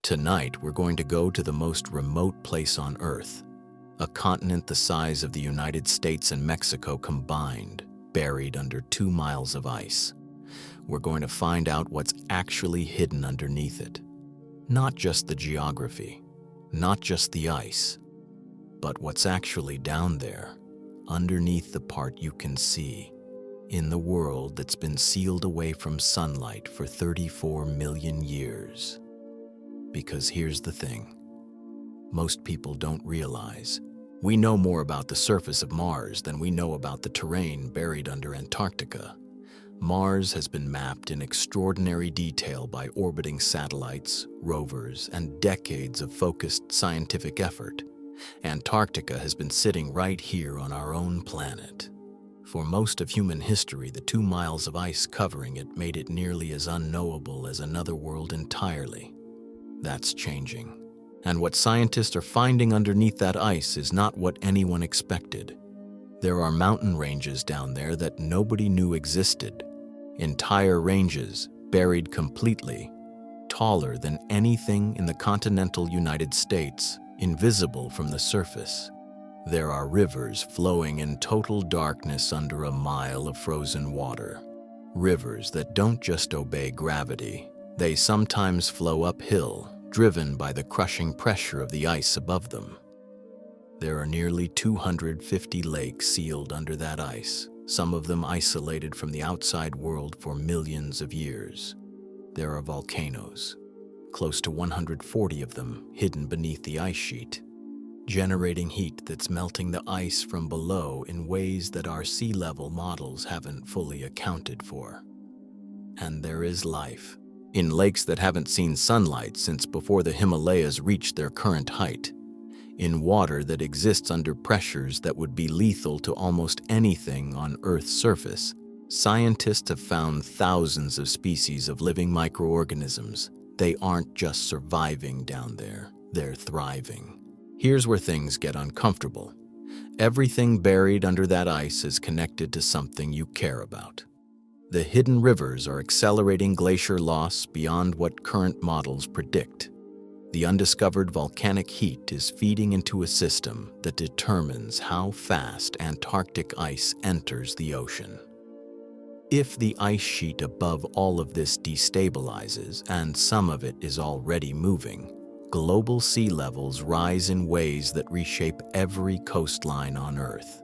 Tonight, we're going to go to the most remote place on Earth, a continent the size of the United States and Mexico combined, buried under 2 miles of ice. We're going to find out what's actually hidden underneath it. Not just the geography, not just the ice, but what's actually down there, underneath the part you can see, in the world that's been sealed away from sunlight for 34 million years. Because here's the thing, most people don't realize. We know more about the surface of Mars than we know about the terrain buried under Antarctica. Mars has been mapped in extraordinary detail by orbiting satellites, rovers, and decades of focused scientific effort. Antarctica has been sitting right here on our own planet. For most of human history, the 2 miles of ice covering it made it nearly as unknowable as another world entirely. That's changing. And what scientists are finding underneath that ice is not what anyone expected. There are mountain ranges down there that nobody knew existed. Entire ranges buried completely, taller than anything in the continental United States, invisible from the surface. There are rivers flowing in total darkness under a mile of frozen water. Rivers that don't just obey gravity. They sometimes flow uphill, driven by the crushing pressure of the ice above them. There are nearly 250 lakes sealed under that ice, some of them isolated from the outside world for millions of years. There are volcanoes, close to 140 of them hidden beneath the ice sheet, generating heat that's melting the ice from below in ways that our sea level models haven't fully accounted for. And there is life, in lakes that haven't seen sunlight since before the Himalayas reached their current height, in water that exists under pressures that would be lethal to almost anything on Earth's surface. Scientists have found thousands of species of living microorganisms. They aren't just surviving down there, they're thriving. Here's where things get uncomfortable. Everything buried under that ice is connected to something you care about. The hidden rivers are accelerating glacier loss beyond what current models predict. The undiscovered volcanic heat is feeding into a system that determines how fast Antarctic ice enters the ocean. If the ice sheet above all of this destabilizes, and some of it is already moving, global sea levels rise in ways that reshape every coastline on Earth.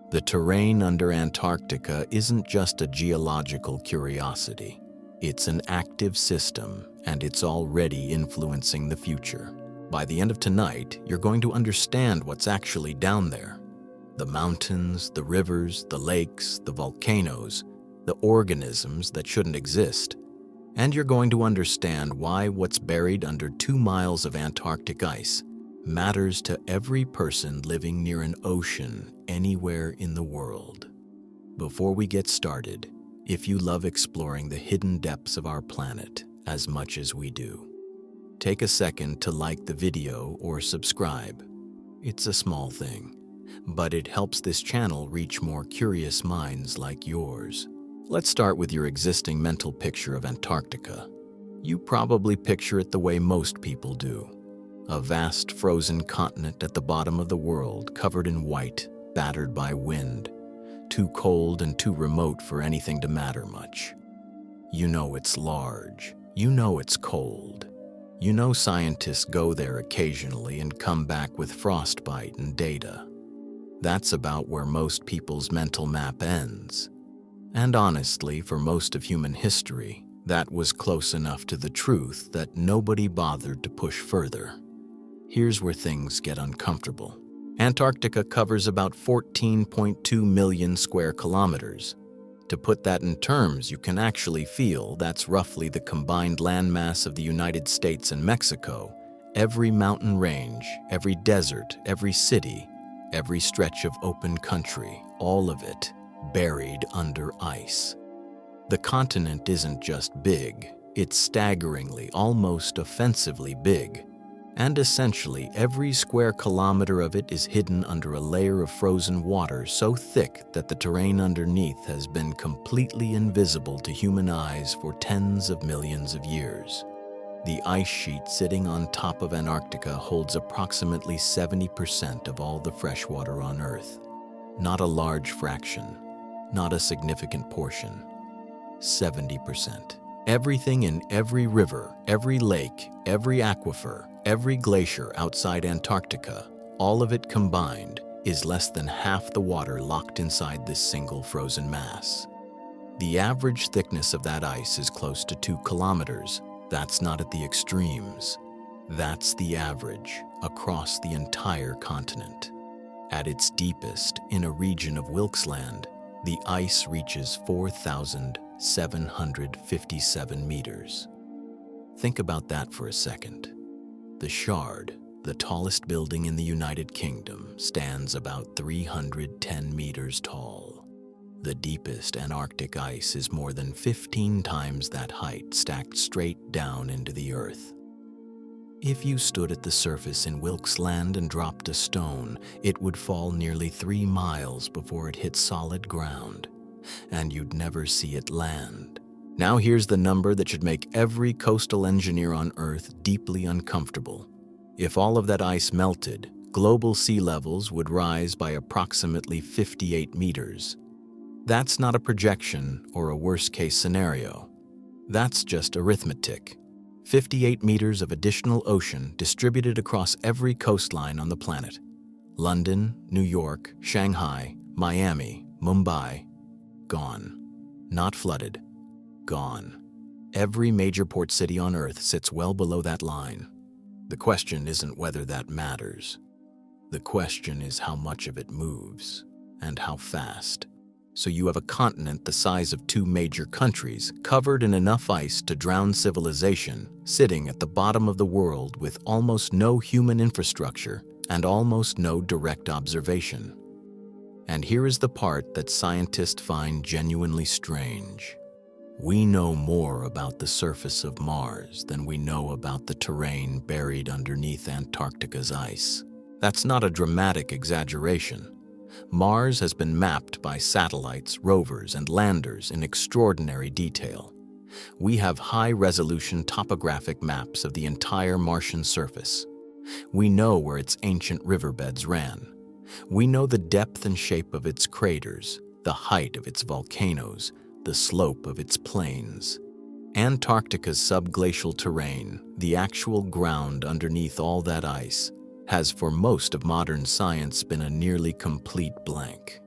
The terrain under Antarctica isn't just a geological curiosity. It's an active system, and it's already influencing the future. By the end of tonight, you're going to understand what's actually down there. The mountains, the rivers, the lakes, the volcanoes, the organisms that shouldn't exist. And you're going to understand why what's buried under 2 miles of Antarctic ice matters to every person living near an ocean anywhere in the world. Before we get started, if you love exploring the hidden depths of our planet as much as we do, take a second to like the video or subscribe. It's a small thing, but it helps this channel reach more curious minds like yours. Let's start with your existing mental picture of Antarctica. You probably picture it the way most people do. A vast frozen continent at the bottom of the world, covered in white, battered by wind, too cold and too remote for anything to matter much. You know it's large. You know it's cold. You know scientists go there occasionally and come back with frostbite and data. That's about where most people's mental map ends. And honestly, for most of human history, that was close enough to the truth that nobody bothered to push further. Here's where things get uncomfortable. Antarctica covers about 14.2 million square kilometers. To put that in terms you can actually feel, that's roughly the combined landmass of the United States and Mexico. Every mountain range, every desert, every city, every stretch of open country, all of it buried under ice. The continent isn't just big, it's staggeringly, almost offensively big. And essentially, every square kilometer of it is hidden under a layer of frozen water so thick that the terrain underneath has been completely invisible to human eyes for tens of millions of years. The ice sheet sitting on top of Antarctica holds approximately 70% of all the fresh water on Earth. Not a large fraction, not a significant portion. 70%. Everything in every river, every lake, every aquifer, every glacier outside Antarctica, all of it combined, is less than half the water locked inside this single frozen mass. The average thickness of that ice is close to 2 kilometers. That's not at the extremes. That's the average across the entire continent. At its deepest, in a region of Wilkesland, the ice reaches 4,757 meters. Think about that for a second. The Shard, the tallest building in the United Kingdom, stands about 310 meters tall. The deepest Antarctic ice is more than 15 times that height, stacked straight down into the Earth. If you stood at the surface in Wilkesland and dropped a stone, it would fall nearly 3 miles before it hit solid ground, and you'd never see it land. Now here's the number that should make every coastal engineer on Earth deeply uncomfortable. If all of that ice melted, global sea levels would rise by approximately 58 meters. That's not a projection or a worst-case scenario. That's just arithmetic. 58 meters of additional ocean distributed across every coastline on the planet. London, New York, Shanghai, Miami, Mumbai, gone. Not flooded, gone. Every major port city on Earth sits well below that line. The question isn't whether that matters. The question is how much of it moves, and how fast. So you have a continent the size of 2 major countries, covered in enough ice to drown civilization, sitting at the bottom of the world with almost no human infrastructure and almost no direct observation. And here is the part that scientists find genuinely strange. We know more about the surface of Mars than we know about the terrain buried underneath Antarctica's ice. That's not a dramatic exaggeration. Mars has been mapped by satellites, rovers, and landers in extraordinary detail. We have high-resolution topographic maps of the entire Martian surface. We know where its ancient riverbeds ran. We know the depth and shape of its craters, the height of its volcanoes, the slope of its plains. Antarctica's subglacial terrain, the actual ground underneath all that ice, has for most of modern science been a nearly complete blank.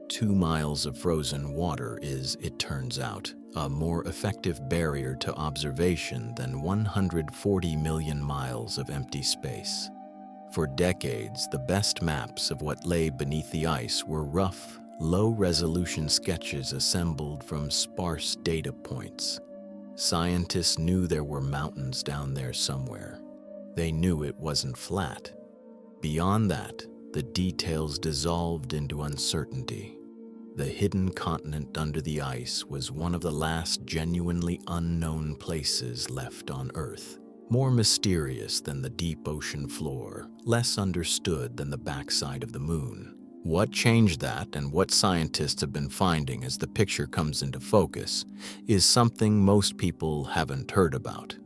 2 miles of frozen water is, it turns out, a more effective barrier to observation than 140 million miles of empty space. For decades, the best maps of what lay beneath the ice were rough, low-resolution sketches assembled from sparse data points. Scientists knew there were mountains down there somewhere. They knew it wasn't flat. Beyond that, the details dissolved into uncertainty. The hidden continent under the ice was one of the last genuinely unknown places left on Earth. More mysterious than the deep ocean floor, less understood than the backside of the moon. What changed that, and what scientists have been finding as the picture comes into focus, is something most people haven't heard about.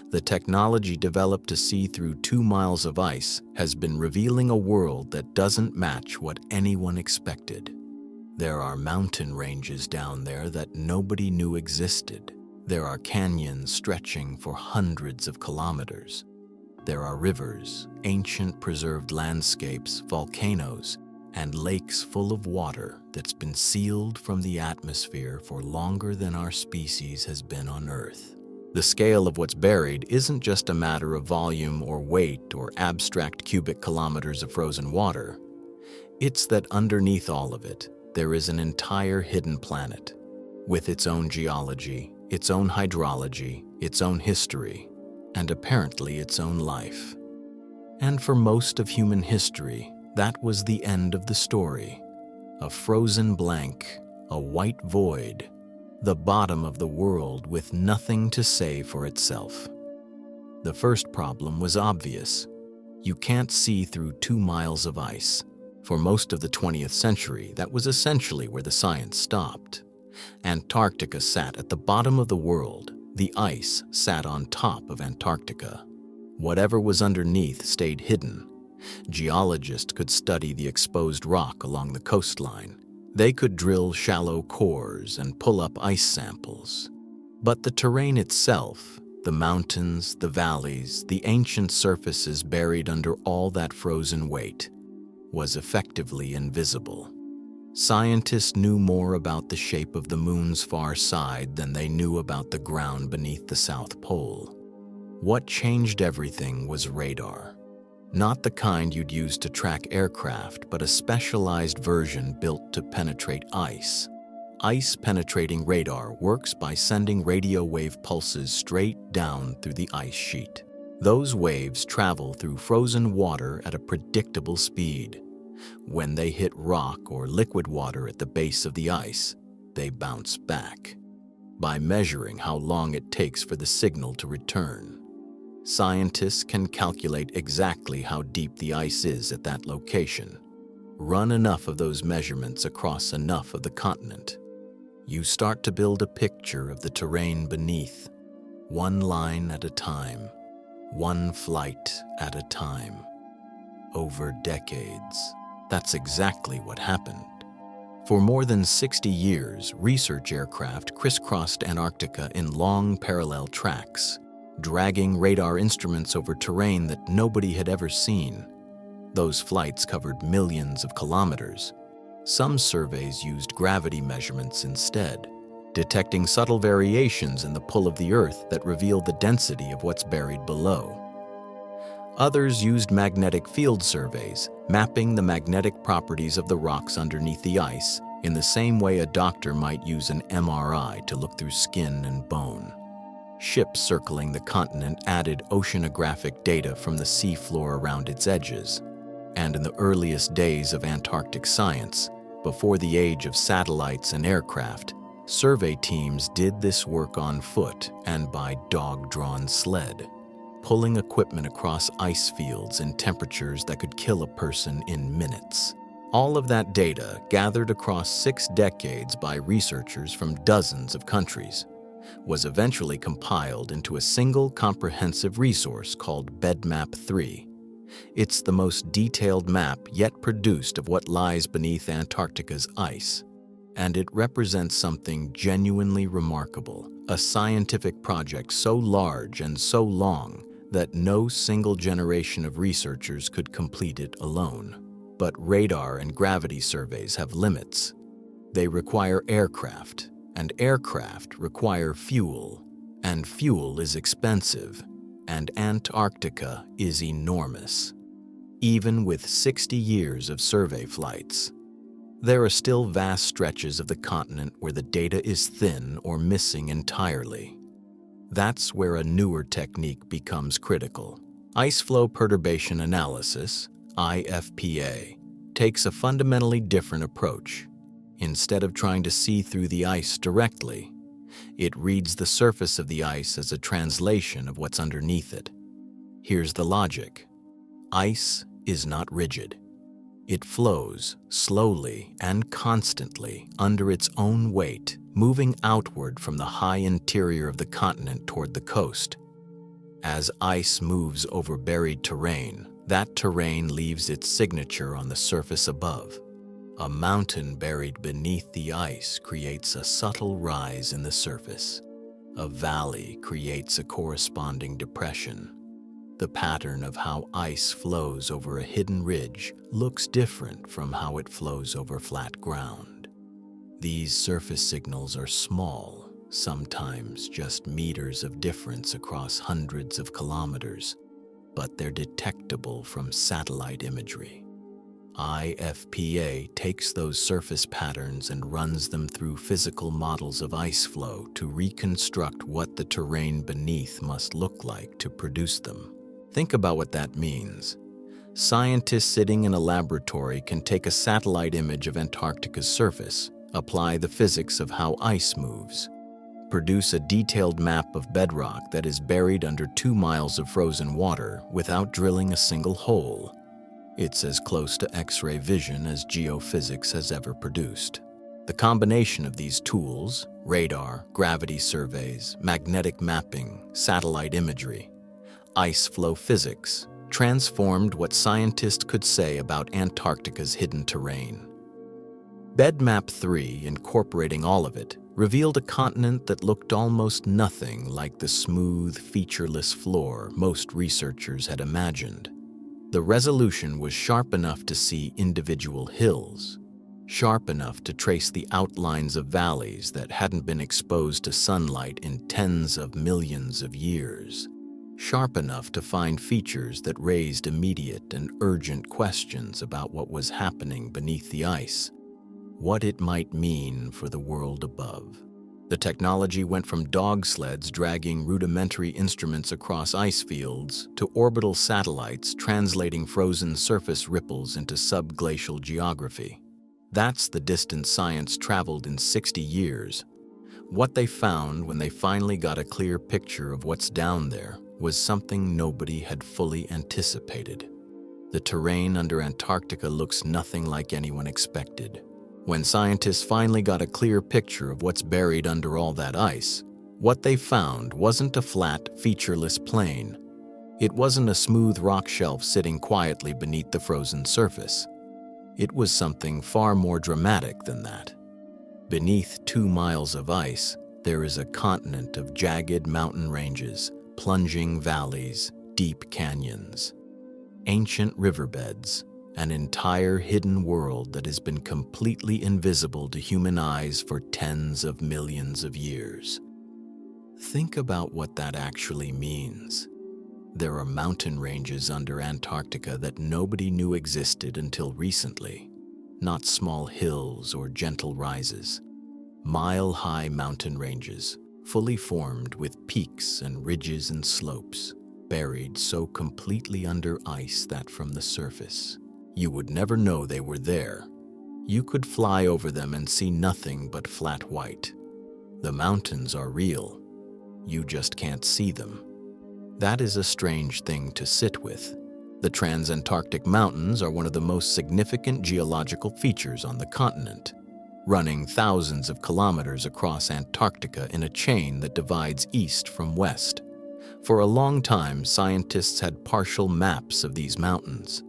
The technology developed to see through 2 miles of ice has been revealing a world that doesn't match what anyone expected. There are mountain ranges down there that nobody knew existed. There are canyons stretching for hundreds of kilometers. There are rivers, ancient preserved landscapes, volcanoes, and lakes full of water that's been sealed from the atmosphere for longer than our species has been on Earth. The scale of what's buried isn't just a matter of volume or weight or abstract cubic kilometers of frozen water. It's that underneath all of it, there is an entire hidden planet, with its own geology, its own hydrology, its own history, and apparently its own life. And for most of human history, that was the end of the story. A frozen blank, a white void, the bottom of the world with nothing to say for itself. The first problem was obvious. You can't see through 2 miles of ice. For most of the 20th century, that was essentially where the science stopped. Antarctica sat at the bottom of the world, The ice sat on top of Antarctica. Whatever was underneath stayed hidden. Geologists could study the exposed rock along the coastline. They could drill shallow cores and pull up ice samples. But the terrain itself, the mountains, the valleys, the ancient surfaces buried under all that frozen weight, was effectively invisible. Scientists knew more about the shape of the moon's far side than they knew about the ground beneath the South Pole. What changed everything was radar. Not the kind you'd use to track aircraft, but a specialized version built to penetrate ice. Ice-penetrating radar works by sending radio wave pulses straight down through the ice sheet. Those waves travel through frozen water at a predictable speed. When they hit rock or liquid water at the base of the ice, they bounce back. By measuring how long it takes for the signal to return, scientists can calculate exactly how deep the ice is at that location. Run enough of those measurements across enough of the continent, you start to build a picture of the terrain beneath, one line at a time, one flight at a time, over decades. That's exactly what happened. For more than 60 years, research aircraft crisscrossed Antarctica in long parallel tracks, dragging radar instruments over terrain that nobody had ever seen. Those flights covered millions of kilometers. Some surveys used gravity measurements instead, detecting subtle variations in the pull of the Earth that revealed the density of what's buried below. Others used magnetic field surveys, mapping the magnetic properties of the rocks underneath the ice in the same way a doctor might use an MRI to look through skin and bone. Ships circling the continent added oceanographic data from the seafloor around its edges. And in the earliest days of Antarctic science, before the age of satellites and aircraft, survey teams did this work on foot and by dog-drawn sled, pulling equipment across ice fields in temperatures that could kill a person in minutes. All of that data, gathered across 6 decades by researchers from dozens of countries, was eventually compiled into a single comprehensive resource called BedMap 3. It's the most detailed map yet produced of what lies beneath Antarctica's ice, and it represents something genuinely remarkable, a scientific project so large and so long that no single generation of researchers could complete it alone. But radar and gravity surveys have limits. They require aircraft, and aircraft require fuel, and fuel is expensive, and Antarctica is enormous. Even with 60 years of survey flights, there are still vast stretches of the continent where the data is thin or missing entirely. That's where a newer technique becomes critical. Ice flow perturbation analysis, IFPA, takes a fundamentally different approach. Instead of trying to see through the ice directly, it reads the surface of the ice as a translation of what's underneath it. Here's the logic. Ice is not rigid. It flows slowly and constantly under its own weight, moving outward from the high interior of the continent toward the coast. As ice moves over buried terrain, that terrain leaves its signature on the surface above. A mountain buried beneath the ice creates a subtle rise in the surface. A valley creates a corresponding depression. The pattern of how ice flows over a hidden ridge looks different from how it flows over flat ground. These surface signals are small, sometimes just meters of difference across hundreds of kilometers, but they're detectable from satellite imagery. IFPA takes those surface patterns and runs them through physical models of ice flow to reconstruct what the terrain beneath must look like to produce them. Think about what that means. Scientists sitting in a laboratory can take a satellite image of Antarctica's surface, apply the physics of how ice moves, produce a detailed map of bedrock that is buried under 2 miles of frozen water without drilling a single hole. It's as close to X-ray vision as geophysics has ever produced. The combination of these tools, Radar, gravity surveys, magnetic mapping, satellite imagery, ice flow physics transformed what scientists could say about Antarctica's hidden terrain. BedMap 3, incorporating all of it, revealed a continent that looked almost nothing like the smooth, featureless floor most researchers had imagined. The resolution was sharp enough to see individual hills, sharp enough to trace the outlines of valleys that hadn't been exposed to sunlight in tens of millions of years, sharp enough to find features that raised immediate and urgent questions about what was happening beneath the ice, what it might mean for the world above. The technology went from dog sleds dragging rudimentary instruments across ice fields to orbital satellites translating frozen surface ripples into subglacial geography. That's the distance science traveled in 60 years. What they found when they finally got a clear picture of what's down there was something nobody had fully anticipated. The terrain under Antarctica looks nothing like anyone expected. When scientists finally got a clear picture of what's buried under all that ice, what they found wasn't a flat, featureless plain. It wasn't a smooth rock shelf sitting quietly beneath the frozen surface. It was something far more dramatic than that. Beneath 2 miles of ice, there is a continent of jagged mountain ranges, plunging valleys, deep canyons, ancient riverbeds, an entire hidden world that has been completely invisible to human eyes for tens of millions of years. Think about what that actually means. There are mountain ranges under Antarctica that nobody knew existed until recently. Not small hills or gentle rises. Mile-high mountain ranges, fully formed with peaks and ridges and slopes, buried so completely under ice that from the surface, you would never know they were there. You could fly over them and see nothing but flat white. The mountains are real. You just can't see them. That is a strange thing to sit with. The Transantarctic Mountains are one of the most significant geological features on the continent, running thousands of kilometers across Antarctica in a chain that divides east from west. For a long time, scientists had partial maps of these mountains.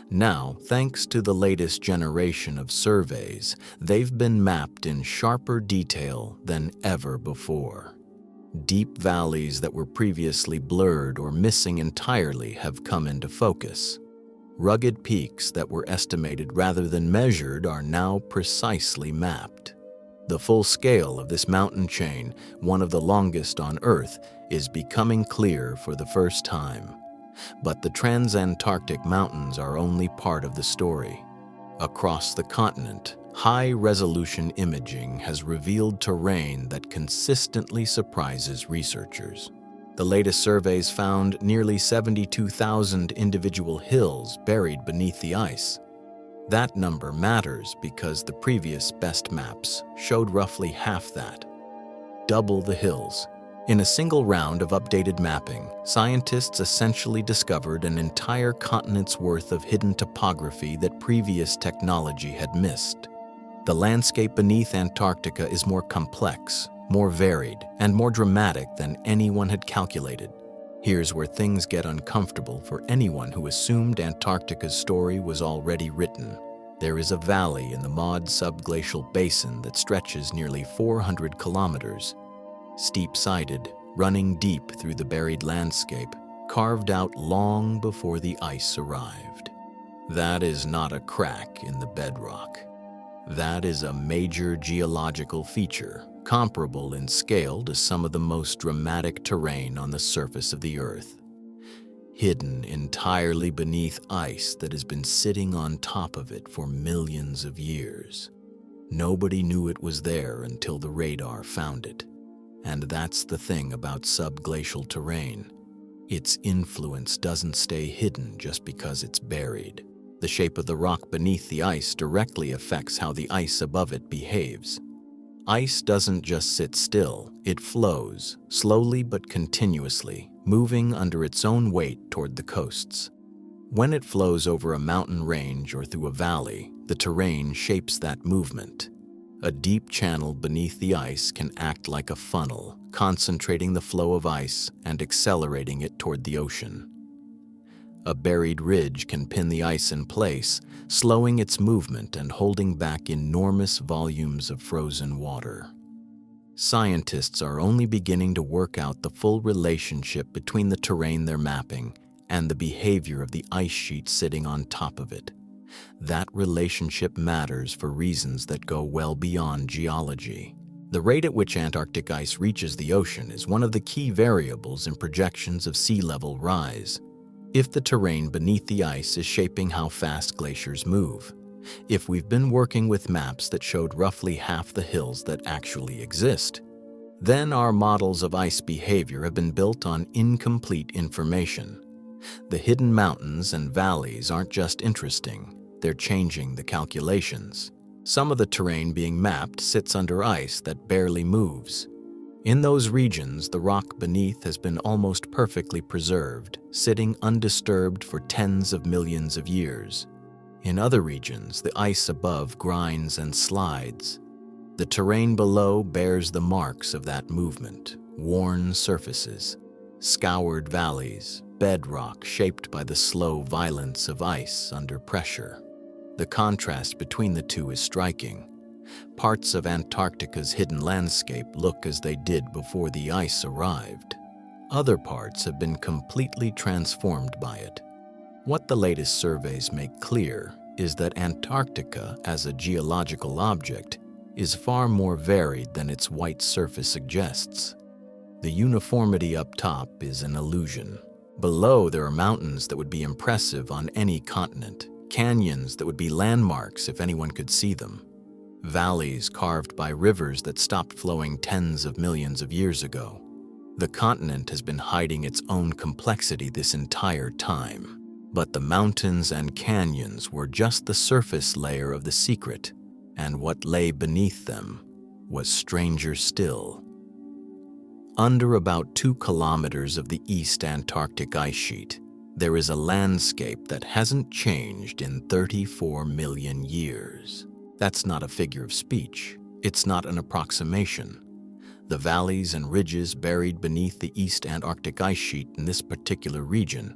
Now, thanks to the latest generation of surveys, they've been mapped in sharper detail than ever before. Deep valleys that were previously blurred or missing entirely have come into focus. Rugged peaks that were estimated rather than measured are now precisely mapped. The full scale of this mountain chain, one of the longest on Earth, is becoming clear for the first time. But the Transantarctic Mountains are only part of the story. Across the continent, high-resolution imaging has revealed terrain that consistently surprises researchers. The latest surveys found nearly 72,000 individual hills buried beneath the ice. That number matters because the previous best maps showed roughly half that. Double the hills. In a single round of updated mapping, scientists essentially discovered an entire continent's worth of hidden topography that previous technology had missed. The landscape beneath Antarctica is more complex, more varied, and more dramatic than anyone had calculated. Here's where things get uncomfortable for anyone who assumed Antarctica's story was already written. There is a valley in the Maud subglacial basin that stretches nearly 400 kilometers. Steep-sided, running deep through the buried landscape, carved out long before the ice arrived. That is not a crack in the bedrock. That is a major geological feature, comparable in scale to some of the most dramatic terrain on the surface of the Earth. Hidden entirely beneath ice that has been sitting on top of it for millions of years. Nobody knew it was there until the radar found it. And that's the thing about subglacial terrain. Its influence doesn't stay hidden just because it's buried. The shape of the rock beneath the ice directly affects how the ice above it behaves. Ice doesn't just sit still, it flows, slowly but continuously, moving under its own weight toward the coasts. When it flows over a mountain range or through a valley, the terrain shapes that movement. A deep channel beneath the ice can act like a funnel, concentrating the flow of ice and accelerating it toward the ocean. A buried ridge can pin the ice in place, slowing its movement and holding back enormous volumes of frozen water. Scientists are only beginning to work out the full relationship between the terrain they're mapping and the behavior of the ice sheet sitting on top of it. That relationship matters for reasons that go well beyond geology. The rate at which Antarctic ice reaches the ocean is one of the key variables in projections of sea level rise. If the terrain beneath the ice is shaping how fast glaciers move, if we've been working with maps that showed roughly half the hills that actually exist, then our models of ice behavior have been built on incomplete information. The hidden mountains and valleys aren't just interesting, they're changing the calculations. Some of the terrain being mapped sits under ice that barely moves. In those regions, the rock beneath has been almost perfectly preserved, sitting undisturbed for tens of millions of years. In other regions, the ice above grinds and slides. The terrain below bears the marks of that movement: worn surfaces, scoured valleys, bedrock shaped by the slow violence of ice under pressure. The contrast between the two is striking. Parts of Antarctica's hidden landscape look as they did before the ice arrived. Other parts have been completely transformed by it. What the latest surveys make clear is that Antarctica, as a geological object, is far more varied than its white surface suggests. The uniformity up top is an illusion. Below, there are mountains that would be impressive on any continent, canyons that would be landmarks if anyone could see them, valleys carved by rivers that stopped flowing tens of millions of years ago. The continent has been hiding its own complexity this entire time, but the mountains and canyons were just the surface layer of the secret, and what lay beneath them was stranger still. Under about 2 kilometers of the East Antarctic ice sheet, there is a landscape that hasn't changed in 34 million years. That's not a figure of speech. It's not an approximation. The valleys and ridges buried beneath the East Antarctic ice sheet in this particular region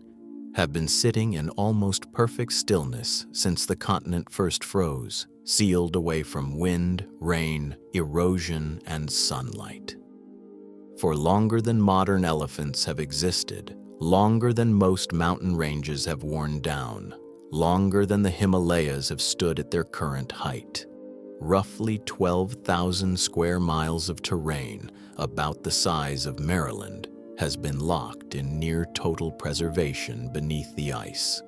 have been sitting in almost perfect stillness since the continent first froze, sealed away from wind, rain, erosion, and sunlight. For longer than modern elephants have existed, longer than most mountain ranges have worn down, longer than the Himalayas have stood at their current height, roughly 12,000 square miles of terrain, about the size of Maryland, has been locked in near total preservation beneath the ice.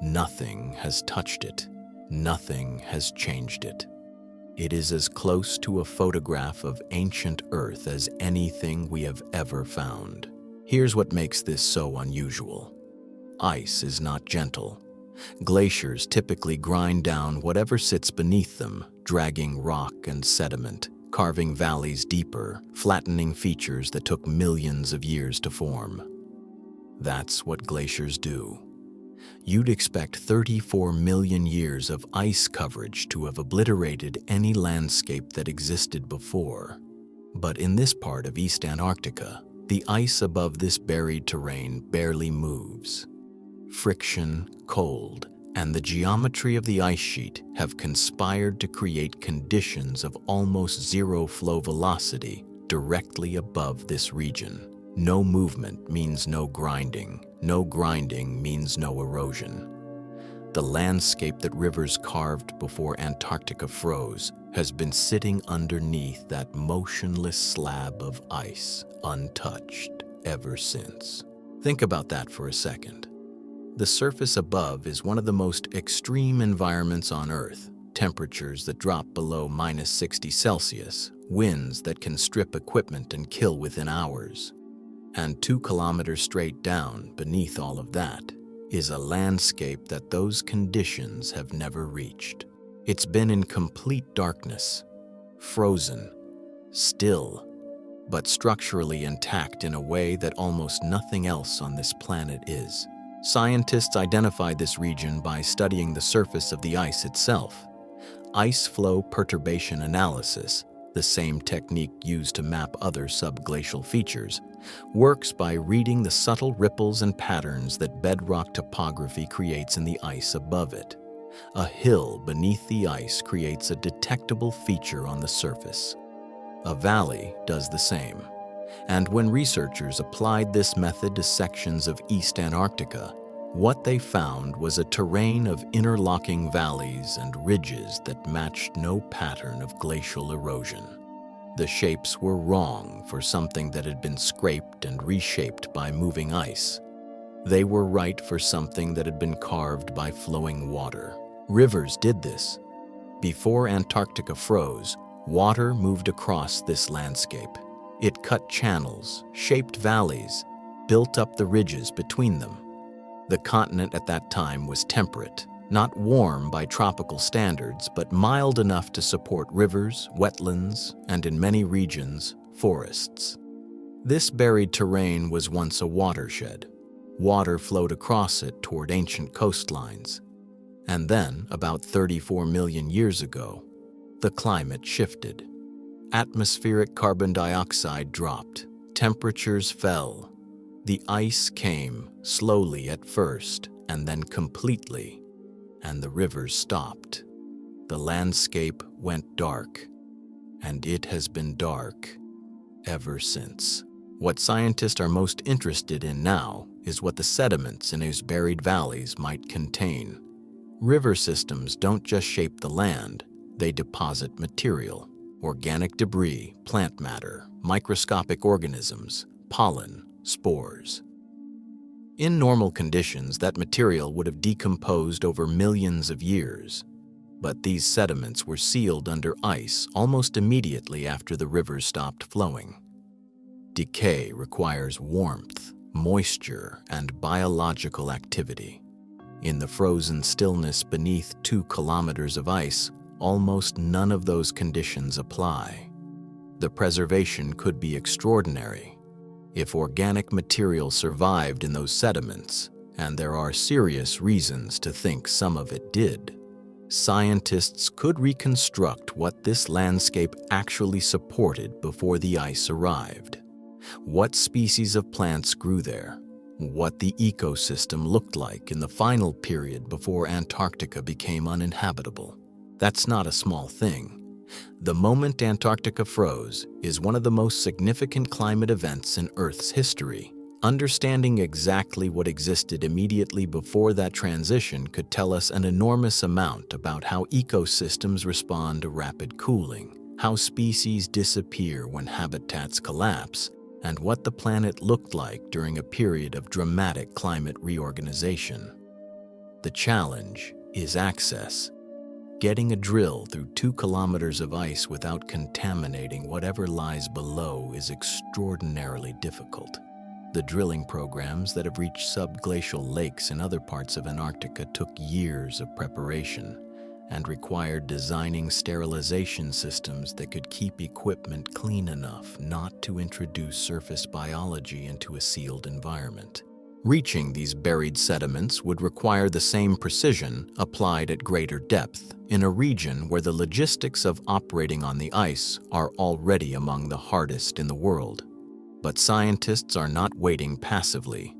Nothing has touched it. Nothing has changed it. It is as close to a photograph of ancient Earth as anything we have ever found. Here's what makes this so unusual. Ice is not gentle. Glaciers typically grind down whatever sits beneath them, dragging rock and sediment, carving valleys deeper, flattening features that took millions of years to form. That's what glaciers do. You'd expect 34 million years of ice coverage to have obliterated any landscape that existed before. But in this part of East Antarctica, the ice above this buried terrain barely moves. Friction, cold, and the geometry of the ice sheet have conspired to create conditions of almost zero flow velocity directly above this region. No movement means no grinding. No grinding means no erosion. The landscape that rivers carved before Antarctica froze has been sitting underneath that motionless slab of ice, untouched, ever since. Think about that for a second. The surface above is one of the most extreme environments on Earth. Temperatures that drop below -60 Celsius, winds that can strip equipment and kill within hours. And 2 kilometers straight down, beneath all of that, is a landscape that those conditions have never reached. It's been in complete darkness, frozen, still, but structurally intact in a way that almost nothing else on this planet is. Scientists identified this region by studying the surface of the ice itself. ice flow perturbation analysis, the same technique used to map other subglacial features, works by reading the subtle ripples and patterns that bedrock topography creates in the ice above it. A hill beneath the ice creates a detectable feature on the surface. A valley does the same. And when researchers applied this method to sections of East Antarctica, what they found was a terrain of interlocking valleys and ridges that matched no pattern of glacial erosion. The shapes were wrong for something that had been scraped and reshaped by moving ice. They were right for something that had been carved by flowing water. Rivers did this. Before Antarctica froze, water moved across this landscape. It cut channels, shaped valleys, built up the ridges between them. The continent at that time was temperate, not warm by tropical standards, but mild enough to support rivers, wetlands, and in many regions, forests. This buried terrain was once a watershed. Water flowed across it toward ancient coastlines. And then, about 34 million years ago, the climate shifted. Atmospheric carbon dioxide dropped, temperatures fell. The ice came, slowly at first, and then completely, and the rivers stopped. The landscape went dark, and it has been dark ever since. What scientists are most interested in now is what the sediments in these buried valleys might contain. River systems don't just shape the land, they deposit material, organic debris, plant matter, microscopic organisms, pollen, spores. In normal conditions, that material would have decomposed over millions of years, but these sediments were sealed under ice almost immediately after the rivers stopped flowing. Decay requires warmth, moisture, and biological activity. In the frozen stillness beneath 2 kilometers of ice, almost none of those conditions apply. The preservation could be extraordinary. If organic material survived in those sediments, and there are serious reasons to think some of it did, scientists could reconstruct what this landscape actually supported before the ice arrived. What species of plants grew there, what the ecosystem looked like in the final period before Antarctica became uninhabitable. That's not a small thing. The moment Antarctica froze is one of the most significant climate events in Earth's history. Understanding exactly what existed immediately before that transition could tell us an enormous amount about how ecosystems respond to rapid cooling, how species disappear when habitats collapse, and what the planet looked like during a period of dramatic climate reorganization. The challenge is access. Getting a drill through 2 kilometers of ice without contaminating whatever lies below is extraordinarily difficult. The drilling programs that have reached subglacial lakes in other parts of Antarctica took years of preparation and required designing sterilization systems that could keep equipment clean enough not to introduce surface biology into a sealed environment. Reaching these buried sediments would require the same precision applied at greater depth in a region where the logistics of operating on the ice are already among the hardest in the world. But scientists are not waiting passively.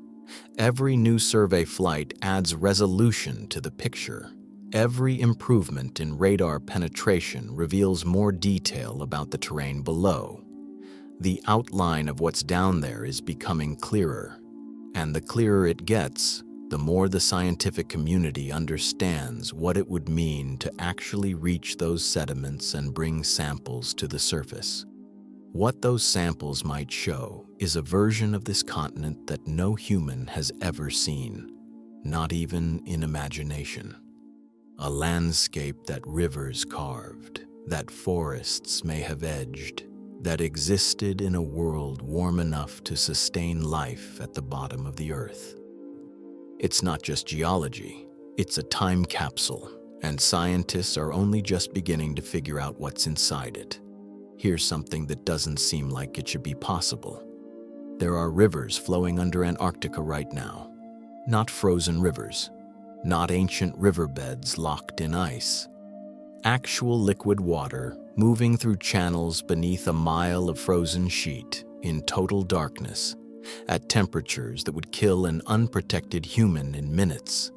Every new survey flight adds resolution to the picture. Every improvement in radar penetration reveals more detail about the terrain below. The outline of what's down there is becoming clearer, and the clearer it gets, the more the scientific community understands what it would mean to actually reach those sediments and bring samples to the surface. What those samples might show is a version of this continent that no human has ever seen, not even in imagination. A landscape that rivers carved, that forests may have edged, that existed in a world warm enough to sustain life at the bottom of the Earth. It's not just geology, it's a time capsule, and scientists are only just beginning to figure out what's inside it. Here's something that doesn't seem like it should be possible. There are rivers flowing under Antarctica right now. Not frozen rivers, not ancient riverbeds locked in ice. Actual liquid water moving through channels beneath a mile of frozen sheet in total darkness at temperatures that would kill an unprotected human in minutes.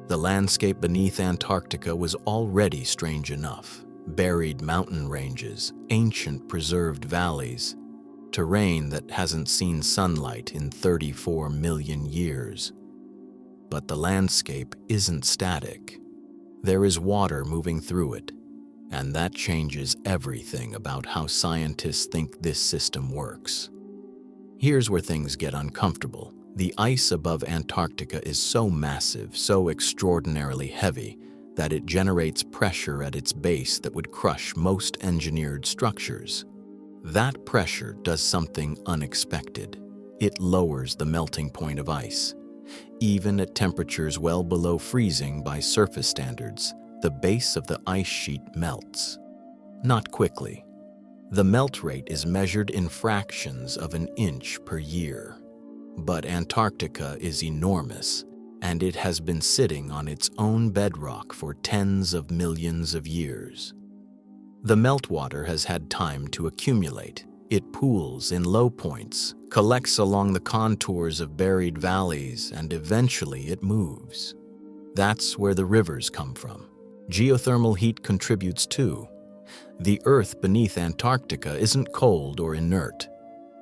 The landscape beneath Antarctica was already strange enough. Buried mountain ranges, ancient preserved valleys, terrain that hasn't seen sunlight in 34 million years. But the landscape isn't static. There is water moving through it, and that changes everything about how scientists think this system works. Here's where things get uncomfortable. The ice above Antarctica is so massive, so extraordinarily heavy, that it generates pressure at its base that would crush most engineered structures. That pressure does something unexpected. It lowers the melting point of ice. Even at temperatures well below freezing by surface standards, the base of the ice sheet melts. Not quickly. The melt rate is measured in fractions of an inch per year. But Antarctica is enormous, and it has been sitting on its own bedrock for tens of millions of years. The meltwater has had time to accumulate. It pools in low points, collects along the contours of buried valleys, and eventually it moves. That's where the rivers come from. Geothermal heat contributes too. The Earth beneath Antarctica isn't cold or inert.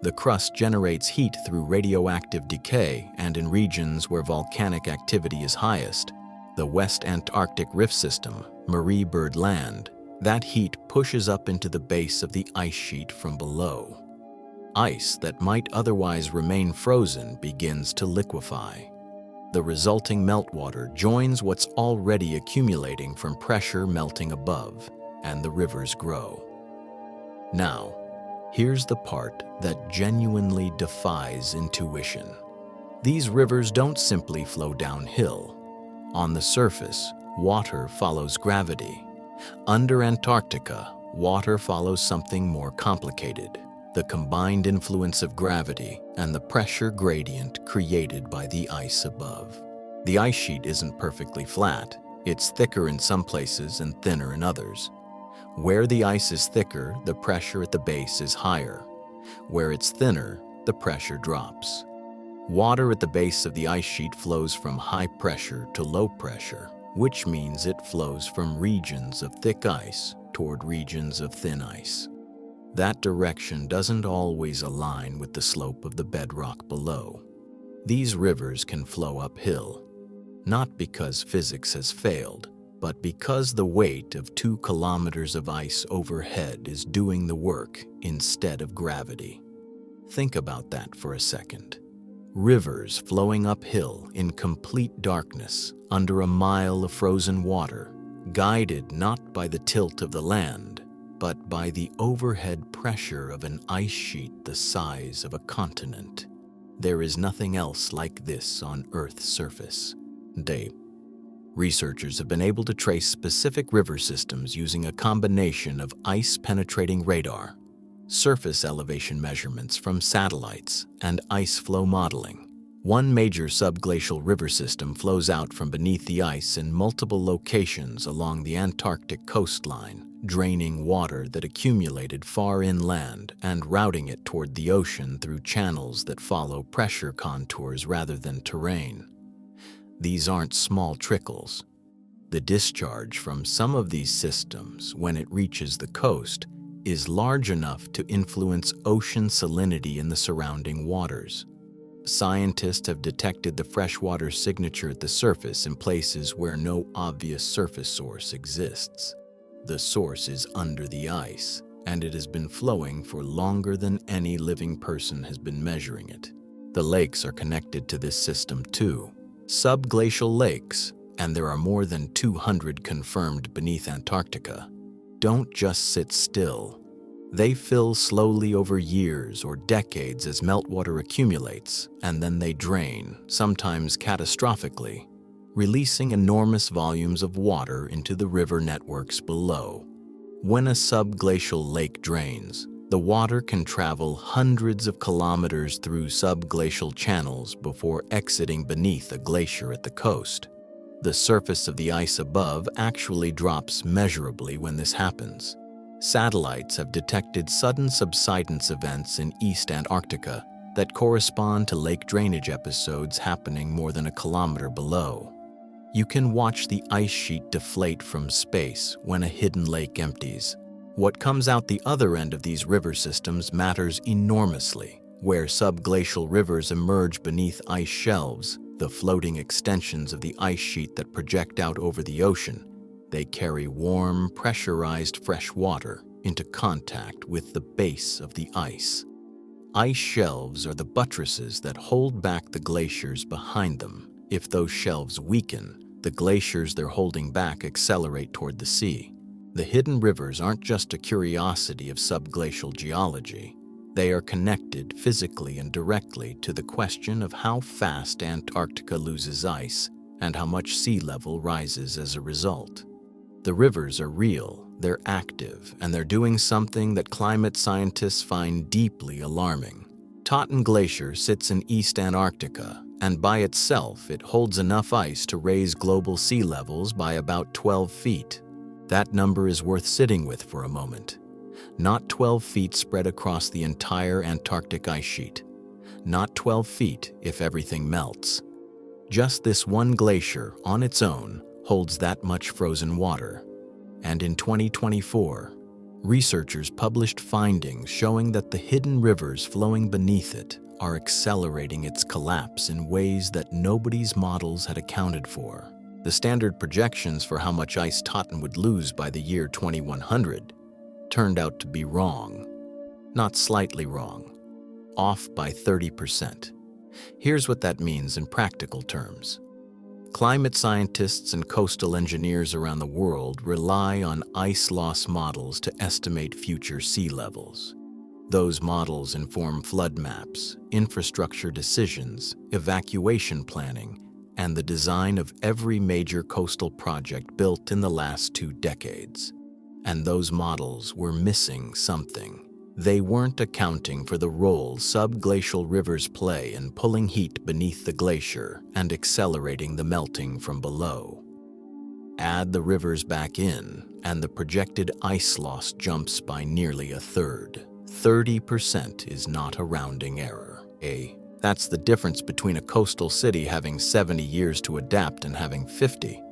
The crust generates heat through radioactive decay, and in regions where volcanic activity is highest, the West Antarctic Rift System, Marie Byrd Land, that heat pushes up into the base of the ice sheet from below. Ice that might otherwise remain frozen begins to liquefy. The resulting meltwater joins what's already accumulating from pressure melting above, and the rivers grow. Now, here's the part that genuinely defies intuition. These rivers don't simply flow downhill. On the surface, water follows gravity. Under Antarctica, water follows something more complicated: the combined influence of gravity and the pressure gradient created by the ice above. The ice sheet isn't perfectly flat. It's thicker in some places and thinner in others. Where the ice is thicker, the pressure at the base is higher. Where it's thinner, the pressure drops. Water at the base of the ice sheet flows from high pressure to low pressure, which means it flows from regions of thick ice toward regions of thin ice. That direction doesn't always align with the slope of the bedrock below. These rivers can flow uphill, not because physics has failed, but because the weight of 2 kilometers of ice overhead is doing the work instead of gravity. Think about that for a second. Rivers flowing uphill in complete darkness under a mile of frozen water, guided not by the tilt of the land, but by the overhead pressure of an ice sheet the size of a continent. There is nothing else like this on Earth's surface. Researchers have been able to trace specific river systems using a combination of ice-penetrating radar, surface elevation measurements from satellites, and ice flow modeling. One major subglacial river system flows out from beneath the ice in multiple locations along the Antarctic coastline, draining water that accumulated far inland and routing it toward the ocean through channels that follow pressure contours rather than terrain. These aren't small trickles. The discharge from some of these systems, when it reaches the coast, is large enough to influence ocean salinity in the surrounding waters. Scientists have detected the freshwater signature at the surface in places where no obvious surface source exists. The source is under the ice, and it has been flowing for longer than any living person has been measuring it. The lakes are connected to this system too. Subglacial lakes, and there are more than 200 confirmed beneath Antarctica, don't just sit still. They fill slowly over years or decades as meltwater accumulates, and then they drain, sometimes catastrophically, releasing enormous volumes of water into the river networks below. When a subglacial lake drains, the water can travel hundreds of kilometers through subglacial channels before exiting beneath a glacier at the coast. The surface of the ice above actually drops measurably when this happens. Satellites have detected sudden subsidence events in East Antarctica that correspond to lake drainage episodes happening more than a kilometer below. You can watch the ice sheet deflate from space when a hidden lake empties. What comes out the other end of these river systems matters enormously. Where subglacial rivers emerge beneath ice shelves, the floating extensions of the ice sheet that project out over the ocean, they carry warm, pressurized fresh water into contact with the base of the ice. Ice shelves are the buttresses that hold back the glaciers behind them. If those shelves weaken, the glaciers they're holding back accelerate toward the sea. The hidden rivers aren't just a curiosity of subglacial geology. They are connected physically and directly to the question of how fast Antarctica loses ice and how much sea level rises as a result. The rivers are real, they're active, and they're doing something that climate scientists find deeply alarming. Totten Glacier sits in East Antarctica, and by itself it holds enough ice to raise global sea levels by about 12 feet. That number is worth sitting with for a moment. Not 12 feet spread across the entire Antarctic ice sheet. Not 12 feet if everything melts. Just this one glacier on its own holds that much frozen water. And in 2024, researchers published findings showing that the hidden rivers flowing beneath it are accelerating its collapse in ways that nobody's models had accounted for. The standard projections for how much ice Totten would lose by the year 2100 turned out to be wrong. Not slightly wrong. Off by 30%. Here's what that means in practical terms. Climate scientists and coastal engineers around the world rely on ice loss models to estimate future sea levels. Those models inform flood maps, infrastructure decisions, evacuation planning, and the design of every major coastal project built in the last 2 decades. And those models were missing something. They weren't accounting for the role subglacial rivers play in pulling heat beneath the glacier and accelerating the melting from below. Add the rivers back in, and the projected ice loss jumps by nearly a third. 30% is not a rounding error. That's the difference between a coastal city having 70 years to adapt and having 50.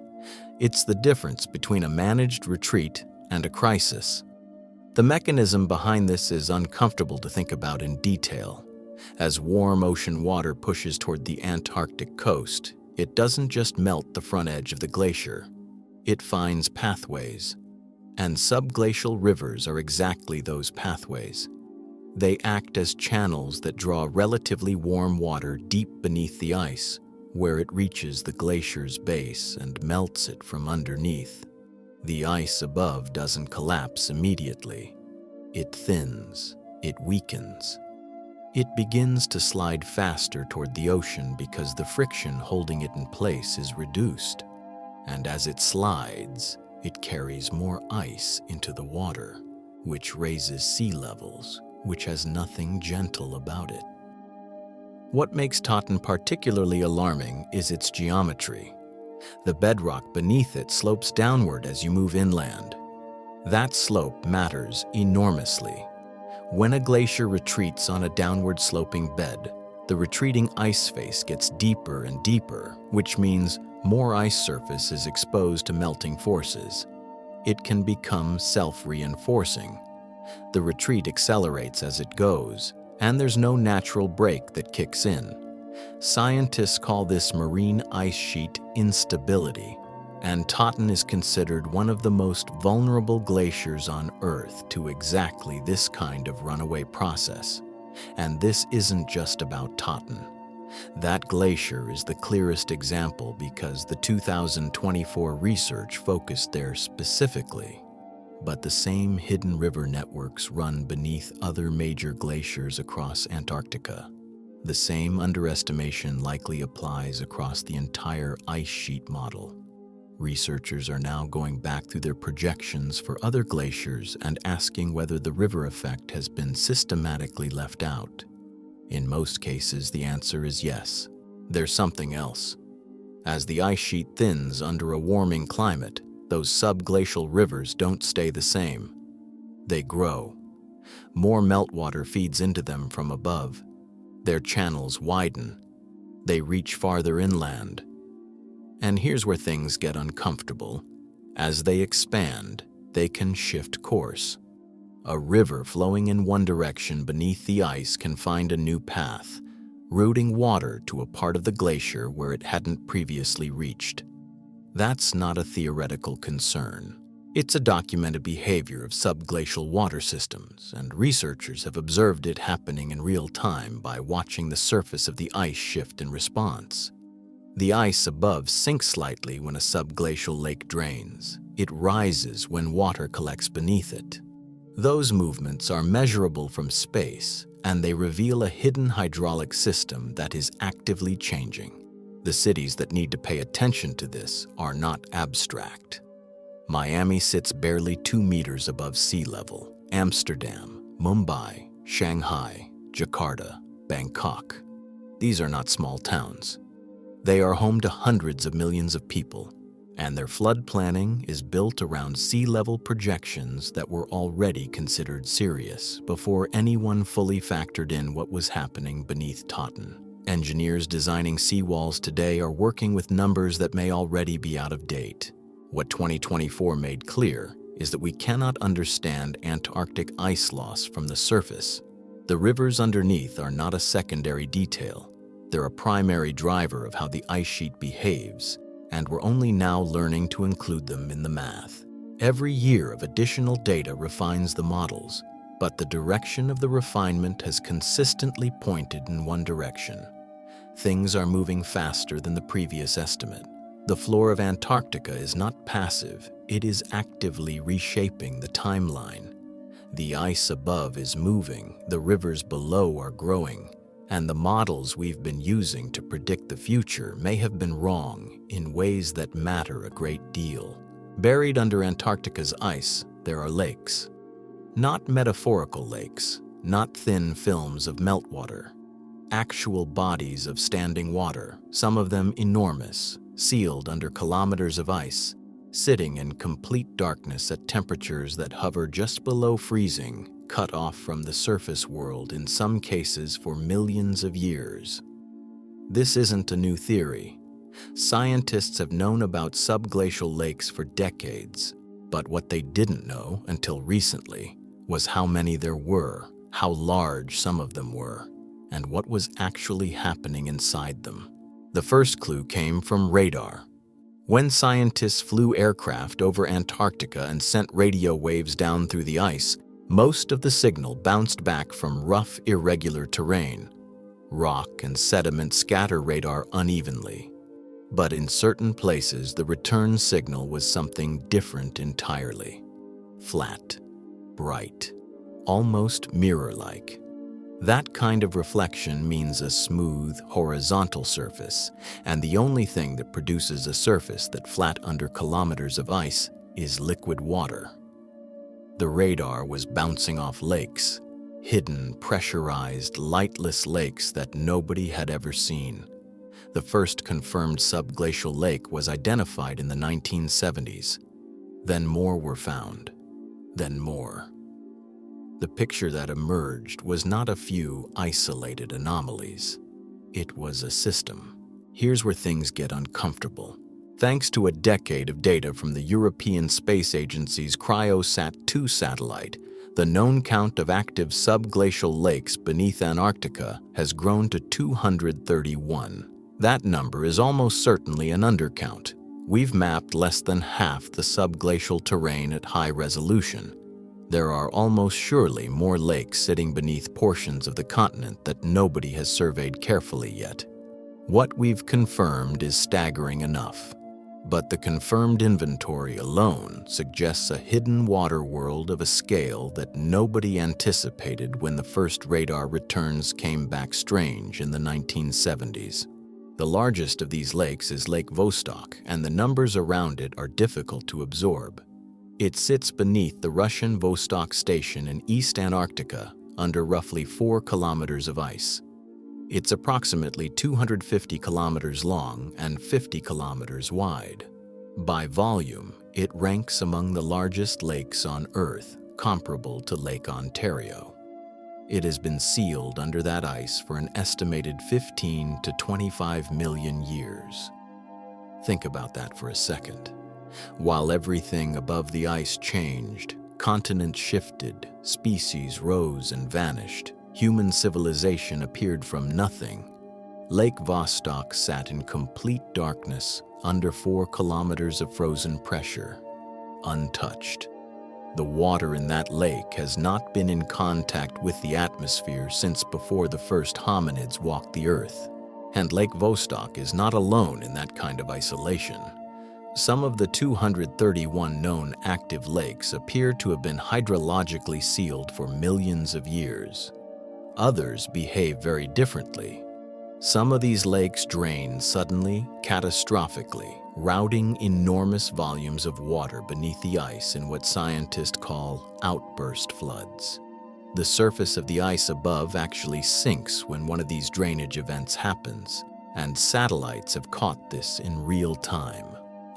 It's the difference between a managed retreat and a crisis. The mechanism behind this is uncomfortable to think about in detail. As warm ocean water pushes toward the Antarctic coast, it doesn't just melt the front edge of the glacier. It finds pathways. And subglacial rivers are exactly those pathways. They act as channels that draw relatively warm water deep beneath the ice, where it reaches the glacier's base and melts it from underneath. The ice above doesn't collapse immediately. It thins, it weakens. It begins to slide faster toward the ocean because the friction holding it in place is reduced. And as it slides, it carries more ice into the water, which raises sea levels, which has nothing gentle about it. What makes Totten particularly alarming is its geometry. The bedrock beneath it slopes downward as you move inland. That slope matters enormously. When a glacier retreats on a downward sloping bed, the retreating ice face gets deeper and deeper, which means more ice surface is exposed to melting forces. It can become self-reinforcing. The retreat accelerates as it goes, and there's no natural break that kicks in. Scientists call this marine ice sheet instability, and Totten is considered one of the most vulnerable glaciers on Earth to exactly this kind of runaway process. And this isn't just about Totten. That glacier is the clearest example because the 2024 research focused there specifically. But the same hidden river networks run beneath other major glaciers across Antarctica. The same underestimation likely applies across the entire ice sheet model. Researchers are now going back through their projections for other glaciers and asking whether the river effect has been systematically left out. In most cases, the answer is yes. There's something else. As the ice sheet thins under a warming climate, those subglacial rivers don't stay the same. They grow. More meltwater feeds into them from above. Their channels widen. They reach farther inland. And here's where things get uncomfortable. As they expand, they can shift course. A river flowing in one direction beneath the ice can find a new path, routing water to a part of the glacier where it hadn't previously reached. That's not a theoretical concern. It's a documented behavior of subglacial water systems, and researchers have observed it happening in real time by watching the surface of the ice shift in response. The ice above sinks slightly when a subglacial lake drains. It rises when water collects beneath it. Those movements are measurable from space, and they reveal a hidden hydraulic system that is actively changing. The cities that need to pay attention to this are not abstract. Miami sits barely 2 meters above sea level. Amsterdam, Mumbai, Shanghai, Jakarta, Bangkok. These are not small towns. They are home to hundreds of millions of people, and their flood planning is built around sea level projections that were already considered serious before anyone fully factored in what was happening beneath Totten. Engineers designing seawalls today are working with numbers that may already be out of date. What 2024 made clear is that we cannot understand Antarctic ice loss from the surface. The rivers underneath are not a secondary detail. They're a primary driver of how the ice sheet behaves, and we're only now learning to include them in the math. Every year of additional data refines the models, but the direction of the refinement has consistently pointed in one direction. Things are moving faster than the previous estimate. The floor of Antarctica is not passive, it is actively reshaping the timeline. The ice above is moving, the rivers below are growing, and the models we've been using to predict the future may have been wrong in ways that matter a great deal. Buried under Antarctica's ice, there are lakes. Not metaphorical lakes, not thin films of meltwater. Actual bodies of standing water, some of them enormous, sealed under kilometers of ice, sitting in complete darkness at temperatures that hover just below freezing, cut off from the surface world in some cases for millions of years. This isn't a new theory. Scientists have known about subglacial lakes for decades, but what they didn't know until recently was how many there were, how large some of them were, and what was actually happening inside them. The first clue came from radar. When scientists flew aircraft over Antarctica and sent radio waves down through the ice, most of the signal bounced back from rough, irregular terrain. Rock and sediment scatter radar unevenly. But in certain places, the return signal was something different entirely. Flat, bright, almost mirror-like. That kind of reflection means a smooth, horizontal surface, and the only thing that produces a surface that flat under kilometers of ice is liquid water. The radar was bouncing off lakes, hidden, pressurized, lightless lakes that nobody had ever seen. The first confirmed subglacial lake was identified in the 1970s. Then more were found. Then more. The picture that emerged was not a few isolated anomalies. It was a system. Here's where things get uncomfortable. Thanks to a decade of data from the European Space Agency's Cryosat-2 satellite, the known count of active subglacial lakes beneath Antarctica has grown to 231. That number is almost certainly an undercount. We've mapped less than half the subglacial terrain at high resolution. There are almost surely more lakes sitting beneath portions of the continent that nobody has surveyed carefully yet. What we've confirmed is staggering enough, but the confirmed inventory alone suggests a hidden water world of a scale that nobody anticipated when the first radar returns came back strange in the 1970s. The largest of these lakes is Lake Vostok, and the numbers around it are difficult to absorb. It sits beneath the Russian Vostok Station in East Antarctica, under roughly 4 kilometers of ice. It's approximately 250 kilometers long and 50 kilometers wide. By volume, it ranks among the largest lakes on Earth, comparable to Lake Ontario. It has been sealed under that ice for an estimated 15 to 25 million years. Think about that for a second. While everything above the ice changed, continents shifted, species rose and vanished, human civilization appeared from nothing, Lake Vostok sat in complete darkness under 4 kilometers of frozen pressure, untouched. The water in that lake has not been in contact with the atmosphere since before the first hominids walked the earth. And Lake Vostok is not alone in that kind of isolation. Some of the 231 known active lakes appear to have been hydrologically sealed for millions of years. Others behave very differently. Some of these lakes drain suddenly, catastrophically, routing enormous volumes of water beneath the ice in what scientists call outburst floods. The surface of the ice above actually sinks when one of these drainage events happens, and satellites have caught this in real time.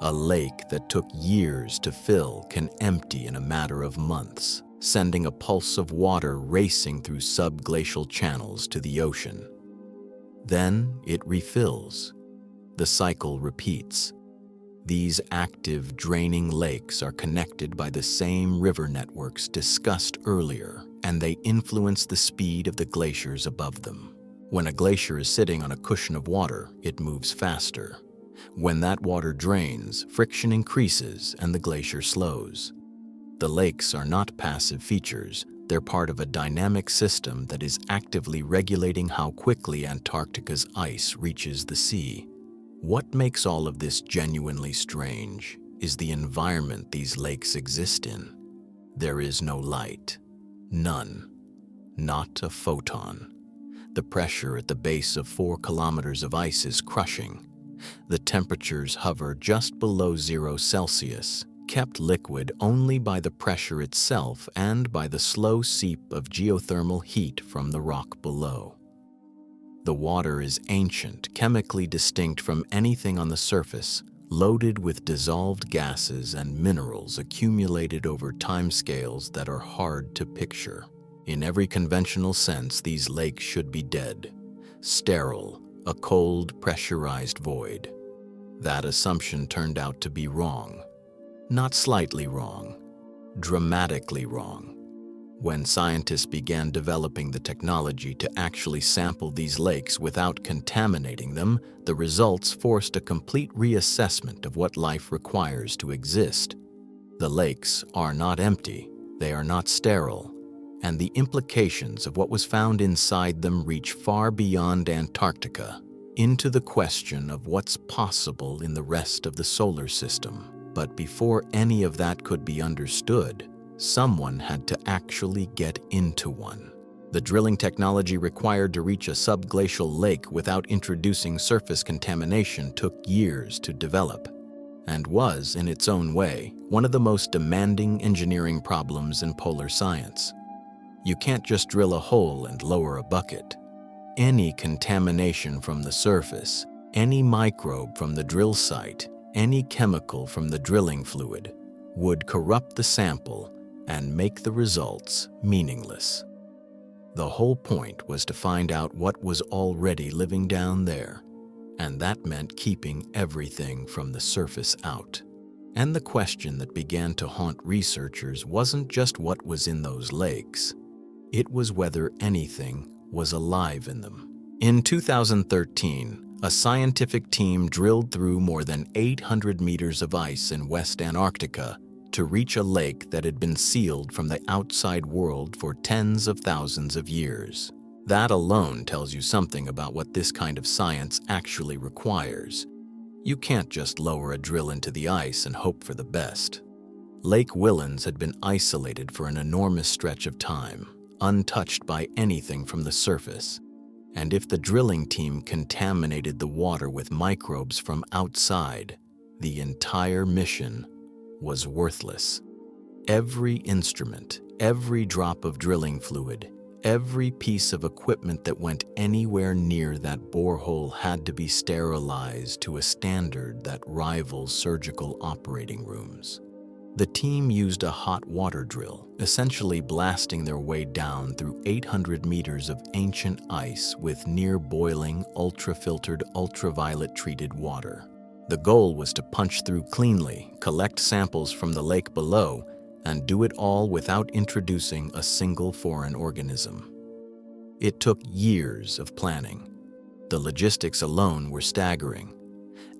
A lake that took years to fill can empty in a matter of months, sending a pulse of water racing through subglacial channels to the ocean. Then it refills. The cycle repeats. These active, draining lakes are connected by the same river networks discussed earlier, and they influence the speed of the glaciers above them. When a glacier is sitting on a cushion of water, it moves faster. When that water drains, friction increases and the glacier slows. The lakes are not passive features. They're part of a dynamic system that is actively regulating how quickly Antarctica's ice reaches the sea. What makes all of this genuinely strange is the environment these lakes exist in. There is no light. None. Not a photon. The pressure at the base of 4 kilometers of ice is crushing. The temperatures hover just below 0 Celsius, kept liquid only by the pressure itself and by the slow seep of geothermal heat from the rock below. The water is ancient, chemically distinct from anything on the surface, loaded with dissolved gases and minerals accumulated over timescales that are hard to picture. In every conventional sense, these lakes should be dead, sterile, a cold, pressurized void. That assumption turned out to be wrong. Not slightly wrong, dramatically wrong. When scientists began developing the technology to actually sample these lakes without contaminating them, the results forced a complete reassessment of what life requires to exist. The lakes are not empty, they are not sterile, and the implications of what was found inside them reach far beyond Antarctica, into the question of what's possible in the rest of the solar system. But before any of that could be understood, someone had to actually get into one. The drilling technology required to reach a subglacial lake without introducing surface contamination took years to develop, and was, in its own way, one of the most demanding engineering problems in polar science. You can't just drill a hole and lower a bucket. Any contamination from the surface, any microbe from the drill site, any chemical from the drilling fluid would corrupt the sample and make the results meaningless. The whole point was to find out what was already living down there, and that meant keeping everything from the surface out. And the question that began to haunt researchers wasn't just what was in those lakes. It was whether anything was alive in them. In 2013, a scientific team drilled through more than 800 meters of ice in West Antarctica to reach a lake that had been sealed from the outside world for tens of thousands of years. That alone tells you something about what this kind of science actually requires. You can't just lower a drill into the ice and hope for the best. Lake Whillans had been isolated for an enormous stretch of time, untouched by anything from the surface. And if the drilling team contaminated the water with microbes from outside, the entire mission was worthless. Every instrument, every drop of drilling fluid, Every piece of equipment that went anywhere near that borehole had to be sterilized to a standard that rivals surgical operating rooms. The team used a hot water drill, essentially blasting their way down through 800 meters of ancient ice with near-boiling, ultra-filtered, ultraviolet-treated water. The goal was to punch through cleanly, collect samples from the lake below, and do it all without introducing a single foreign organism. It took years of planning. The logistics alone were staggering.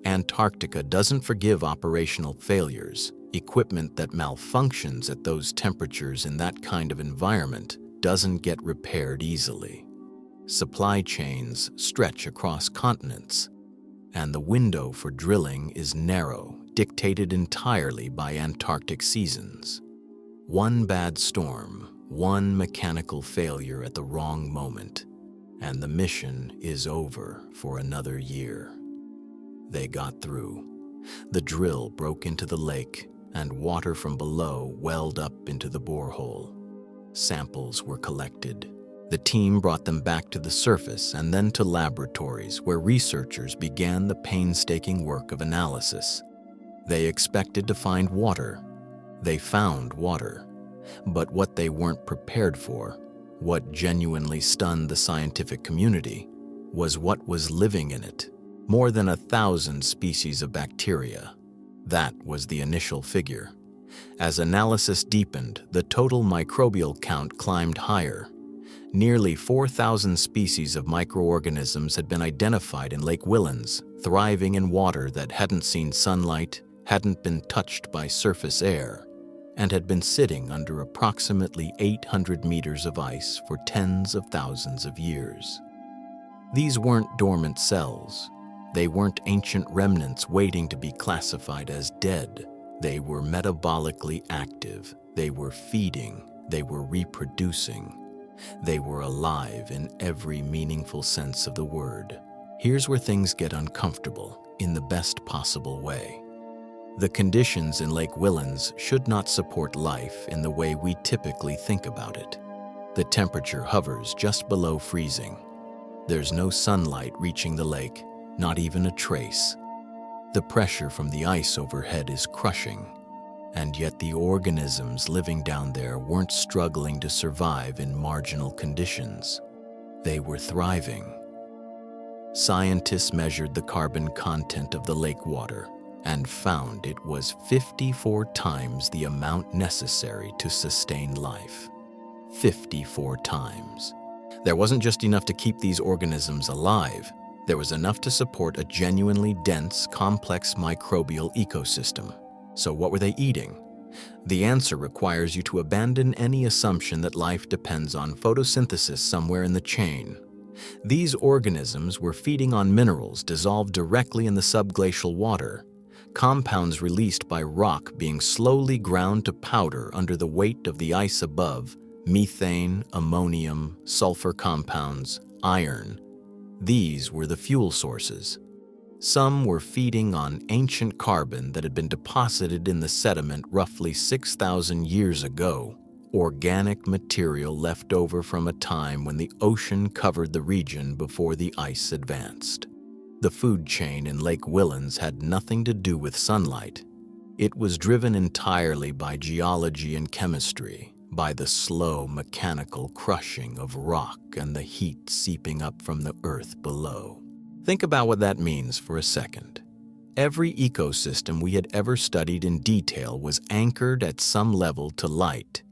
Antarctica doesn't forgive operational failures. Equipment that malfunctions at those temperatures in that kind of environment doesn't get repaired easily. Supply chains stretch across continents, and the window for drilling is narrow, dictated entirely by Antarctic seasons. One bad storm, one mechanical failure at the wrong moment, and the mission is over for another year. They got through. The drill broke into the lake, and water from below welled up into the borehole. Samples were collected. The team brought them back to the surface and then to laboratories where researchers began the painstaking work of analysis. They expected to find water. They found water. But what they weren't prepared for, what genuinely stunned the scientific community, was what was living in it. More than 1,000 species of bacteria. That was the initial figure. As analysis deepened, the total microbial count climbed higher. Nearly 4,000 species of microorganisms had been identified in Lake Whillans, thriving in water that hadn't seen sunlight, hadn't been touched by surface air, and had been sitting under approximately 800 meters of ice for tens of thousands of years. These weren't dormant cells. They weren't ancient remnants waiting to be classified as dead. They were metabolically active. They were feeding. They were reproducing. They were alive in every meaningful sense of the word. Here's where things get uncomfortable in the best possible way. The conditions in Lake Whillans should not support life in the way we typically think about it. The temperature hovers just below freezing. There's no sunlight reaching the lake, not even a trace. The pressure from the ice overhead is crushing, and yet the organisms living down there weren't struggling to survive in marginal conditions. They were thriving. Scientists measured the carbon content of the lake water and found it was 54 times the amount necessary to sustain life. 54 times. There wasn't just enough to keep these organisms alive. There was enough to support a genuinely dense, complex microbial ecosystem. So what were they eating? The answer requires you to abandon any assumption that life depends on photosynthesis somewhere in the chain. These organisms were feeding on minerals dissolved directly in the subglacial water, compounds released by rock being slowly ground to powder under the weight of the ice above, methane, ammonium, sulfur compounds, iron. These were the fuel sources. Some were feeding on ancient carbon that had been deposited in the sediment roughly 6,000 years ago, organic material left over from a time when the ocean covered the region before the ice advanced. The food chain in Lake Whillans had nothing to do with sunlight. It was driven entirely by geology and chemistry, by the slow mechanical crushing of rock and the heat seeping up from the earth below. Think about what that means for a second. Every ecosystem we had ever studied in detail was anchored at some level to light.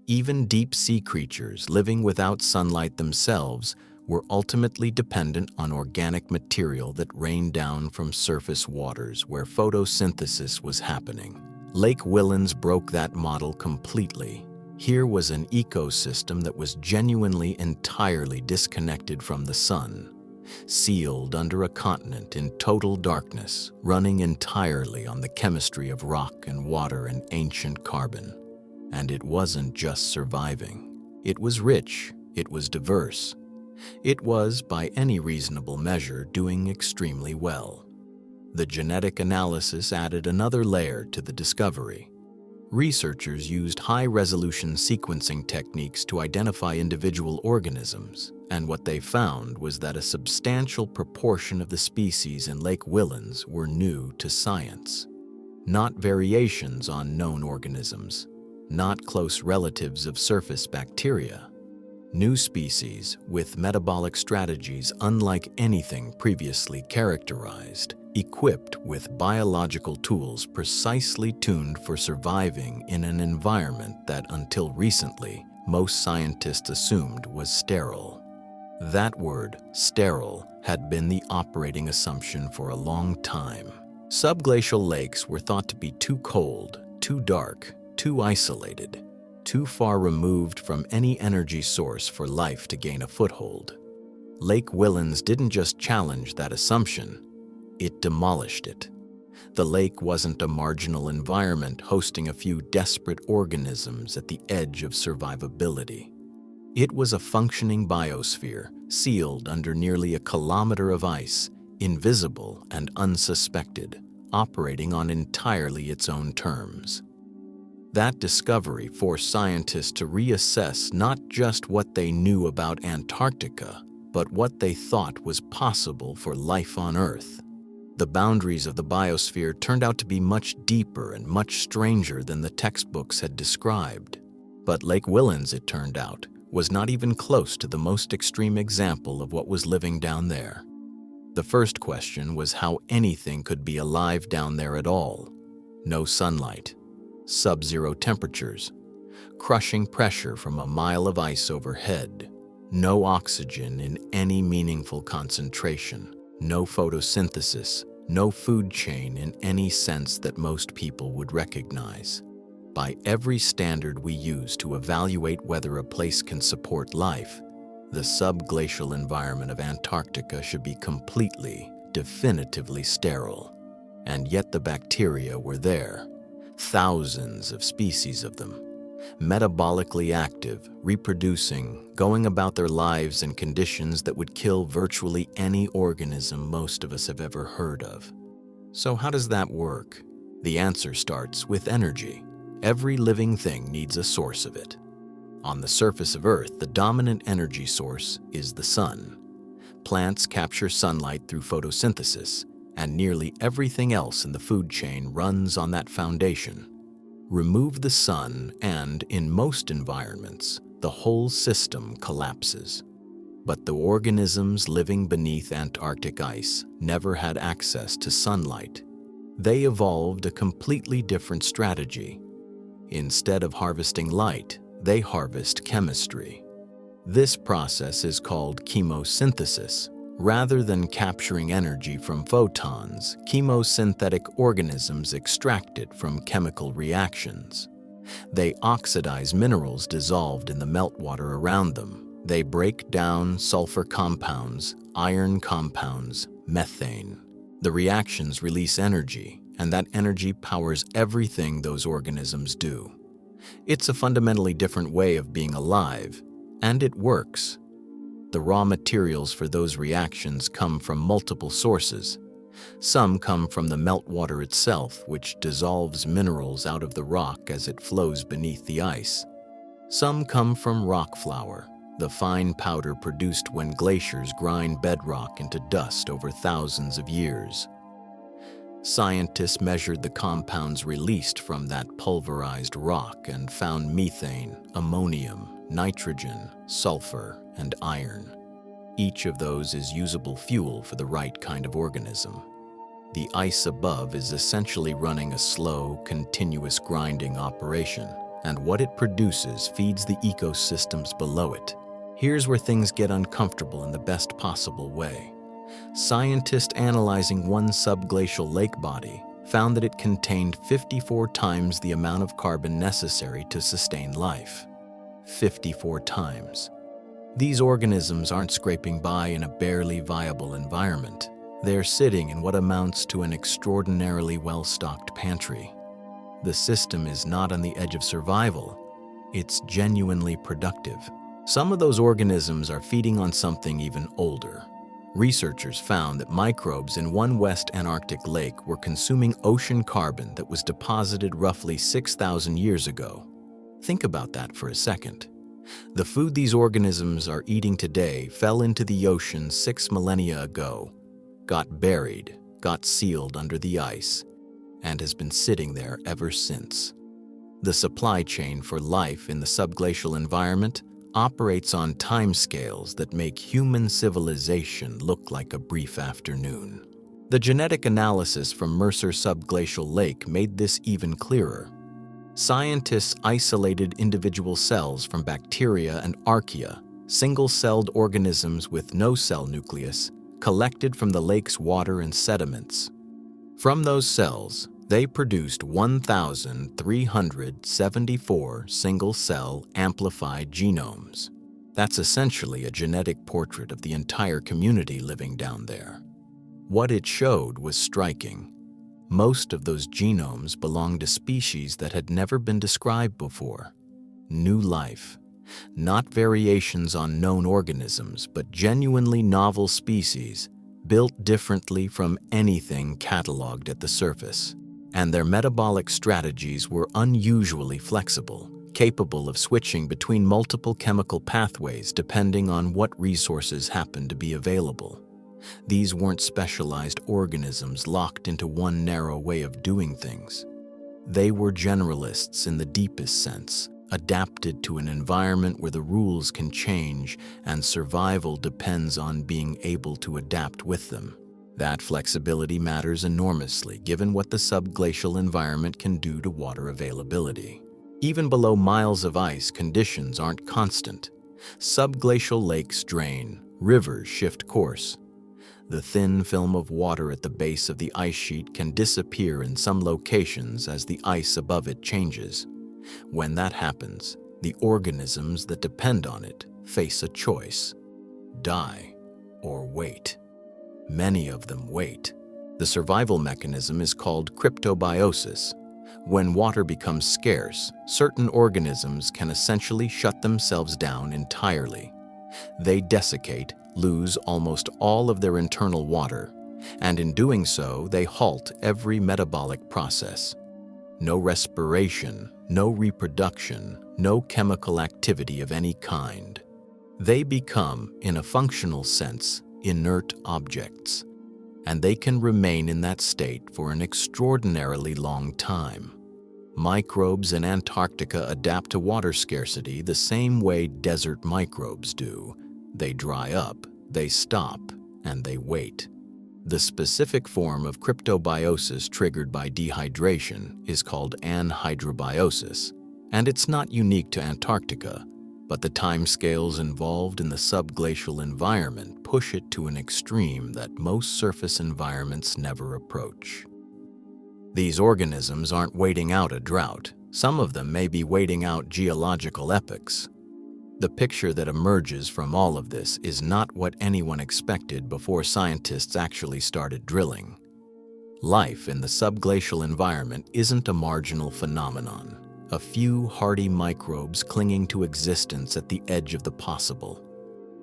Even deep-sea creatures living without sunlight themselves were ultimately dependent on organic material that rained down from surface waters where photosynthesis was happening. Lake Whillans broke that model completely. Here was an ecosystem that was genuinely entirely disconnected from the sun, sealed under a continent in total darkness, running entirely on the chemistry of rock and water and ancient carbon. And it wasn't just surviving. It was rich. It was diverse. It was, by any reasonable measure, doing extremely well. The genetic analysis added another layer to the discovery. Researchers used high-resolution sequencing techniques to identify individual organisms, and what they found was that a substantial proportion of the species in Lake Whillans were new to science. Not variations on known organisms, not close relatives of surface bacteria. New species with metabolic strategies unlike anything previously characterized, equipped with biological tools precisely tuned for surviving in an environment that until recently most scientists assumed was sterile. That word, sterile, had been the operating assumption for a long time. Subglacial lakes were thought to be too cold, too dark, too isolated, too far removed from any energy source for life to gain a foothold. Lake Whillans didn't just challenge that assumption, it demolished it. The lake wasn't a marginal environment hosting a few desperate organisms at the edge of survivability. It was a functioning biosphere, sealed under nearly a kilometer of ice, invisible and unsuspected, operating on entirely its own terms. That discovery forced scientists to reassess not just what they knew about Antarctica, but what they thought was possible for life on Earth. The boundaries of the biosphere turned out to be much deeper and much stranger than the textbooks had described. But Lake Whillans, it turned out, was not even close to the most extreme example of what was living down there. The first question was how anything could be alive down there at all. No sunlight, sub-zero temperatures, crushing pressure from a mile of ice overhead, no oxygen in any meaningful concentration, no photosynthesis, no food chain in any sense that most people would recognize. By every standard we use to evaluate whether a place can support life, the subglacial environment of Antarctica should be completely, definitively sterile. And yet the bacteria were there. Thousands of species of them, metabolically active, reproducing, going about their lives in conditions that would kill virtually any organism most of us have ever heard of. So how does that work? The answer starts with energy. Every living thing needs a source of it. On the surface of Earth, the dominant energy source is the sun. Plants capture sunlight through photosynthesis, and nearly everything else in the food chain runs on that foundation. Remove the sun and, in most environments, the whole system collapses. But the organisms living beneath Antarctic ice never had access to sunlight. They evolved a completely different strategy. Instead of harvesting light, they harvest chemistry. This process is called chemosynthesis. Rather than capturing energy from photons, chemosynthetic organisms extract it from chemical reactions. They oxidize minerals dissolved in the meltwater around them. They break down sulfur compounds, iron compounds, methane. The reactions release energy, and that energy powers everything those organisms do. It's a fundamentally different way of being alive, and it works. The raw materials for those reactions come from multiple sources. Some come from the meltwater itself, which dissolves minerals out of the rock as it flows beneath the ice. Some come from rock flour, the fine powder produced when glaciers grind bedrock into dust over thousands of years. Scientists measured the compounds released from that pulverized rock and found methane, ammonium, nitrogen, sulfur, and iron. Each of those is usable fuel for the right kind of organism. The ice above is essentially running a slow, continuous grinding operation, and what it produces feeds the ecosystems below it. Here's where things get uncomfortable in the best possible way. Scientists analyzing one subglacial lake body found that it contained 54 times the amount of carbon necessary to sustain life. 54 times. These organisms aren't scraping by in a barely viable environment. They're sitting in what amounts to an extraordinarily well-stocked pantry. The system is not on the edge of survival. It's genuinely productive. Some of those organisms are feeding on something even older. Researchers found that microbes in one West Antarctic lake were consuming ocean carbon that was deposited roughly 6,000 years ago. Think about that for a second. The food these organisms are eating today fell into the ocean 6 millennia ago, got buried, got sealed under the ice, and has been sitting there ever since. The supply chain for life in the subglacial environment operates on timescales that make human civilization look like a brief afternoon. The genetic analysis from Mercer Subglacial Lake made this even clearer. Scientists isolated individual cells from bacteria and archaea, single-celled organisms with no cell nucleus, collected from the lake's water and sediments. From those cells, they produced 1,374 single-cell amplified genomes. That's essentially a genetic portrait of the entire community living down there. What it showed was striking. Most of those genomes belonged to species that had never been described before. New life. Not variations on known organisms, but genuinely novel species, built differently from anything cataloged at the surface. And their metabolic strategies were unusually flexible, capable of switching between multiple chemical pathways depending on what resources happened to be available. These weren't specialized organisms locked into one narrow way of doing things. They were generalists in the deepest sense, adapted to an environment where the rules can change and survival depends on being able to adapt with them. That flexibility matters enormously given what the subglacial environment can do to water availability. Even below miles of ice, conditions aren't constant. Subglacial lakes drain, rivers shift course. The thin film of water at the base of the ice sheet can disappear in some locations as the ice above it changes. When that happens, the organisms that depend on it face a choice: die or wait. Many of them wait. The survival mechanism is called cryptobiosis. When water becomes scarce, certain organisms can essentially shut themselves down entirely. They desiccate, lose almost all of their internal water, and in doing so, they halt every metabolic process. No respiration, no reproduction, no chemical activity of any kind. They become, in a functional sense, inert objects, and they can remain in that state for an extraordinarily long time. Microbes in Antarctica adapt to water scarcity the same way desert microbes do. They dry up, they stop, and they wait. The specific form of cryptobiosis triggered by dehydration is called anhydrobiosis, and it's not unique to Antarctica, but the timescales involved in the subglacial environment push it to an extreme that most surface environments never approach. These organisms aren't waiting out a drought. Some of them may be waiting out geological epochs. The picture that emerges from all of this is not what anyone expected before scientists actually started drilling. Life in the subglacial environment isn't a marginal phenomenon, a few hardy microbes clinging to existence at the edge of the possible.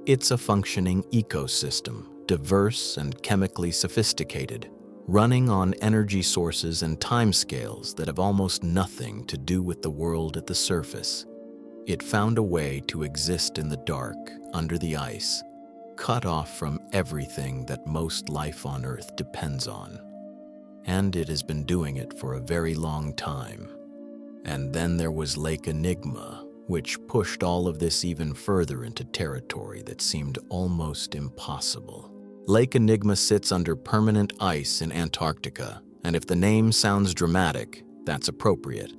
It's a functioning ecosystem, diverse and chemically sophisticated, running on energy sources and timescales that have almost nothing to do with the world at the surface. It found a way to exist in the dark, under the ice, cut off from everything that most life on Earth depends on. And it has been doing it for a very long time. And then there was Lake Enigma, which pushed all of this even further into territory that seemed almost impossible. Lake Enigma sits under permanent ice in Antarctica, and if the name sounds dramatic, that's appropriate.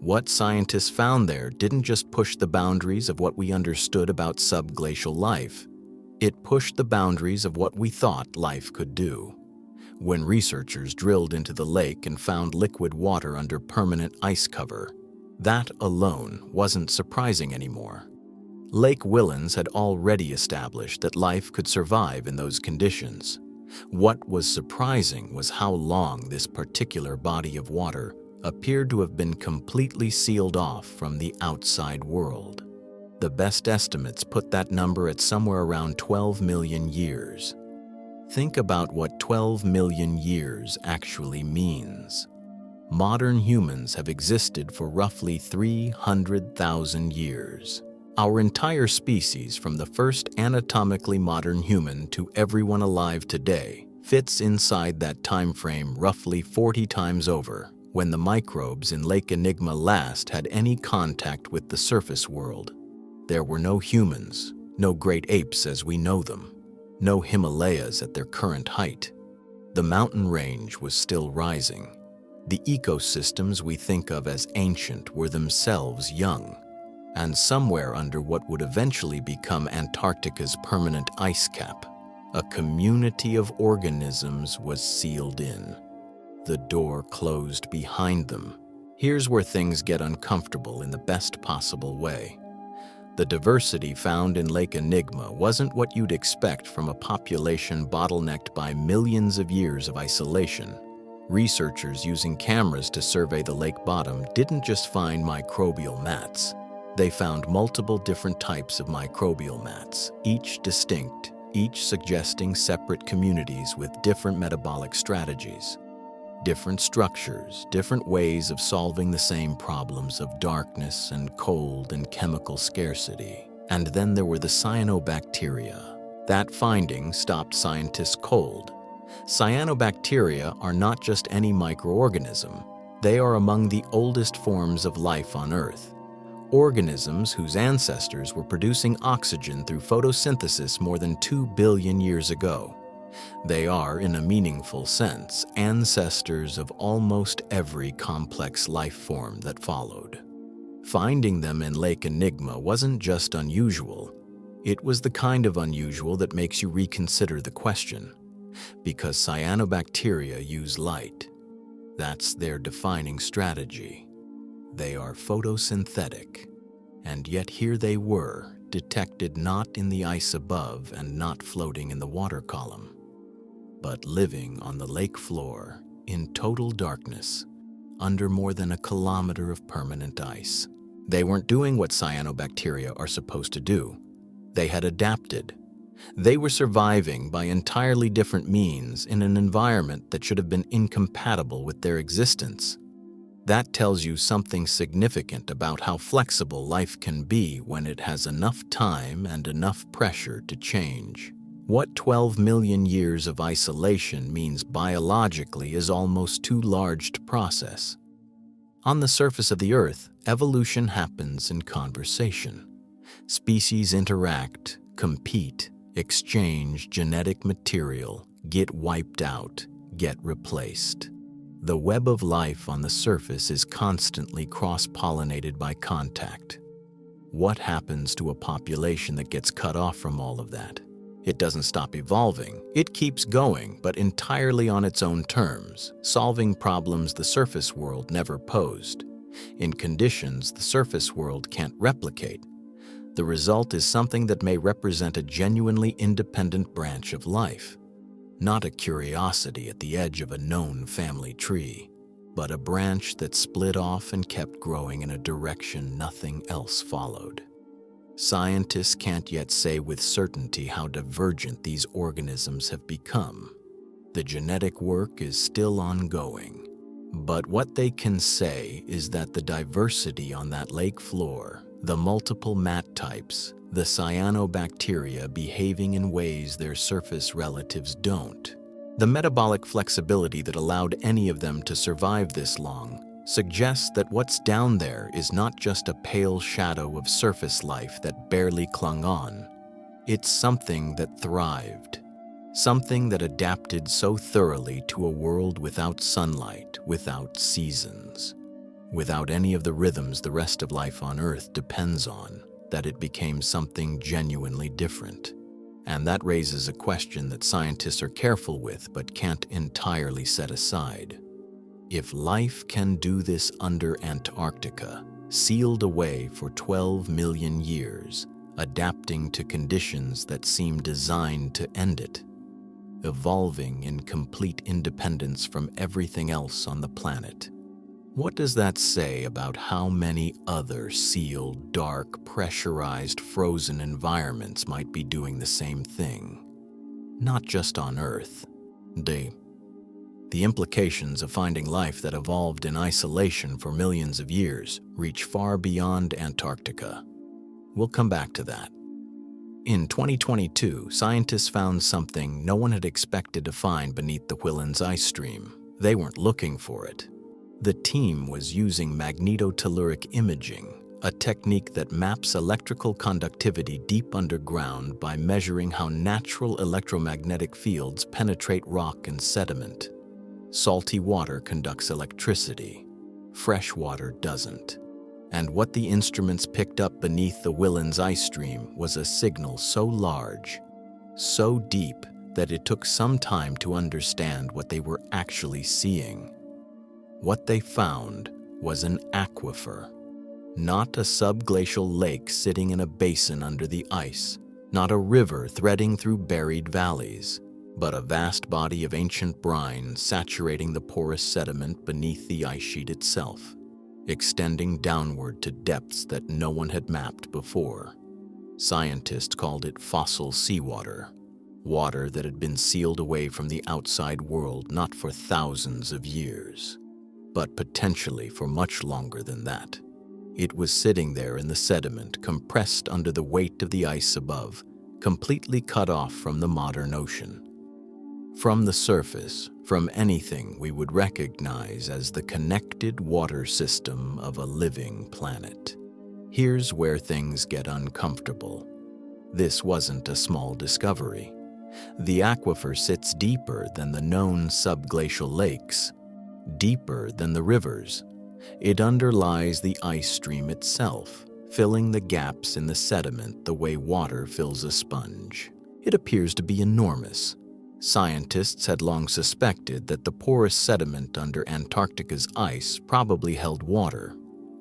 What scientists found there didn't just push the boundaries of what we understood about subglacial life. It pushed the boundaries of what we thought life could do. When researchers drilled into the lake and found liquid water under permanent ice cover, that alone wasn't surprising anymore. Lake Whillans had already established that life could survive in those conditions. What was surprising was how long this particular body of water appeared to have been completely sealed off from the outside world. The best estimates put that number at somewhere around 12 million years. Think about what 12 million years actually means. Modern humans have existed for roughly 300,000 years. Our entire species, from the first anatomically modern human to everyone alive today, fits inside that time frame roughly 40 times over, when the microbes in Lake Enigma last had any contact with the surface world. There were no humans, no great apes as we know them, no Himalayas at their current height. The mountain range was still rising. The ecosystems we think of as ancient were themselves young, and somewhere under what would eventually become Antarctica's permanent ice cap, a community of organisms was sealed in. The door closed behind them. Here's where things get uncomfortable in the best possible way. The diversity found in Lake Enigma wasn't what you'd expect from a population bottlenecked by millions of years of isolation. Researchers using cameras to survey the lake bottom didn't just find microbial mats. They found multiple different types of microbial mats, each distinct, each suggesting separate communities with different metabolic strategies. Different structures, different ways of solving the same problems of darkness and cold and chemical scarcity. And then there were the cyanobacteria. That finding stopped scientists cold. Cyanobacteria are not just any microorganism. They are among the oldest forms of life on Earth. Organisms whose ancestors were producing oxygen through photosynthesis more than 2 billion years ago. They are, in a meaningful sense, ancestors of almost every complex life form that followed. Finding them in Lake Enigma wasn't just unusual. It was the kind of unusual that makes you reconsider the question. Because cyanobacteria use light. That's their defining strategy. They are photosynthetic. And yet here they were, detected not in the ice above and not floating in the water column, but living on the lake floor in total darkness, under more than a kilometer of permanent ice. They weren't doing what cyanobacteria are supposed to do. They had adapted. They were surviving by entirely different means in an environment that should have been incompatible with their existence. That tells you something significant about how flexible life can be when it has enough time and enough pressure to change. What 12 million years of isolation means biologically is almost too large to process. On the surface of the Earth, evolution happens in conversation. Species interact, compete, exchange genetic material, get wiped out, get replaced. The web of life on the surface is constantly cross-pollinated by contact. What happens to a population that gets cut off from all of that? It doesn't stop evolving. It keeps going, but entirely on its own terms, solving problems the surface world never posed. In conditions the surface world can't replicate. The result is something that may represent a genuinely independent branch of life. Not a curiosity at the edge of a known family tree, but a branch that split off and kept growing in a direction nothing else followed. Scientists can't yet say with certainty how divergent these organisms have become. The genetic work is still ongoing. But what they can say is that the diversity on that lake floor, the multiple mat types, the cyanobacteria behaving in ways their surface relatives don't, the metabolic flexibility that allowed any of them to survive this long, suggests that what's down there is not just a pale shadow of surface life that barely clung on. It's something that thrived. Something that adapted so thoroughly to a world without sunlight, without seasons, without any of the rhythms the rest of life on Earth depends on, that it became something genuinely different. And that raises a question that scientists are careful with but can't entirely set aside. If life can do this under Antarctica, sealed away for 12 million years, adapting to conditions that seem designed to end it, evolving in complete independence from everything else on the planet, what does that say about how many other sealed, dark, pressurized, frozen environments might be doing the same thing? not just on Earth. The implications of finding life that evolved in isolation for millions of years reach far beyond Antarctica. We'll come back to that. In 2022, scientists found something no one had expected to find beneath the Whillans ice stream. They weren't looking for it. The team was using magnetotelluric imaging, a technique that maps electrical conductivity deep underground by measuring how natural electromagnetic fields penetrate rock and sediment. Salty water conducts electricity. Fresh water doesn't. And what the instruments picked up beneath the Whillans ice stream was a signal so large, so deep, that it took some time to understand what they were actually seeing. What they found was an aquifer, not a subglacial lake sitting in a basin under the ice, not a river threading through buried valleys, but a vast body of ancient brine saturating the porous sediment beneath the ice sheet itself, extending downward to depths that no one had mapped before. Scientists called it fossil seawater, water that had been sealed away from the outside world not for thousands of years, but potentially for much longer than that. It was sitting there in the sediment, compressed under the weight of the ice above, completely cut off from the modern ocean. From the surface, from anything we would recognize as the connected water system of a living planet. Here's where things get uncomfortable. This wasn't a small discovery. The aquifer sits deeper than the known subglacial lakes, deeper than the rivers. It underlies the ice stream itself, filling the gaps in the sediment the way water fills a sponge. It appears to be enormous. Scientists had long suspected that the porous sediment under Antarctica's ice probably held water.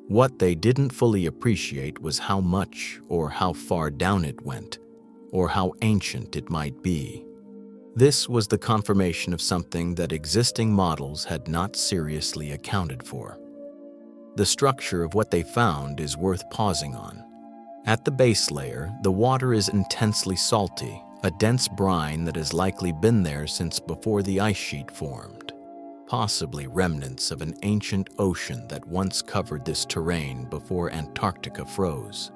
What they didn't fully appreciate was how much or how far down it went, or how ancient it might be. This was the confirmation of something that existing models had not seriously accounted for. The structure of what they found is worth pausing on. At the base layer, the water is intensely salty, a dense brine that has likely been there since before the ice sheet formed, possibly remnants of an ancient ocean that once covered this terrain before Antarctica froze.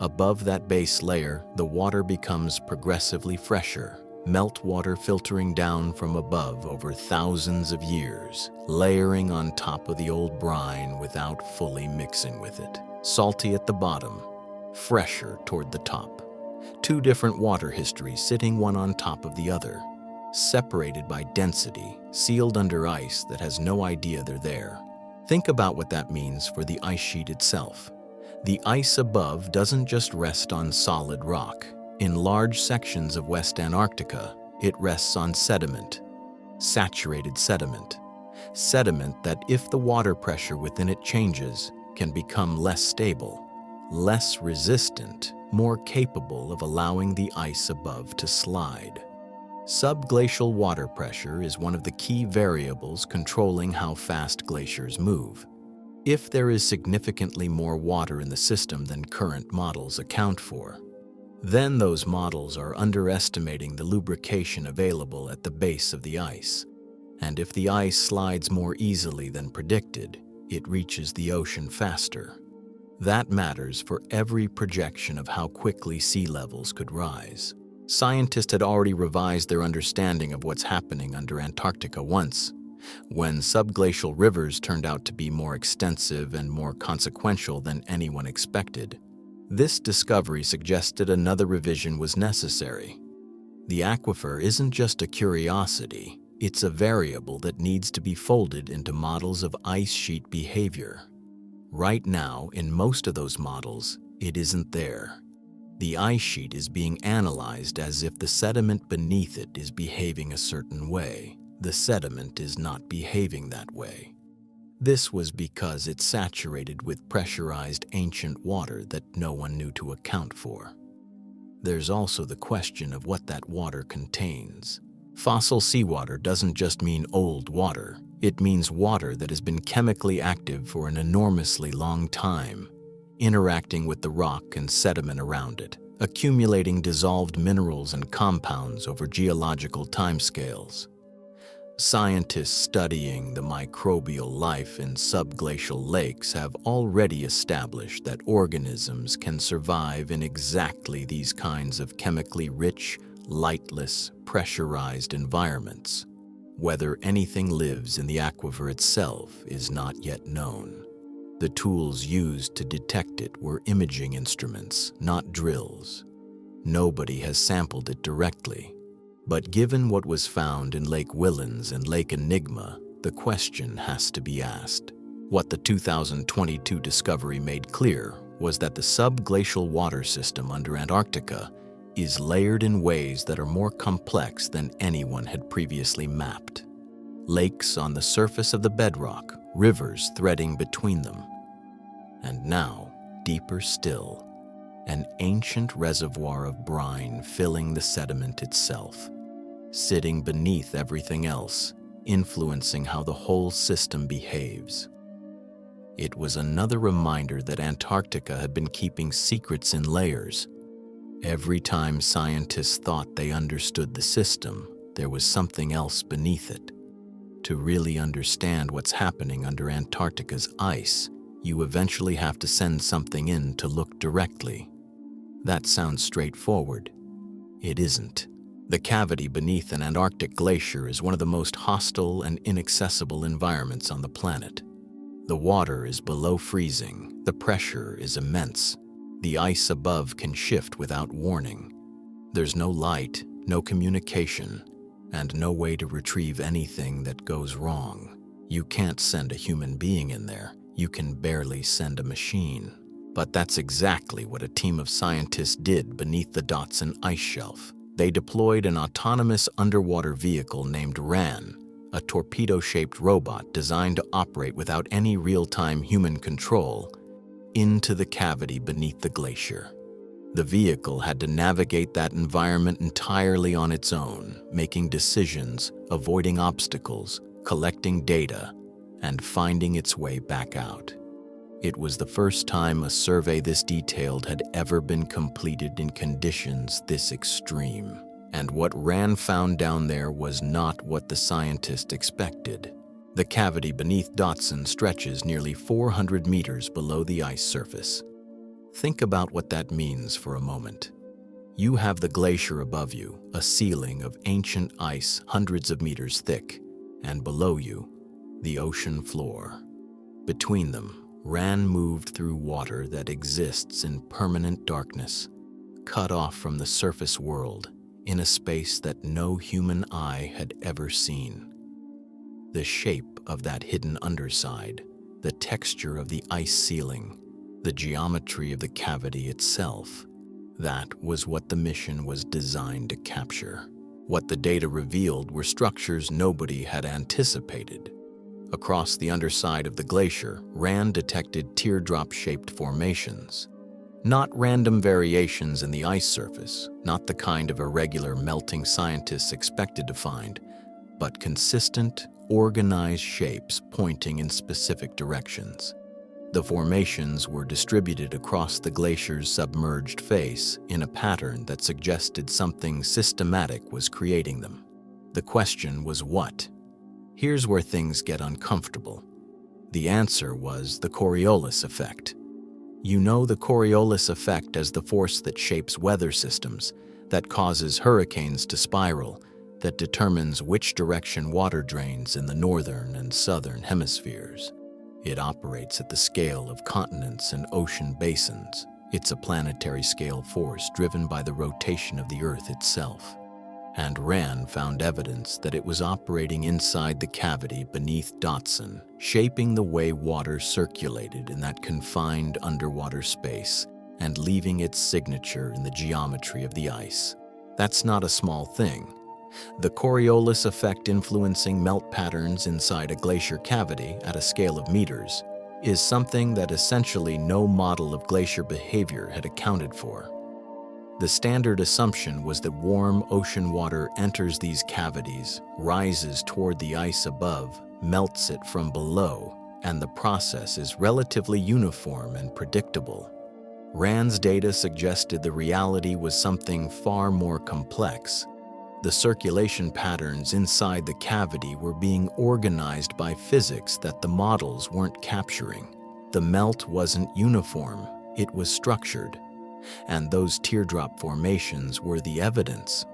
Above that base layer, the water becomes progressively fresher, meltwater filtering down from above over thousands of years, layering on top of the old brine without fully mixing with it. Salty at the bottom, fresher toward the top. Two different water histories sitting one on top of the other, separated by density, sealed under ice that has no idea they're there. Think about what that means for the ice sheet itself. The ice above doesn't just rest on solid rock. In large sections of West Antarctica, it rests on sediment, saturated sediment. Sediment that, if the water pressure within it changes, can become less stable, less resistant, more capable of allowing the ice above to slide. Subglacial water pressure is one of the key variables controlling how fast glaciers move. If there is significantly more water in the system than current models account for, then those models are underestimating the lubrication available at the base of the ice. And if the ice slides more easily than predicted, it reaches the ocean faster. That matters for every projection of how quickly sea levels could rise. Scientists had already revised their understanding of what's happening under Antarctica once, when subglacial rivers turned out to be more extensive and more consequential than anyone expected. This discovery suggested another revision was necessary. The aquifer isn't just a curiosity, it's a variable that needs to be folded into models of ice sheet behavior. Right now, in most of those models, it isn't there. The ice sheet is being analyzed as if the sediment beneath it is behaving a certain way. The sediment is not behaving that way. This was because it's saturated with pressurized ancient water that no one knew to account for. There's also the question of what that water contains. Fossil seawater doesn't just mean old water. It means water that has been chemically active for an enormously long time, interacting with the rock and sediment around it. accumulating dissolved minerals and compounds over geological timescales. Scientists studying the microbial life in subglacial lakes have already established that organisms can survive in exactly these kinds of chemically rich, lightless, pressurized environments. Whether anything lives in the aquifer itself is not yet known. The tools used to detect it were imaging instruments, not drills. Nobody has sampled it directly. But given what was found in Lake Whillans and Lake Enigma, the question has to be asked. What the 2022 discovery made clear was that the subglacial water system under Antarctica is layered in ways that are more complex than anyone had previously mapped. Lakes on the surface of the bedrock, rivers threading between them. And now, deeper still, an ancient reservoir of brine filling the sediment itself, sitting beneath everything else, influencing how the whole system behaves. It was another reminder that Antarctica had been keeping secrets in layers. Every time scientists thought they understood the system, there was something else beneath it. To really understand what's happening under Antarctica's ice, you eventually have to send something in to look directly. That sounds straightforward. It isn't. The cavity beneath an Antarctic glacier is one of the most hostile and inaccessible environments on the planet. The water is below freezing, the pressure is immense, the ice above can shift without warning. There's no light, no communication, and no way to retrieve anything that goes wrong. You can't send a human being in there, you can barely send a machine. But that's exactly what a team of scientists did beneath the Dotson ice shelf. They deployed an autonomous underwater vehicle named RAN, a torpedo-shaped robot designed to operate without any real-time human control, into the cavity beneath the glacier. The vehicle had to navigate that environment entirely on its own, making decisions, avoiding obstacles, collecting data, and finding its way back out. It was the first time a survey this detailed had ever been completed in conditions this extreme. And what RAN found down there was not what the scientists expected. The cavity beneath Dotson stretches nearly 400 meters below the ice surface. Think about what that means for a moment. You have the glacier above you, a ceiling of ancient ice hundreds of meters thick, and below you, the ocean floor. Between them, RAN moved through water that exists in permanent darkness, cut off from the surface world in a space that no human eye had ever seen. The shape of that hidden underside, the texture of the ice ceiling, the geometry of the cavity itself, that was what the mission was designed to capture. What the data revealed were structures nobody had anticipated. Across the underside of the glacier, RAN detected teardrop-shaped formations. Not random variations in the ice surface, not the kind of irregular melting scientists expected to find, but consistent, organized shapes pointing in specific directions. The formations were distributed across the glacier's submerged face in a pattern that suggested something systematic was creating them. The question was what? Here's where things get uncomfortable. The answer was the Coriolis effect. You know the Coriolis effect as the force that shapes weather systems, that causes hurricanes to spiral, that determines which direction water drains in the northern and southern hemispheres. It operates at the scale of continents and ocean basins. It's a planetary scale force driven by the rotation of the Earth itself. And RAN found evidence that it was operating inside the cavity beneath Dotson, shaping the way water circulated in that confined underwater space and leaving its signature in the geometry of the ice. That's not a small thing. The Coriolis effect influencing melt patterns inside a glacier cavity at a scale of meters is something that essentially no model of glacier behavior had accounted for. The standard assumption was that warm ocean water enters these cavities, rises toward the ice above, melts it from below, and the process is relatively uniform and predictable. Rand's data suggested the reality was something far more complex. The circulation patterns inside the cavity were being organized by physics that the models weren't capturing. The melt wasn't uniform, it was structured, and those teardrop formations were the evidence.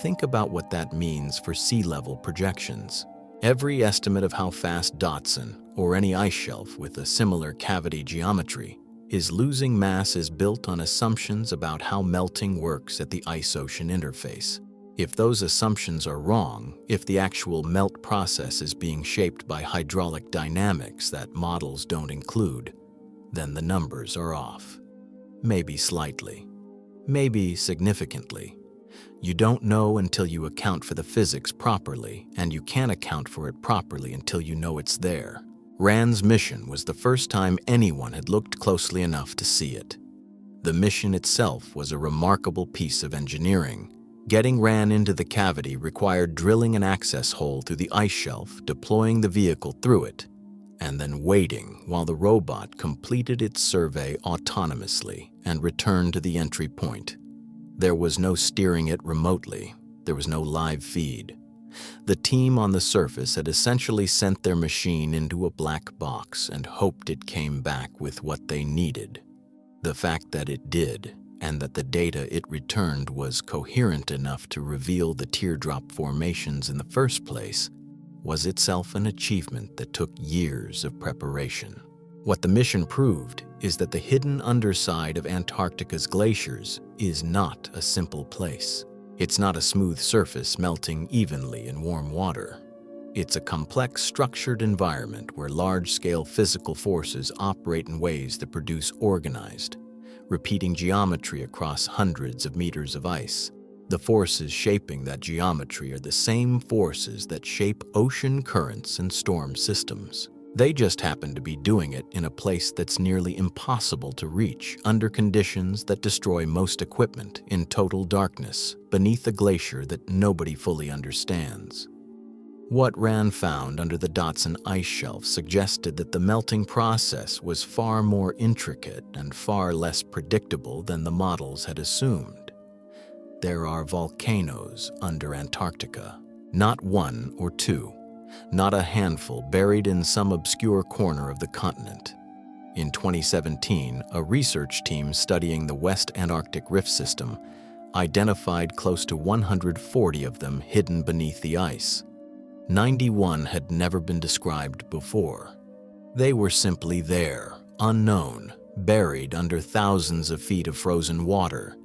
Think about what that means for sea level projections. Every estimate of how fast Dotson, or any ice shelf with a similar cavity geometry, is losing mass is built on assumptions about how melting works at the ice-ocean interface. If those assumptions are wrong, if the actual melt process is being shaped by hydraulic dynamics that models don't include, then the numbers are off. Maybe slightly, maybe significantly. You don't know until you account for the physics properly, and you can't account for it properly until you know it's there. Rand's mission was the first time anyone had looked closely enough to see it. The mission itself was a remarkable piece of engineering. Getting Rand into the cavity required drilling an access hole through the ice shelf, deploying the vehicle through it, and then waiting while the robot completed its survey autonomously and returned to the entry point. There was no steering it remotely. There was no live feed. The team on the surface had essentially sent their machine into a black box and hoped it came back with what they needed. The fact that it did, and that the data it returned was coherent enough to reveal the teardrop formations in the first place, was itself an achievement that took years of preparation. What the mission proved is that the hidden underside of Antarctica's glaciers is not a simple place. It's not a smooth surface melting evenly in warm water. It's a complex, structured environment where large-scale physical forces operate in ways that produce organized, repeating geometry across hundreds of meters of ice. The forces shaping that geometry are the same forces that shape ocean currents and storm systems. They just happen to be doing it in a place that's nearly impossible to reach, under conditions that destroy most equipment, in total darkness, beneath a glacier that nobody fully understands. What Rand found under the Dotson ice shelf suggested that the melting process was far more intricate and far less predictable than the models had assumed. There are volcanoes under Antarctica, not one or two, not a handful buried in some obscure corner of the continent. In 2017, a research team studying the West Antarctic Rift System identified close to 140 of them hidden beneath the ice. 91 had never been described before. They were simply there, unknown, buried under thousands of feet of frozen water,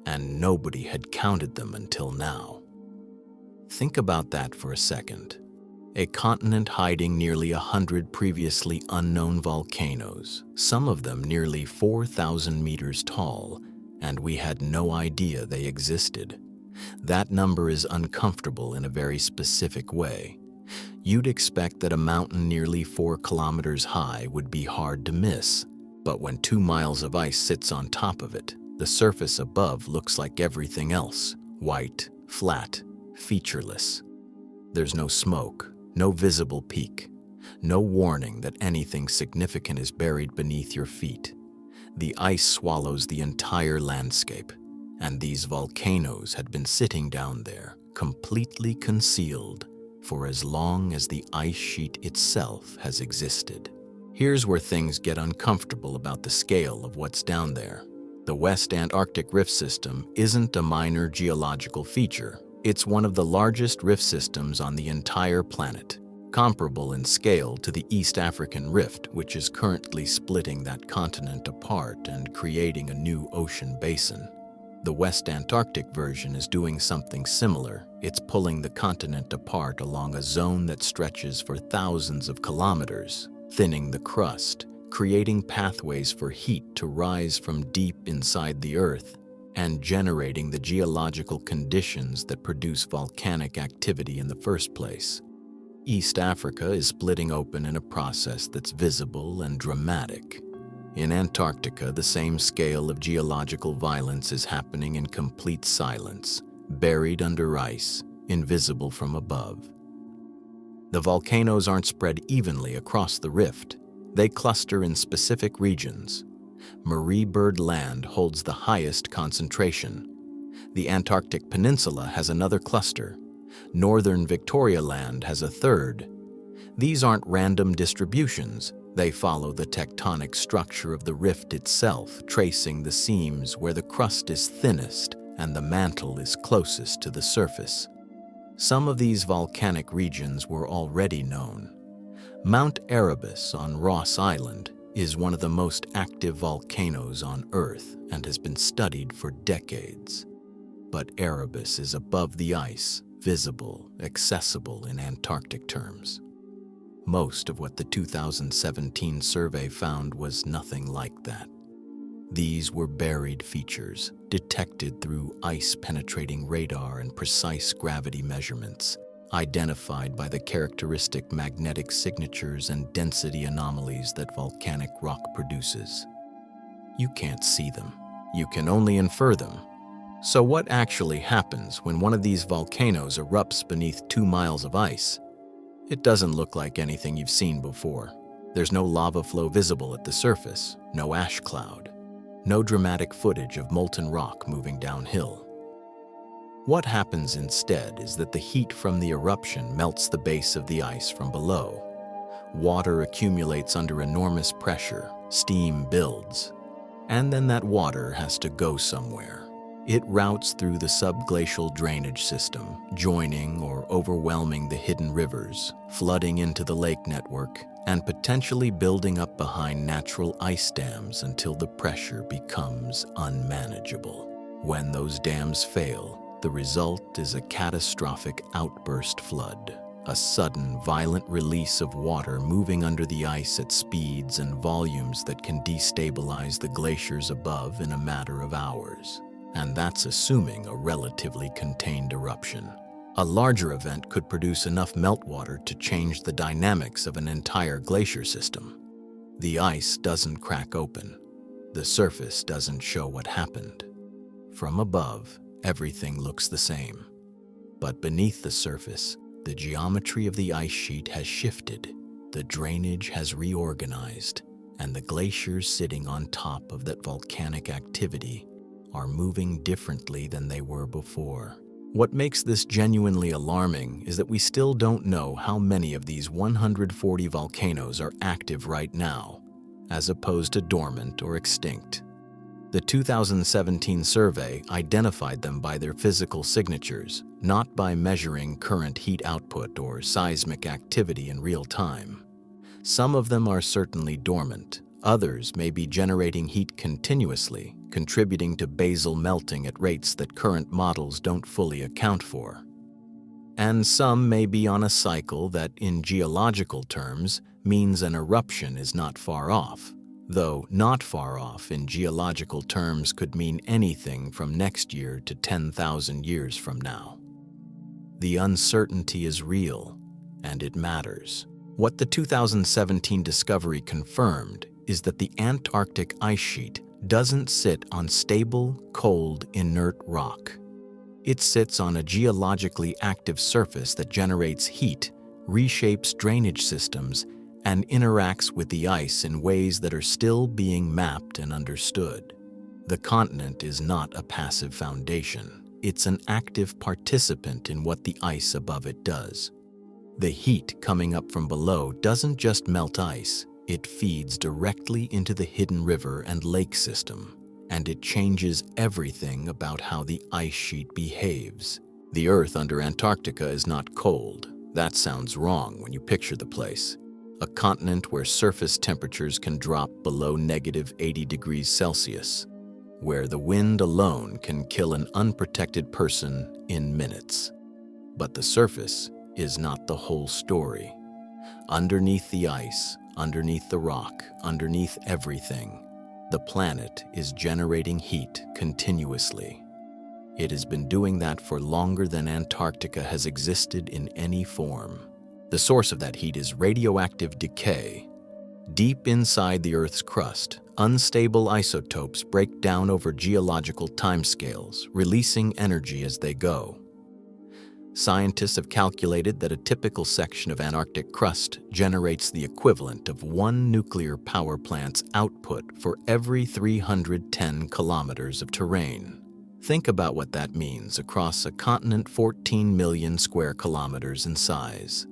and nobody had counted them until now. Think about that for a second. A continent hiding nearly 100 previously unknown volcanoes, some of them nearly 4,000 meters tall, and we had no idea they existed. That number is uncomfortable in a very specific way. You'd expect that a mountain nearly 4 kilometers high would be hard to miss, but when 2 miles of ice sits on top of it, the surface above looks like everything else, white, flat, featureless. There's no smoke, no visible peak, no warning that anything significant is buried beneath your feet. The ice swallows the entire landscape, and these volcanoes had been sitting down there, completely concealed, for as long as the ice sheet itself has existed. Here's where things get uncomfortable about the scale of what's down there. The West Antarctic Rift System isn't a minor geological feature. It's one of the largest rift systems on the entire planet, comparable in scale to the East African Rift, which is currently splitting that continent apart and creating a new ocean basin. The West Antarctic version is doing something similar. It's pulling the continent apart along a zone that stretches for thousands of kilometers, thinning the crust, creating pathways for heat to rise from deep inside the Earth, and generating the geological conditions that produce volcanic activity in the first place. East Africa is splitting open in a process that's visible and dramatic. In Antarctica, the same scale of geological violence is happening in complete silence, buried under ice, invisible from above. The volcanoes aren't spread evenly across the rift. They cluster in specific regions. Marie Byrd Land holds the highest concentration. The Antarctic Peninsula has another cluster. Northern Victoria Land has a third. These aren't random distributions. They follow the tectonic structure of the rift itself, tracing the seams where the crust is thinnest and the mantle is closest to the surface. Some of these volcanic regions were already known. Mount Erebus on Ross Island is one of the most active volcanoes on Earth and has been studied for decades. But Erebus is above the ice, visible, accessible in Antarctic terms. Most of what the 2017 survey found was nothing like that. These were buried features, detected through ice-penetrating radar and precise gravity measurements, identified by the characteristic magnetic signatures and density anomalies that volcanic rock produces. You can't see them. You can only infer them. So what actually happens when one of these volcanoes erupts beneath 2 miles of ice? It doesn't look like anything you've seen before. There's no lava flow visible at the surface, no ash cloud, no dramatic footage of molten rock moving downhill. What happens instead is that the heat from the eruption melts the base of the ice from below. Water accumulates under enormous pressure, steam builds, and then that water has to go somewhere. It routes through the subglacial drainage system, joining or overwhelming the hidden rivers, flooding into the lake network, and potentially building up behind natural ice dams until the pressure becomes unmanageable. When those dams fail, the result is a catastrophic outburst flood, a sudden, violent release of water moving under the ice at speeds and volumes that can destabilize the glaciers above in a matter of hours. And that's assuming a relatively contained eruption. A larger event could produce enough meltwater to change the dynamics of an entire glacier system. The ice doesn't crack open. The surface doesn't show what happened. From above, everything looks the same. But beneath the surface, the geometry of the ice sheet has shifted, the drainage has reorganized, and the glaciers sitting on top of that volcanic activity are moving differently than they were before. What makes this genuinely alarming is that we still don't know how many of these 140 volcanoes are active right now, as opposed to dormant or extinct. The 2017 survey identified them by their physical signatures, not by measuring current heat output or seismic activity in real time. Some of them are certainly dormant. Others may be generating heat continuously, contributing to basal melting at rates that current models don't fully account for. And some may be on a cycle that, in geological terms, means an eruption is not far off, though not far off in geological terms could mean anything from next year to 10,000 years from now. The uncertainty is real, and it matters. What the 2017 discovery confirmed is that the Antarctic ice sheet doesn't sit on stable, cold, inert rock. It sits on a geologically active surface that generates heat, reshapes drainage systems, and interacts with the ice in ways that are still being mapped and understood. The continent is not a passive foundation. It's an active participant in what the ice above it does. The heat coming up from below doesn't just melt ice. It feeds directly into the hidden river and lake system, and it changes everything about how the ice sheet behaves. The Earth under Antarctica is not cold. That sounds wrong when you picture the place. A continent where surface temperatures can drop below -80 degrees Celsius, where the wind alone can kill an unprotected person in minutes. But the surface is not the whole story. Underneath the ice, underneath the rock, underneath everything, the planet is generating heat continuously. It has been doing that for longer than Antarctica has existed in any form. The source of that heat is radioactive decay. Deep inside the Earth's crust, unstable isotopes break down over geological timescales, releasing energy as they go. Scientists have calculated that a typical section of Antarctic crust generates the equivalent of one nuclear power plant's output for every 310 kilometers of terrain. Think about what that means across a continent 14 million square kilometers in size.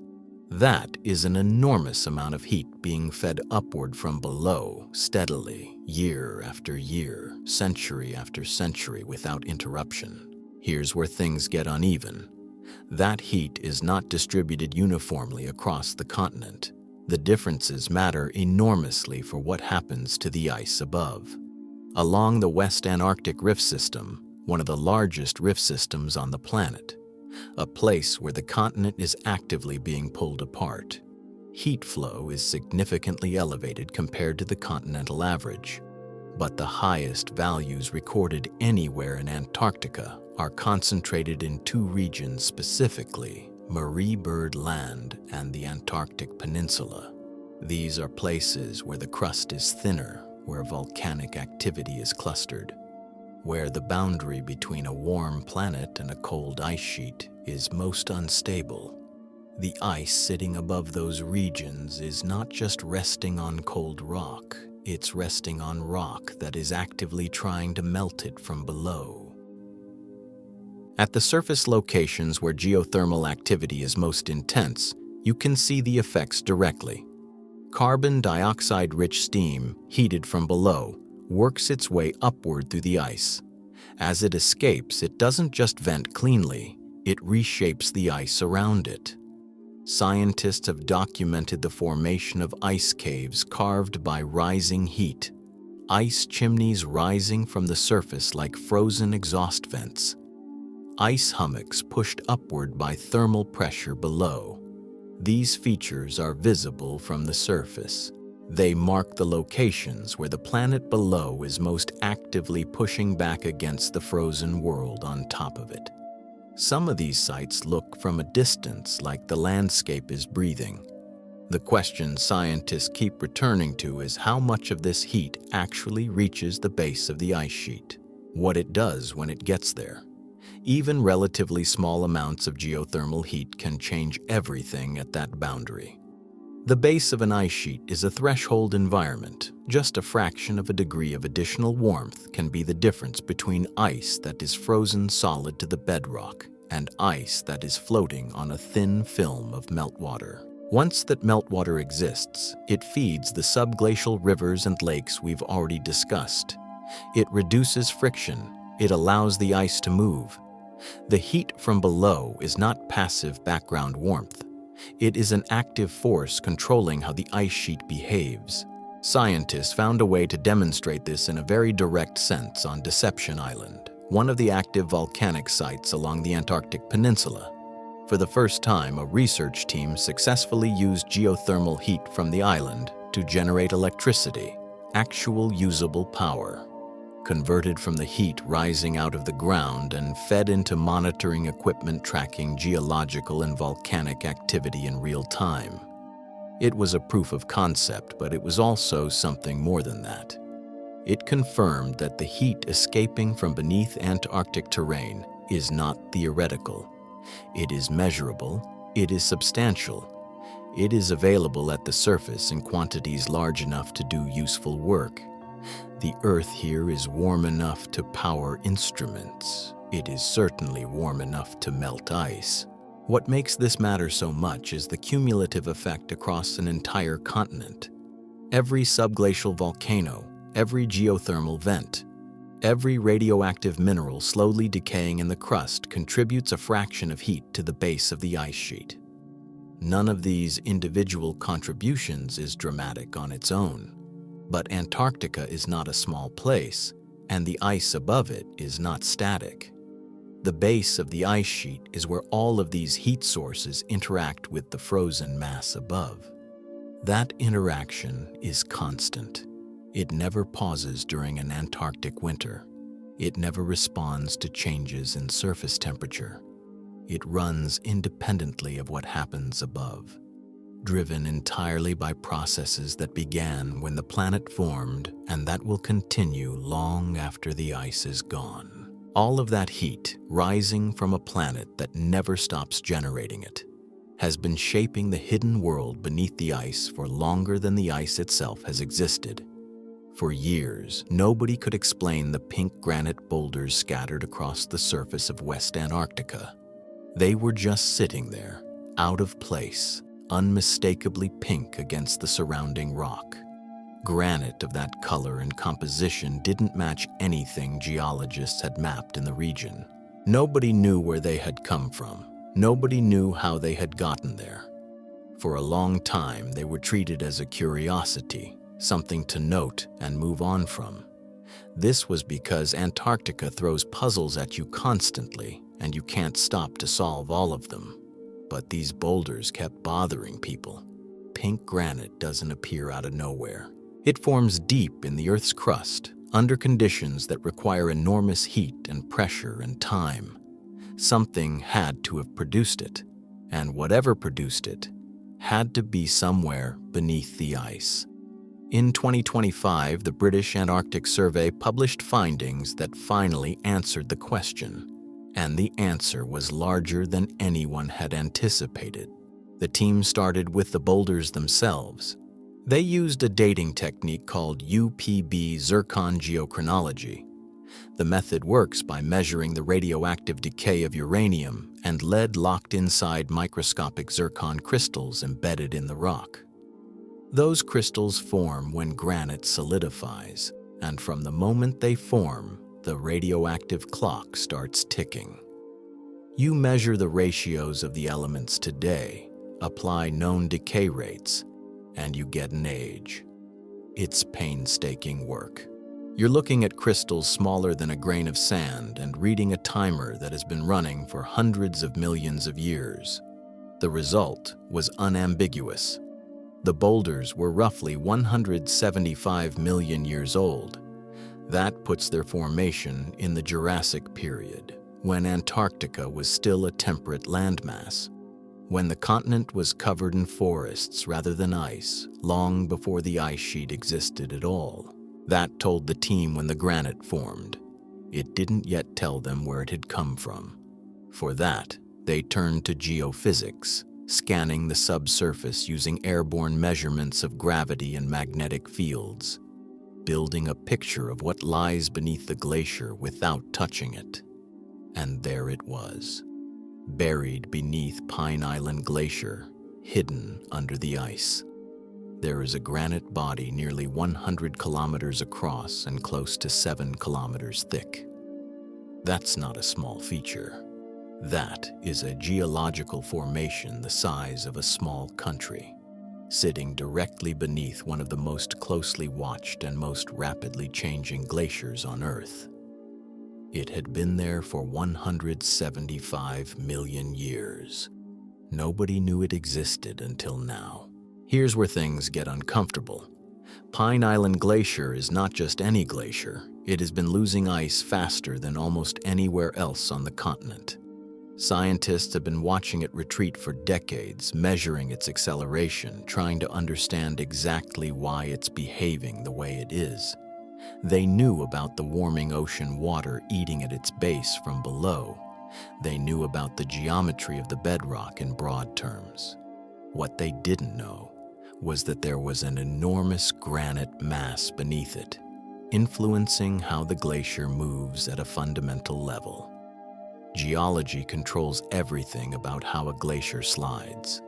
That is an enormous amount of heat being fed upward from below steadily, year after year, century after century without interruption. Here's where things get uneven. That heat is not distributed uniformly across the continent. The differences matter enormously for what happens to the ice above. Along the West Antarctic Rift System, one of the largest rift systems on the planet, a place where the continent is actively being pulled apart, heat flow is significantly elevated compared to the continental average. But the highest values recorded anywhere in Antarctica are concentrated in two regions specifically, Marie Byrd Land and the Antarctic Peninsula. These are places where the crust is thinner, where volcanic activity is clustered, where the boundary between a warm planet and a cold ice sheet is most unstable. The ice sitting above those regions is not just resting on cold rock, it's resting on rock that is actively trying to melt it from below. At the surface locations where geothermal activity is most intense, you can see the effects directly. Carbon dioxide-rich steam, heated from below, works its way upward through the ice. As it escapes, it doesn't just vent cleanly, it reshapes the ice around it. Scientists have documented the formation of ice caves carved by rising heat, ice chimneys rising from the surface like frozen exhaust vents, ice hummocks pushed upward by thermal pressure below. These features are visible from the surface. They mark the locations where the planet below is most actively pushing back against the frozen world on top of it. Some of these sites look from a distance like the landscape is breathing. The question scientists keep returning to is how much of this heat actually reaches the base of the ice sheet, what it does when it gets there. Even relatively small amounts of geothermal heat can change everything at that boundary. The base of an ice sheet is a threshold environment. Just a fraction of a degree of additional warmth can be the difference between ice that is frozen solid to the bedrock and ice that is floating on a thin film of meltwater. Once that meltwater exists, it feeds the subglacial rivers and lakes we've already discussed. It reduces friction. It allows the ice to move. The heat from below is not passive background warmth. It is an active force controlling how the ice sheet behaves. Scientists found a way to demonstrate this in a very direct sense on Deception Island, one of the active volcanic sites along the Antarctic Peninsula. For the first time, a research team successfully used geothermal heat from the island to generate electricity, actual usable power, converted from the heat rising out of the ground and fed into monitoring equipment tracking geological and volcanic activity in real time. It was a proof of concept, but it was also something more than that. It confirmed that the heat escaping from beneath Antarctic terrain is not theoretical. It is measurable, it is substantial, it is available at the surface in quantities large enough to do useful work. The Earth here is warm enough to power instruments. It is certainly warm enough to melt ice. What makes this matter so much is the cumulative effect across an entire continent. Every subglacial volcano, every geothermal vent, every radioactive mineral slowly decaying in the crust contributes a fraction of heat to the base of the ice sheet. None of these individual contributions is dramatic on its own. But Antarctica is not a small place, and the ice above it is not static. The base of the ice sheet is where all of these heat sources interact with the frozen mass above. That interaction is constant. It never pauses during an Antarctic winter. It never responds to changes in surface temperature. It runs independently of what happens above, driven entirely by processes that began when the planet formed and that will continue long after the ice is gone. All of that heat, rising from a planet that never stops generating it, has been shaping the hidden world beneath the ice for longer than the ice itself has existed. For years, nobody could explain the pink granite boulders scattered across the surface of West Antarctica. They were just sitting there, out of place, unmistakably pink against the surrounding rock. Granite of that color and composition didn't match anything geologists had mapped in the region. Nobody knew where they had come from. Nobody knew how they had gotten there. For a long time, they were treated as a curiosity, something to note and move on from. This was because Antarctica throws puzzles at you constantly, and you can't stop to solve all of them. But these boulders kept bothering people. Pink granite doesn't appear out of nowhere. It forms deep in the Earth's crust, under conditions that require enormous heat and pressure and time. Something had to have produced it, and whatever produced it had to be somewhere beneath the ice. In 2025, the British Antarctic Survey published findings that finally answered the question, and the answer was larger than anyone had anticipated. The team started with the boulders themselves. They used a dating technique called UPB zircon geochronology. The method works by measuring the radioactive decay of uranium and lead locked inside microscopic zircon crystals embedded in the rock. Those crystals form when granite solidifies, and from the moment they form, the radioactive clock starts ticking. You measure the ratios of the elements today, apply known decay rates, and you get an age. It's painstaking work. You're looking at crystals smaller than a grain of sand and reading a timer that has been running for hundreds of millions of years. The result was unambiguous. The boulders were roughly 175 million years old. That puts their formation in the Jurassic period, when Antarctica was still a temperate landmass, when the continent was covered in forests rather than ice, long before the ice sheet existed at all. That told the team when the granite formed. It didn't yet tell them where it had come from. For that, they turned to geophysics, scanning the subsurface using airborne measurements of gravity and magnetic fields, building a picture of what lies beneath the glacier without touching it. And there it was, buried beneath Pine Island Glacier, hidden under the ice. There is a granite body nearly 100 kilometers across and close to 7 kilometers thick. That's not a small feature. That is a geological formation the size of a small country, sitting directly beneath one of the most closely watched and most rapidly changing glaciers on Earth. It had been there for 175 million years. Nobody knew it existed until now. Here's where things get uncomfortable. Pine Island Glacier is not just any glacier. It has been losing ice faster than almost anywhere else on the continent. Scientists have been watching it retreat for decades, measuring its acceleration, trying to understand exactly why it's behaving the way it is. They knew about the warming ocean water eating at its base from below. They knew about the geometry of the bedrock in broad terms. What they didn't know was that there was an enormous granite mass beneath it, influencing how the glacier moves at a fundamental level. Geology controls everything about how a glacier slides.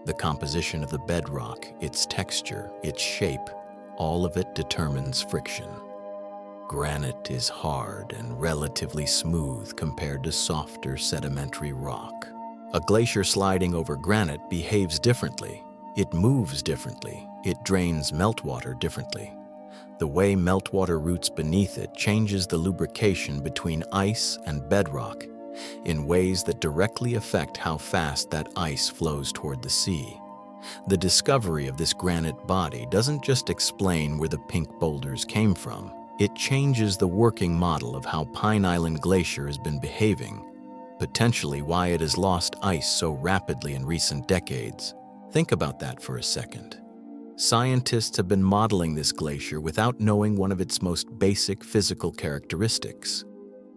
The composition of the bedrock, its texture, its shape, all of it determines friction. Granite is hard and relatively smooth compared to softer sedimentary rock. A glacier sliding over granite behaves differently. It moves differently. It drains meltwater differently. The way meltwater routes beneath it changes the lubrication between ice and bedrock in ways that directly affect how fast that ice flows toward the sea. The discovery of this granite body doesn't just explain where the pink boulders came from. It changes the working model of how Pine Island Glacier has been behaving, potentially why it has lost ice so rapidly in recent decades. Think about that for a second. Scientists have been modeling this glacier without knowing one of its most basic physical characteristics.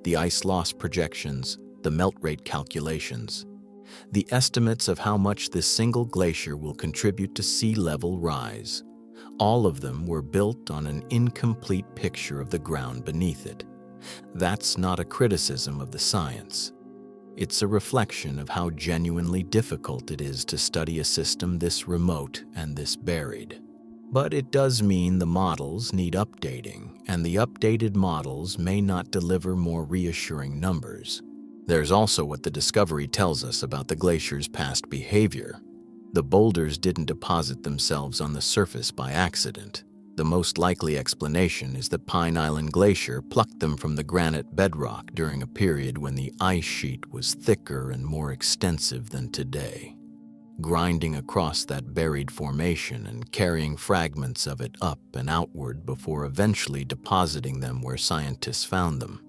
the ice loss projections, the melt rate calculations. The estimates of how much this single glacier will contribute to sea level rise. All of them were built on an incomplete picture of the ground beneath it. That's not a criticism of the science. It's a reflection of how genuinely difficult it is to study a system this remote and this buried. But it does mean the models need updating, and the updated models may not deliver more reassuring numbers. There's also what the discovery tells us about the glacier's past behavior. The boulders didn't deposit themselves on the surface by accident. The most likely explanation is that Pine Island Glacier plucked them from the granite bedrock during a period when the ice sheet was thicker and more extensive than today, grinding across that buried formation and carrying fragments of it up and outward before eventually depositing them where scientists found them.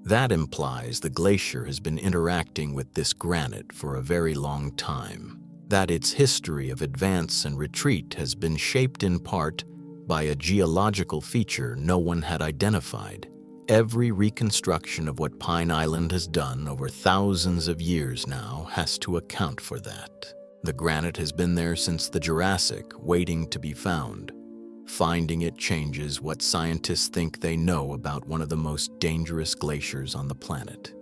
That implies the glacier has been interacting with this granite for a very long time, that its history of advance and retreat has been shaped in part by a geological feature no one had identified. Every reconstruction of what Pine Island has done over thousands of years now has to account for that. The granite has been there since the Jurassic, waiting to be found. Finding it changes what scientists think they know about one of the most dangerous glaciers on the planet.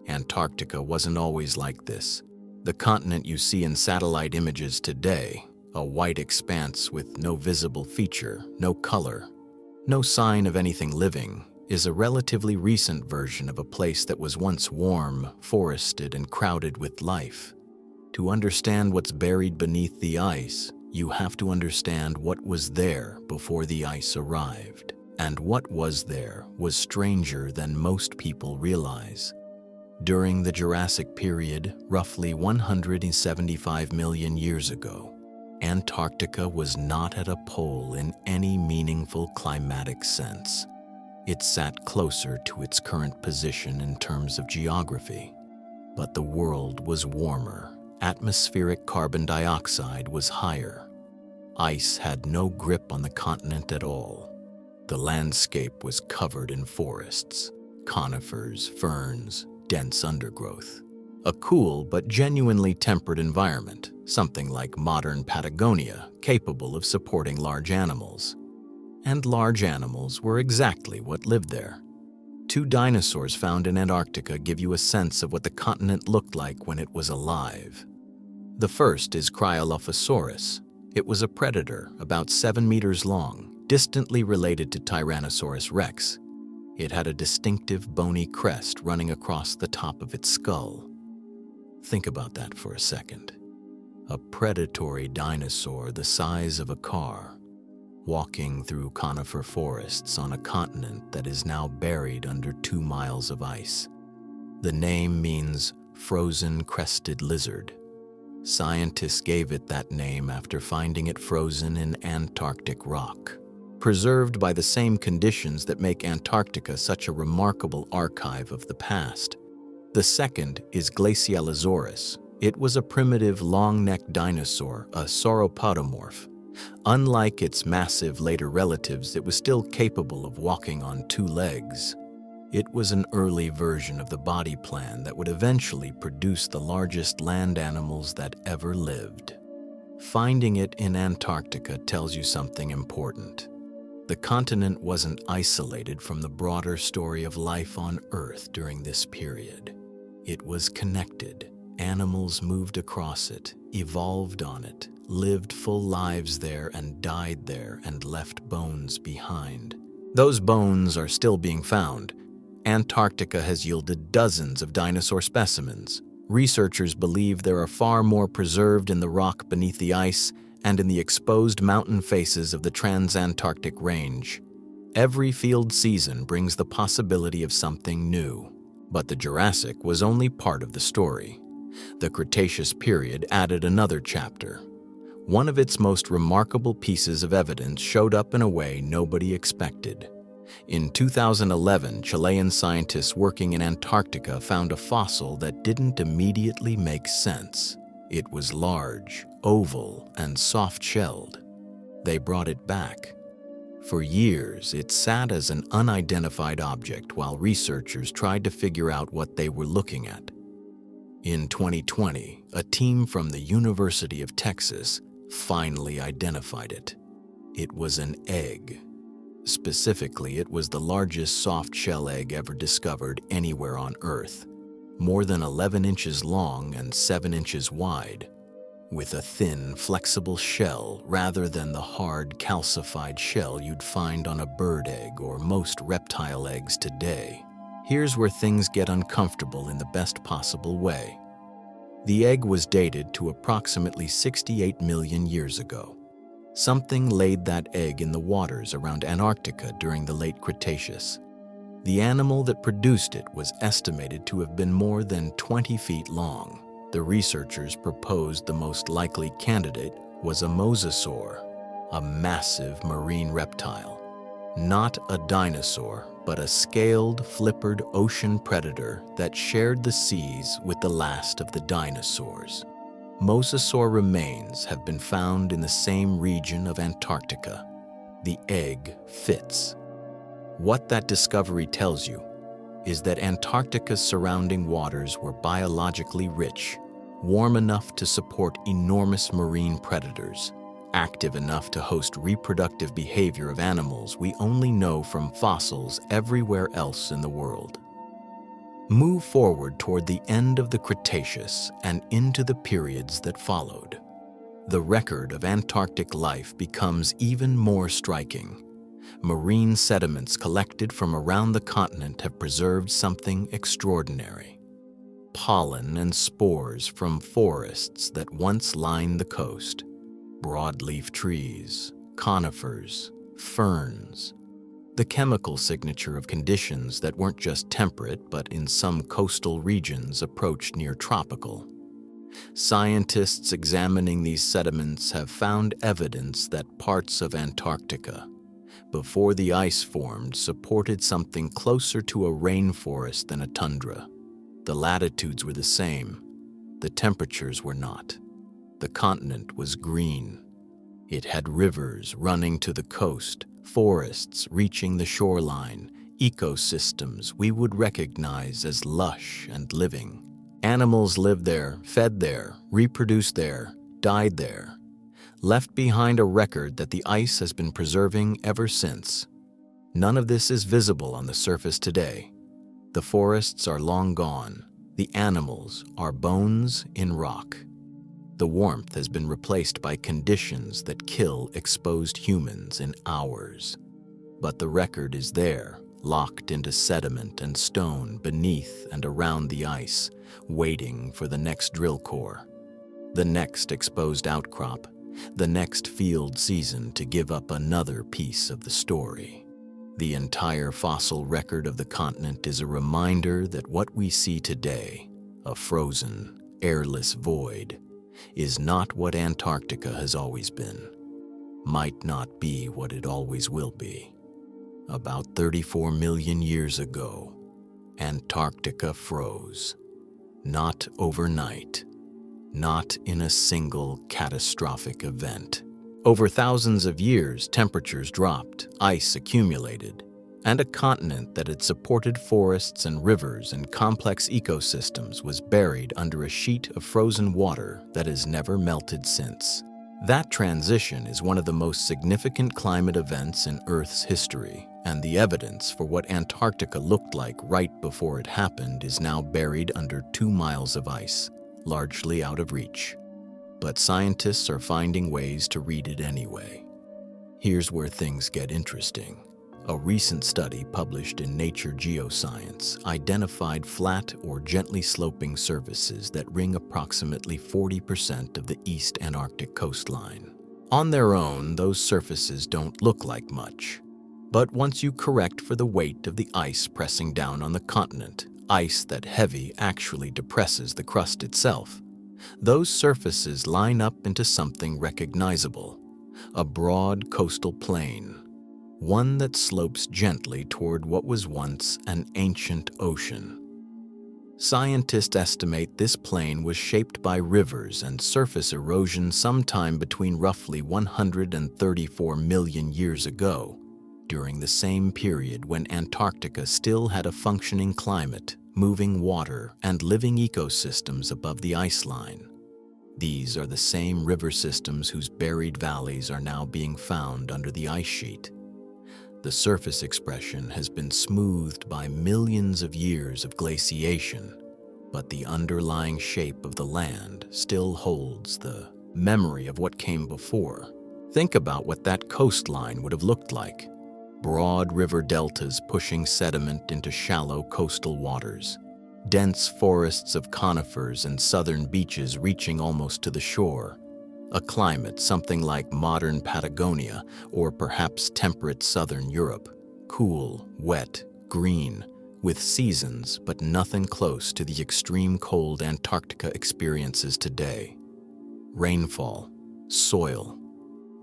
Antarctica wasn't always like this. The continent you see in satellite images today, a white expanse with no visible feature, no color, no sign of anything living, is a relatively recent version of a place that was once warm, forested, and crowded with life. To understand what's buried beneath the ice, you have to understand what was there before the ice arrived. And what was there was stranger than most people realize. During the Jurassic period, roughly 175 million years ago, Antarctica was not at a pole in any meaningful climatic sense. It sat closer to its current position in terms of geography. But the world was warmer. Atmospheric carbon dioxide was higher. Ice had no grip on the continent at all. The landscape was covered in forests, conifers, ferns, dense undergrowth. A cool but genuinely temperate environment, something like modern Patagonia, capable of supporting large animals. And large animals were exactly what lived there. 2 dinosaurs found in Antarctica give you a sense of what the continent looked like when it was alive. The first is Cryolophosaurus. It was a predator about 7 meters long, distantly related to Tyrannosaurus rex. It had a distinctive bony crest running across the top of its skull. Think about that for a second. A predatory dinosaur the size of a car, walking through conifer forests on a continent that is now buried under 2 miles of ice. The name means frozen crested lizard. Scientists gave it that name after finding it frozen in Antarctic rock, preserved by the same conditions that make Antarctica such a remarkable archive of the past. The second is Glacialisaurus. It was a primitive long-necked dinosaur, a sauropodomorph. Unlike its massive later relatives, it was still capable of walking on 2 legs. It was an early version of the body plan that would eventually produce the largest land animals that ever lived. Finding it in Antarctica tells you something important. The continent wasn't isolated from the broader story of life on Earth during this period. It was connected. Animals moved across it, evolved on it, lived full lives there and died there and left bones behind. Those bones are still being found. Antarctica has yielded dozens of dinosaur specimens. Researchers believe there are far more preserved in the rock beneath the ice and in the exposed mountain faces of the Transantarctic Range. Every field season brings the possibility of something new. But the Jurassic was only part of the story. The Cretaceous period added another chapter. One of its most remarkable pieces of evidence showed up in a way nobody expected. In 2011, Chilean scientists working in Antarctica found a fossil that didn't immediately make sense. It was large, oval, and soft-shelled. They brought it back. For years, it sat as an unidentified object while researchers tried to figure out what they were looking at. In 2020, a team from the University of Texas finally identified it. It was an egg. Specifically, it was the largest soft-shell egg ever discovered anywhere on Earth, more than 11 inches long and 7 inches wide, with a thin, flexible shell rather than the hard, calcified shell you'd find on a bird egg or most reptile eggs today. Here's where things get uncomfortable in the best possible way. The egg was dated to approximately 68 million years ago. Something laid that egg in the waters around Antarctica during the late Cretaceous. The animal that produced it was estimated to have been more than 20 feet long. The researchers proposed the most likely candidate was a mosasaur, a massive marine reptile. Not a dinosaur, but a scaled, flippered ocean predator that shared the seas with the last of the dinosaurs. Mosasaur remains have been found in the same region of Antarctica. The egg fits. What that discovery tells you is that Antarctica's surrounding waters were biologically rich, warm enough to support enormous marine predators, active enough to host reproductive behavior of animals we only know from fossils everywhere else in the world. Move forward toward the end of the Cretaceous and into the periods that followed. The record of Antarctic life becomes even more striking. Marine sediments collected from around the continent have preserved something extraordinary. Pollen and spores from forests that once lined the coast, broadleaf trees, conifers, ferns, the chemical signature of conditions that weren't just temperate but in some coastal regions approached near tropical. Scientists examining these sediments have found evidence that parts of Antarctica, before the ice formed, supported something closer to a rainforest than a tundra. The latitudes were the same. The temperatures were not. The continent was green. It had rivers running to the coast, forests reaching the shoreline, ecosystems we would recognize as lush and living. Animals lived there, fed there, reproduced there, died there, left behind a record that the ice has been preserving ever since. None of this is visible on the surface today. The forests are long gone. The animals are bones in rock. The warmth has been replaced by conditions that kill exposed humans in hours. But the record is there, locked into sediment and stone beneath and around the ice, waiting for the next drill core, the next exposed outcrop, the next field season to give up another piece of the story. The entire fossil record of the continent is a reminder that what we see today, a frozen, airless void, is not what Antarctica has always been, might not be what it always will be. About 34 million years ago, Antarctica froze. Not overnight, not in a single catastrophic event. Over thousands of years, temperatures dropped, ice accumulated, and a continent that had supported forests and rivers and complex ecosystems was buried under a sheet of frozen water that has never melted since. That transition is one of the most significant climate events in Earth's history, and the evidence for what Antarctica looked like right before it happened is now buried under 2 miles of ice, largely out of reach. But scientists are finding ways to read it anyway. Here's where things get interesting. A recent study published in Nature Geoscience identified flat or gently sloping surfaces that ring approximately 40% of the East Antarctic coastline. On their own, those surfaces don't look like much. But once you correct for the weight of the ice pressing down on the continent, ice that heavy actually depresses the crust itself, those surfaces line up into something recognizable, a broad coastal plain, one that slopes gently toward what was once an ancient ocean. Scientists estimate this plain was shaped by rivers and surface erosion sometime between roughly 134 million years ago during the same period when Antarctica still had a functioning climate, moving water, and living ecosystems above the ice line. These are the same river systems whose buried valleys are now being found under the ice sheet. The surface expression has been smoothed by millions of years of glaciation, but the underlying shape of the land still holds the memory of what came before. Think about what that coastline would have looked like. Broad river deltas pushing sediment into shallow coastal waters. Dense forests of conifers and southern beaches reaching almost to the shore. A climate something like modern Patagonia or perhaps temperate southern Europe. Cool, wet, green, with seasons but nothing close to the extreme cold Antarctica experiences today. Rainfall, soil,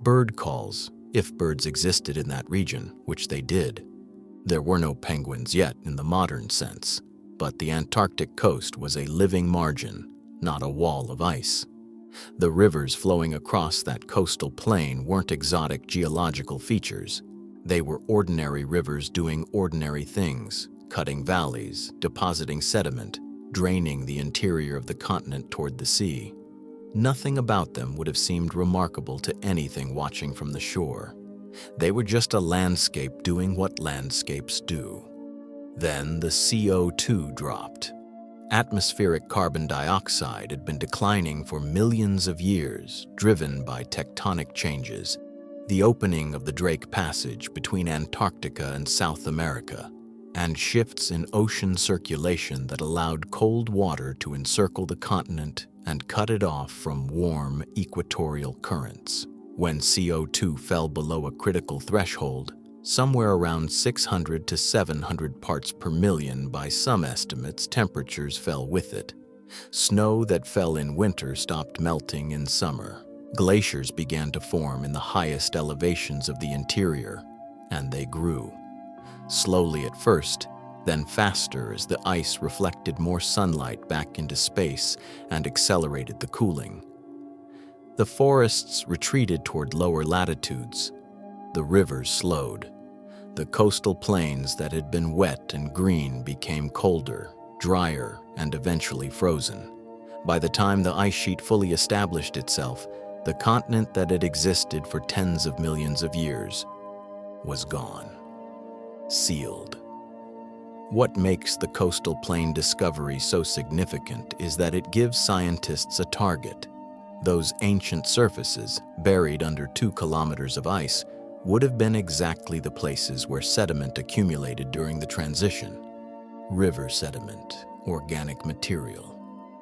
bird calls, if birds existed in that region, which they did. There were no penguins yet in the modern sense, but the Antarctic coast was a living margin, not a wall of ice. The rivers flowing across that coastal plain weren't exotic geological features. They were ordinary rivers doing ordinary things, cutting valleys, depositing sediment, draining the interior of the continent toward the sea. Nothing about them would have seemed remarkable to anything watching from the shore. They were just a landscape doing what landscapes do. Then the CO2 dropped. Atmospheric carbon dioxide had been declining for millions of years, driven by tectonic changes, the opening of the Drake Passage between Antarctica and South America, and shifts in ocean circulation that allowed cold water to encircle the continent and cut it off from warm equatorial currents. When CO2 fell below a critical threshold, somewhere around 600 to 700 parts per million by some estimates, temperatures fell with it. Snow that fell in winter stopped melting in summer. Glaciers began to form in the highest elevations of the interior, and they grew. Slowly at first, then faster as the ice reflected more sunlight back into space and accelerated the cooling. The forests retreated toward lower latitudes. The rivers slowed. The coastal plains that had been wet and green became colder, drier, and eventually frozen. By the time the ice sheet fully established itself, the continent that had existed for tens of millions of years was gone. Sealed. What makes the coastal plain discovery so significant is that it gives scientists a target. Those ancient surfaces, buried under 2 kilometers of ice, would have been exactly the places where sediment accumulated during the transition. River sediment, organic material,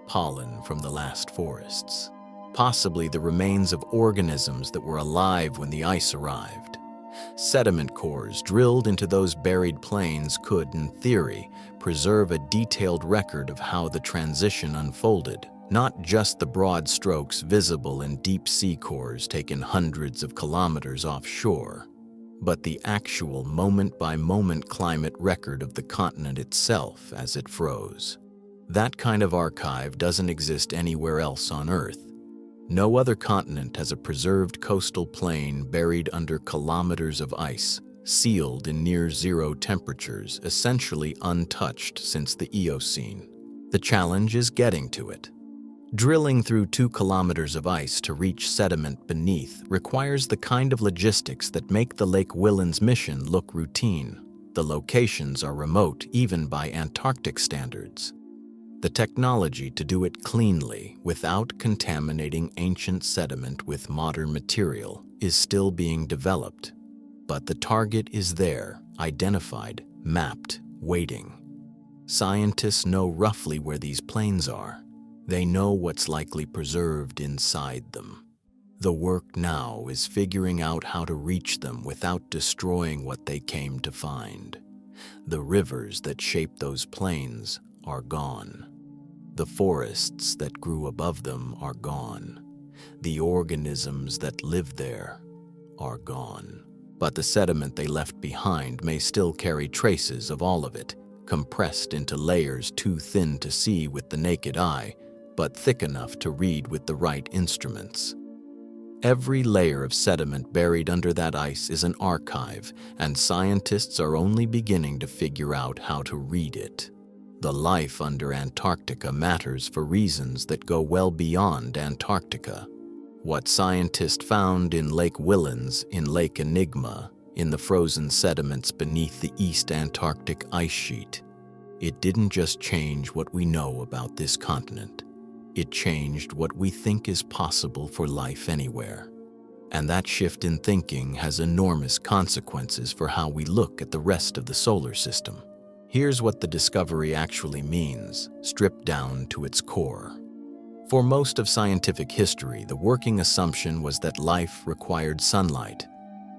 pollen from the last forests, possibly the remains of organisms that were alive when the ice arrived. Sediment cores drilled into those buried plains could, in theory, preserve a detailed record of how the transition unfolded, not just the broad strokes visible in deep sea cores taken hundreds of kilometers offshore, but the actual moment-by-moment climate record of the continent itself as it froze. That kind of archive doesn't exist anywhere else on Earth. No other continent has a preserved coastal plain buried under kilometers of ice, sealed in near-zero temperatures, essentially untouched since the Eocene. The challenge is getting to it. Drilling through 2 kilometers of ice to reach sediment beneath requires the kind of logistics that make the Lake Whillans mission look routine. The locations are remote even by Antarctic standards. The technology to do it cleanly without contaminating ancient sediment with modern material is still being developed. But the target is there, identified, mapped, waiting. Scientists know roughly where these plains are. They know what's likely preserved inside them. The work now is figuring out how to reach them without destroying what they came to find. The rivers that shape those plains are gone. The forests that grew above them are gone. The organisms that live there are gone. But the sediment they left behind may still carry traces of all of it, compressed into layers too thin to see with the naked eye, but thick enough to read with the right instruments. Every layer of sediment buried under that ice is an archive, and scientists are only beginning to figure out how to read it. The life under Antarctica matters for reasons that go well beyond Antarctica. What scientists found in Lake Whillans, in Lake Enigma, in the frozen sediments beneath the East Antarctic ice sheet, it didn't just change what we know about this continent. It changed what we think is possible for life anywhere. And that shift in thinking has enormous consequences for how we look at the rest of the solar system. Here's what the discovery actually means, stripped down to its core. For most of scientific history, the working assumption was that life required sunlight.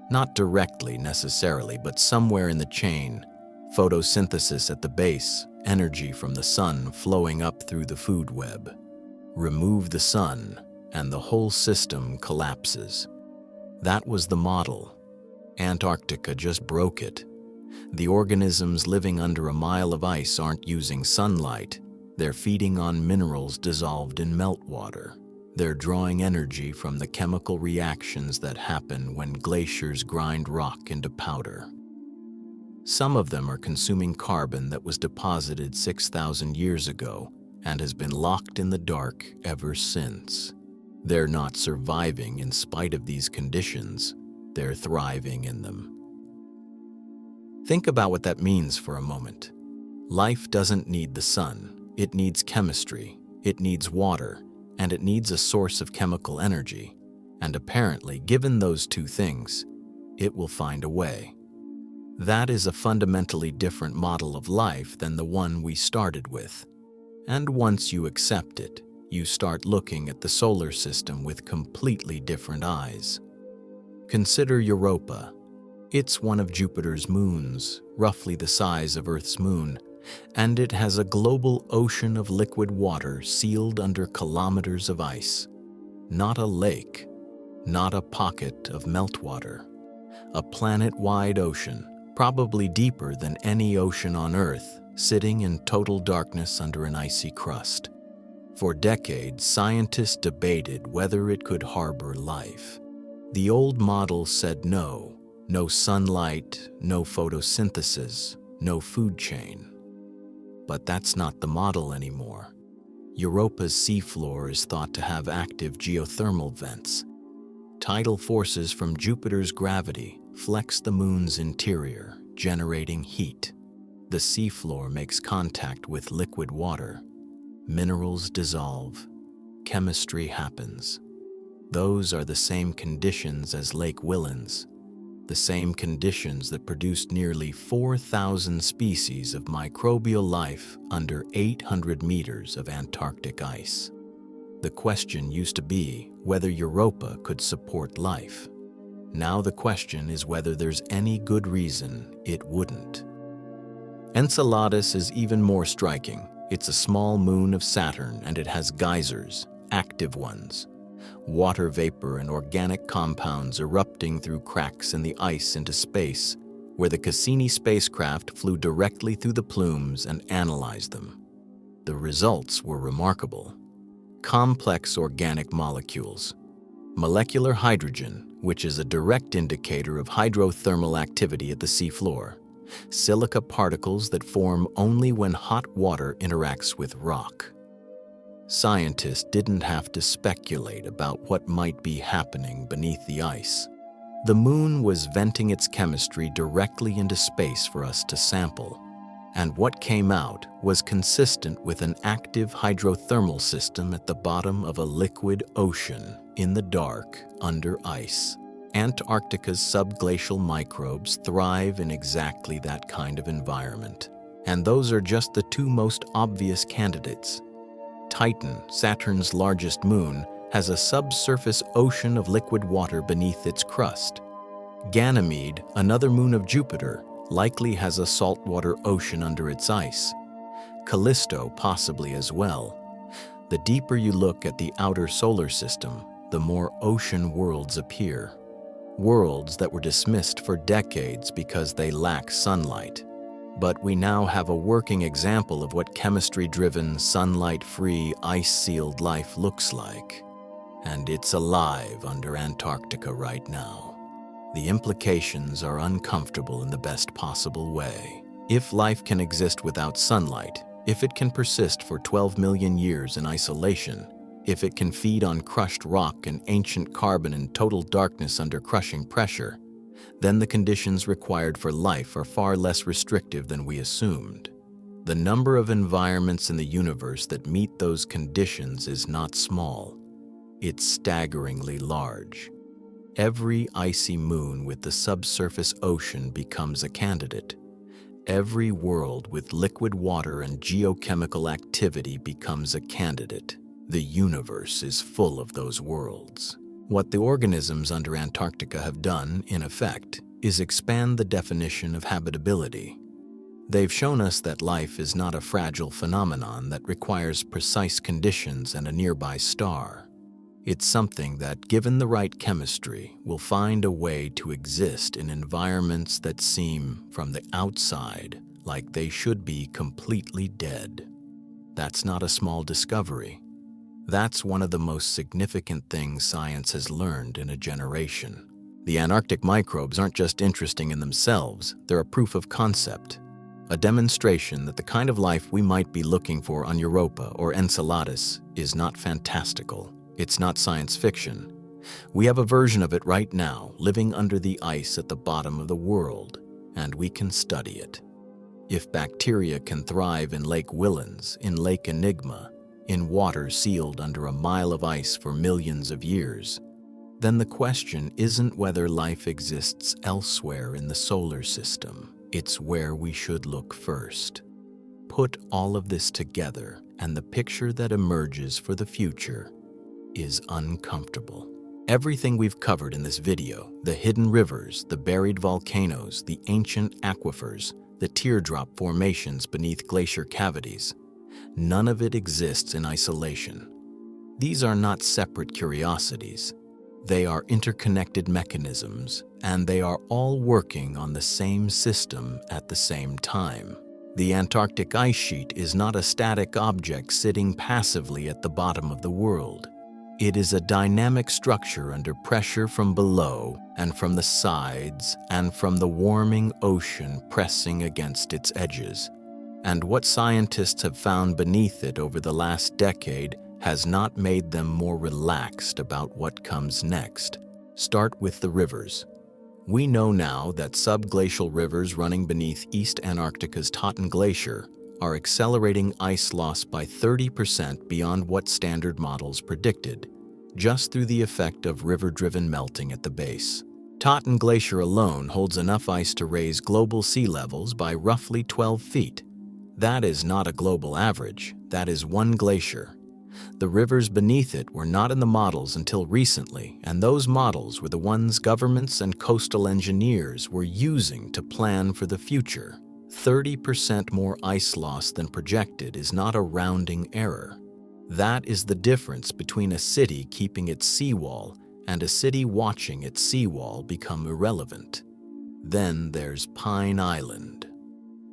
Not directly necessarily, but somewhere in the chain. Photosynthesis at the base, energy from the sun flowing up through the food web. Remove the sun, and the whole system collapses. That was the model. Antarctica just broke it. The organisms living under a mile of ice aren't using sunlight. They're feeding on minerals dissolved in meltwater. They're drawing energy from the chemical reactions that happen when glaciers grind rock into powder. Some of them are consuming carbon that was deposited 6,000 years ago and has been locked in the dark ever since. They're not surviving in spite of these conditions. They're thriving in them. Think about what that means for a moment. Life doesn't need the sun. It needs chemistry, it needs water, and it needs a source of chemical energy. And apparently, given those two things, it will find a way. That is a fundamentally different model of life than the one we started with. And once you accept it, you start looking at the solar system with completely different eyes. Consider Europa. It's one of Jupiter's moons, roughly the size of Earth's moon, and it has a global ocean of liquid water sealed under kilometers of ice. Not a lake, not a pocket of meltwater. A planet-wide ocean, probably deeper than any ocean on Earth, sitting in total darkness under an icy crust. For decades, scientists debated whether it could harbor life. The old model said no sunlight, no photosynthesis, no food chain. But that's not the model anymore. Europa's seafloor is thought to have active geothermal vents. Tidal forces from Jupiter's gravity flex the moon's interior, generating heat. The seafloor makes contact with liquid water. Minerals dissolve. Chemistry happens. Those are the same conditions as Lake Whillans, the same conditions that produced nearly 4,000 species of microbial life under 800 meters of Antarctic ice. The question used to be whether Europa could support life. Now the question is whether there's any good reason it wouldn't. Enceladus is even more striking. It's a small moon of Saturn, and it has geysers, active ones. Water vapor and organic compounds erupting through cracks in the ice into space, where the Cassini spacecraft flew directly through the plumes and analyzed them. The results were remarkable. Complex organic molecules, molecular hydrogen, which is a direct indicator of hydrothermal activity at the seafloor, silica particles that form only when hot water interacts with rock. Scientists didn't have to speculate about what might be happening beneath the ice. The moon was venting its chemistry directly into space for us to sample, and what came out was consistent with an active hydrothermal system at the bottom of a liquid ocean in the dark under ice. Antarctica's subglacial microbes thrive in exactly that kind of environment, and those are just the two most obvious candidates. Titan, Saturn's largest moon, has a subsurface ocean of liquid water beneath its crust. Ganymede, another moon of Jupiter, likely has a saltwater ocean under its ice. Callisto possibly as well. The deeper you look at the outer solar system, the more ocean worlds appear. Worlds that were dismissed for decades because they lack sunlight. But we now have a working example of what chemistry-driven, sunlight-free, ice-sealed life looks like. and it's alive under Antarctica right now. The implications are uncomfortable in the best possible way. If life can exist without sunlight, if it can persist for 12 million years in isolation, if it can feed on crushed rock and ancient carbon in total darkness under crushing pressure, then the conditions required for life are far less restrictive than we assumed. The number of environments in the universe that meet those conditions is not small. It's staggeringly large. Every icy moon with the subsurface ocean becomes a candidate. Every world with liquid water and geochemical activity becomes a candidate. The universe is full of those worlds. What the organisms under Antarctica have done, in effect, is expand the definition of habitability. They've shown us that life is not a fragile phenomenon that requires precise conditions and a nearby star. It's something that, given the right chemistry, will find a way to exist in environments that seem, from the outside, like they should be completely dead. That's not a small discovery. That's one of the most significant things science has learned in a generation. The Antarctic microbes aren't just interesting in themselves, they're a proof of concept, a demonstration that the kind of life we might be looking for on Europa or Enceladus is not fantastical. It's not science fiction. We have a version of it right now, living under the ice at the bottom of the world, and we can study it. If bacteria can thrive in Lake Whillans, in Lake Enigma, in water sealed under a mile of ice for millions of years, then the question isn't whether life exists elsewhere in the solar system. It's where we should look first. Put all of this together, and the picture that emerges for the future is uncomfortable. Everything we've covered in this video, the hidden rivers, the buried volcanoes, the ancient aquifers, the teardrop formations beneath glacier cavities, none of it exists in isolation. These are not separate curiosities. They are interconnected mechanisms, and they are all working on the same system at the same time. The Antarctic ice sheet is not a static object sitting passively at the bottom of the world. It is a dynamic structure under pressure from below and from the sides and from the warming ocean pressing against its edges. And what scientists have found beneath it over the last decade has not made them more relaxed about what comes next. Start with the rivers. We know now that subglacial rivers running beneath East Antarctica's Totten Glacier are accelerating ice loss by 30% beyond what standard models predicted, just through the effect of river-driven melting at the base. Totten Glacier alone holds enough ice to raise global sea levels by roughly 12 feet. That is not a global average, that is one glacier. The rivers beneath it were not in the models until recently, and those models were the ones governments and coastal engineers were using to plan for the future. 30% more ice loss than projected is not a rounding error. That is the difference between a city keeping its seawall and a city watching its seawall become irrelevant. Then there's Pine Island.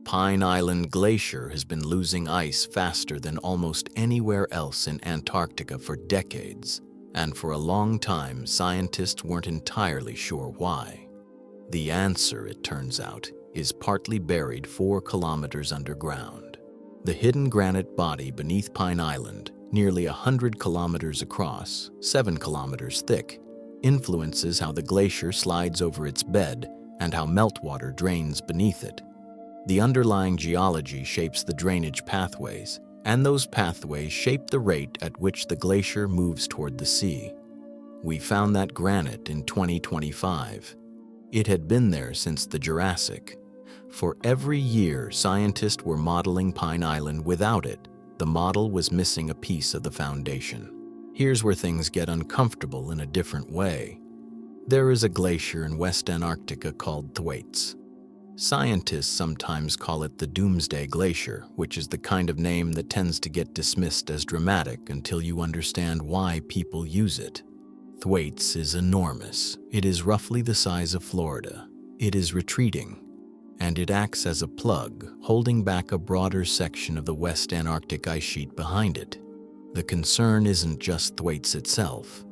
Pine Island Glacier has been losing ice faster than almost anywhere else in Antarctica for decades, and for a long time scientists weren't entirely sure why. The answer, it turns out, is partly buried 4 kilometers underground. The hidden granite body beneath Pine Island, nearly 100 kilometers across, 7 kilometers thick, influences how the glacier slides over its bed and how meltwater drains beneath it. The underlying geology shapes the drainage pathways, and those pathways shape the rate at which the glacier moves toward the sea. We found that granite in 2025. It had been there since the Jurassic. For every year scientists were modeling Pine Island without it, the model was missing a piece of the foundation. Here's where things get uncomfortable in a different way. There is a glacier in West Antarctica called Thwaites. Scientists sometimes call it the Doomsday Glacier, which is the kind of name that tends to get dismissed as dramatic until you understand why people use it. Thwaites is enormous. It is roughly the size of Florida. It is retreating, and it acts as a plug, holding back a broader section of the West Antarctic ice sheet behind it. The concern isn't just Thwaites itself.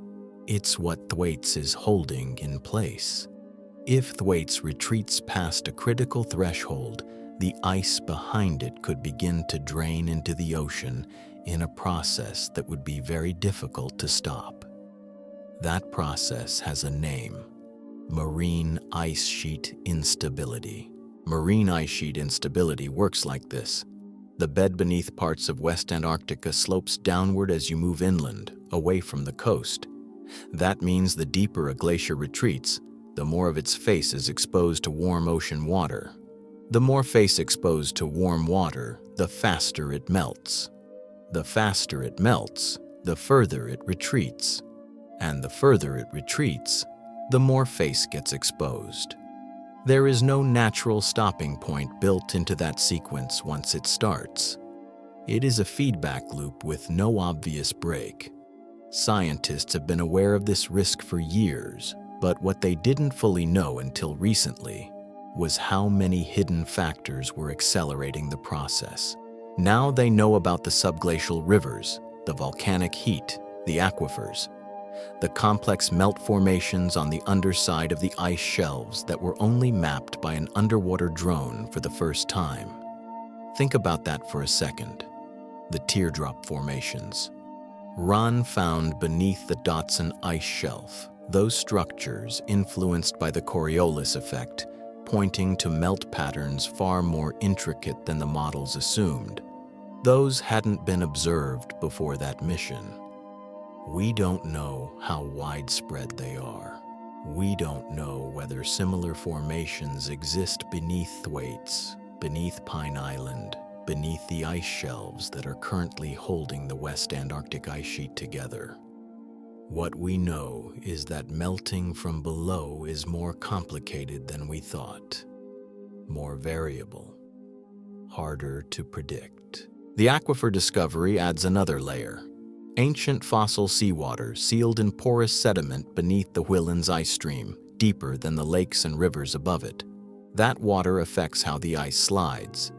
It's what Thwaites is holding in place. If Thwaites retreats past a critical threshold, the ice behind it could begin to drain into the ocean in a process that would be very difficult to stop. That process has a name: marine ice sheet instability. Marine ice sheet instability works like this. The bed beneath parts of West Antarctica slopes downward as you move inland, away from the coast. That means the deeper a glacier retreats, the more of its face is exposed to warm ocean water. The more face exposed to warm water, the faster it melts. The faster it melts, the further it retreats. And the further it retreats, the more face gets exposed. There is no natural stopping point built into that sequence once it starts. It is a feedback loop with no obvious break. Scientists have been aware of this risk for years, but what they didn't fully know until recently was how many hidden factors were accelerating the process. Now they know about the subglacial rivers, the volcanic heat, the aquifers, the complex melt formations on the underside of the ice shelves that were only mapped by an underwater drone for the first time. Think about that for a second. The teardrop formations. Ron found beneath the Dotson ice shelf those structures influenced by the Coriolis effect, pointing to melt patterns far more intricate than the models assumed. Those hadn't been observed before that mission. We don't know how widespread they are. We don't know whether similar formations exist beneath Thwaites, beneath Pine Island, beneath the ice shelves that are currently holding the West Antarctic ice sheet together. What we know is that melting from below is more complicated than we thought, more variable, harder to predict. The aquifer discovery adds another layer. Ancient fossil seawater sealed in porous sediment beneath the Whillans ice stream, deeper than the lakes and rivers above it. That water affects how the ice slides.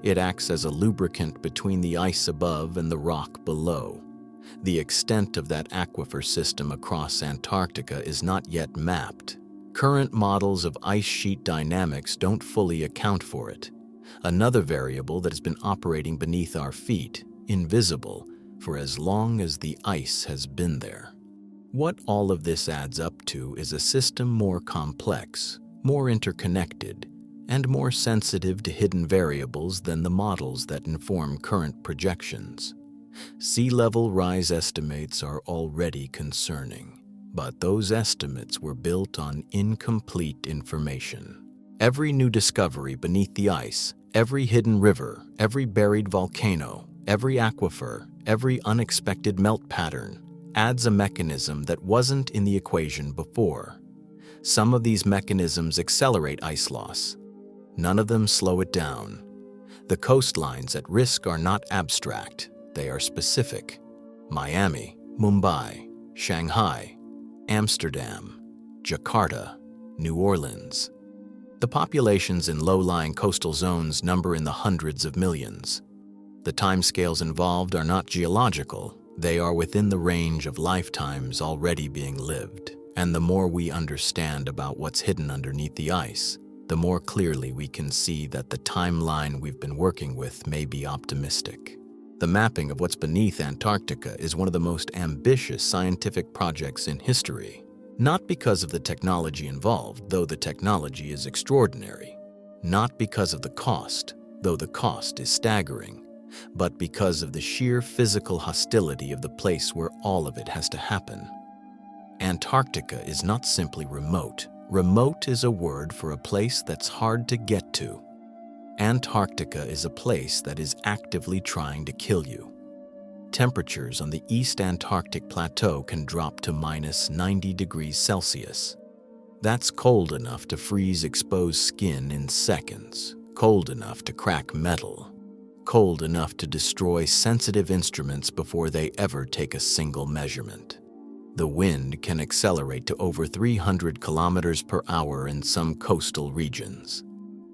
It acts as a lubricant between the ice above and the rock below. The extent of that aquifer system across Antarctica is not yet mapped. Current models of ice sheet dynamics don't fully account for it. Another variable that has been operating beneath our feet, invisible, for as long as the ice has been there. What all of this adds up to is a system more complex, more interconnected, and more sensitive to hidden variables than the models that inform current projections. Sea level rise estimates are already concerning, but those estimates were built on incomplete information. Every new discovery beneath the ice, every hidden river, every buried volcano, every aquifer, every unexpected melt pattern adds a mechanism that wasn't in the equation before. Some of these mechanisms accelerate ice loss. None of them slow it down. The coastlines at risk are not abstract. They are specific. Miami, Mumbai, Shanghai, Amsterdam, Jakarta, New Orleans. The populations in low-lying coastal zones number in the hundreds of millions. The timescales involved are not geological. They are within the range of lifetimes already being lived. And the more we understand about what's hidden underneath the ice, the more clearly we can see that the timeline we've been working with may be optimistic. The mapping of what's beneath Antarctica is one of the most ambitious scientific projects in history. Not because of the technology involved, though the technology is extraordinary. Not because of the cost, though the cost is staggering. But because of the sheer physical hostility of the place where all of it has to happen. Antarctica is not simply remote. Remote is a word for a place that's hard to get to. Antarctica is a place that is actively trying to kill you. Temperatures on the East Antarctic Plateau can drop to minus 90 degrees Celsius. That's cold enough to freeze exposed skin in seconds, cold enough to crack metal, cold enough to destroy sensitive instruments before they ever take a single measurement. The wind can accelerate to over 300 kilometers per hour in some coastal regions.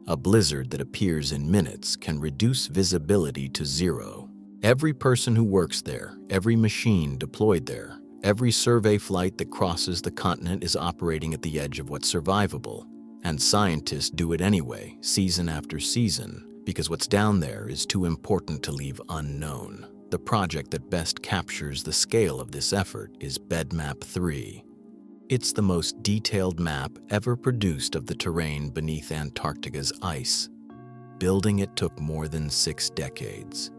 A blizzard that appears in minutes can reduce visibility to zero. Every person who works there, every machine deployed there, Every survey flight that crosses the continent is operating at the edge of what's survivable, and scientists do it anyway, season after season, because what's down there is too important to leave unknown. The project that best captures the scale of this effort is BedMap 3. It's the most detailed map ever produced of the terrain beneath Antarctica's ice. Building it took more than 6 decades.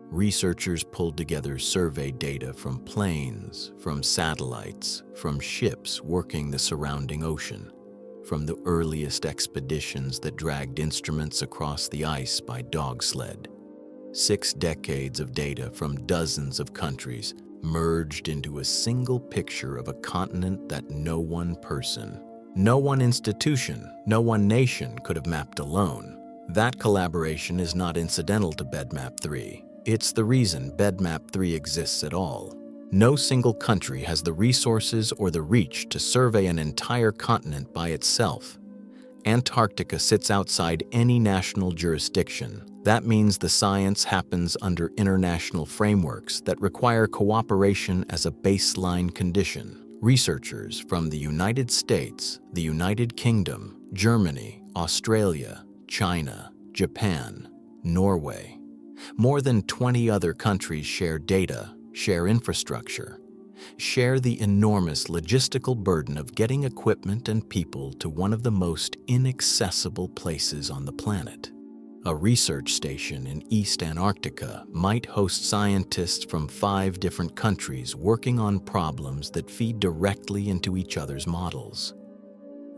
Researchers pulled together survey data from planes, from satellites, from ships working the surrounding ocean, from the earliest expeditions that dragged instruments across the ice by dog sled. 6 decades of data from dozens of countries merged into a single picture of a continent that no one person, no one institution, no one nation could have mapped alone. That collaboration is not incidental to BedMap 3. It's the reason BedMap 3 exists at all. No single country has the resources or the reach to survey an entire continent by itself. Antarctica sits outside any national jurisdiction. That means the science happens under international frameworks that require cooperation as a baseline condition. Researchers from the United States, the United Kingdom, Germany, Australia, China, Japan, Norway, more than 20 other countries share data, share infrastructure, share the enormous logistical burden of getting equipment and people to one of the most inaccessible places on the planet. A research station in East Antarctica might host scientists from 5 different countries working on problems that feed directly into each other's models.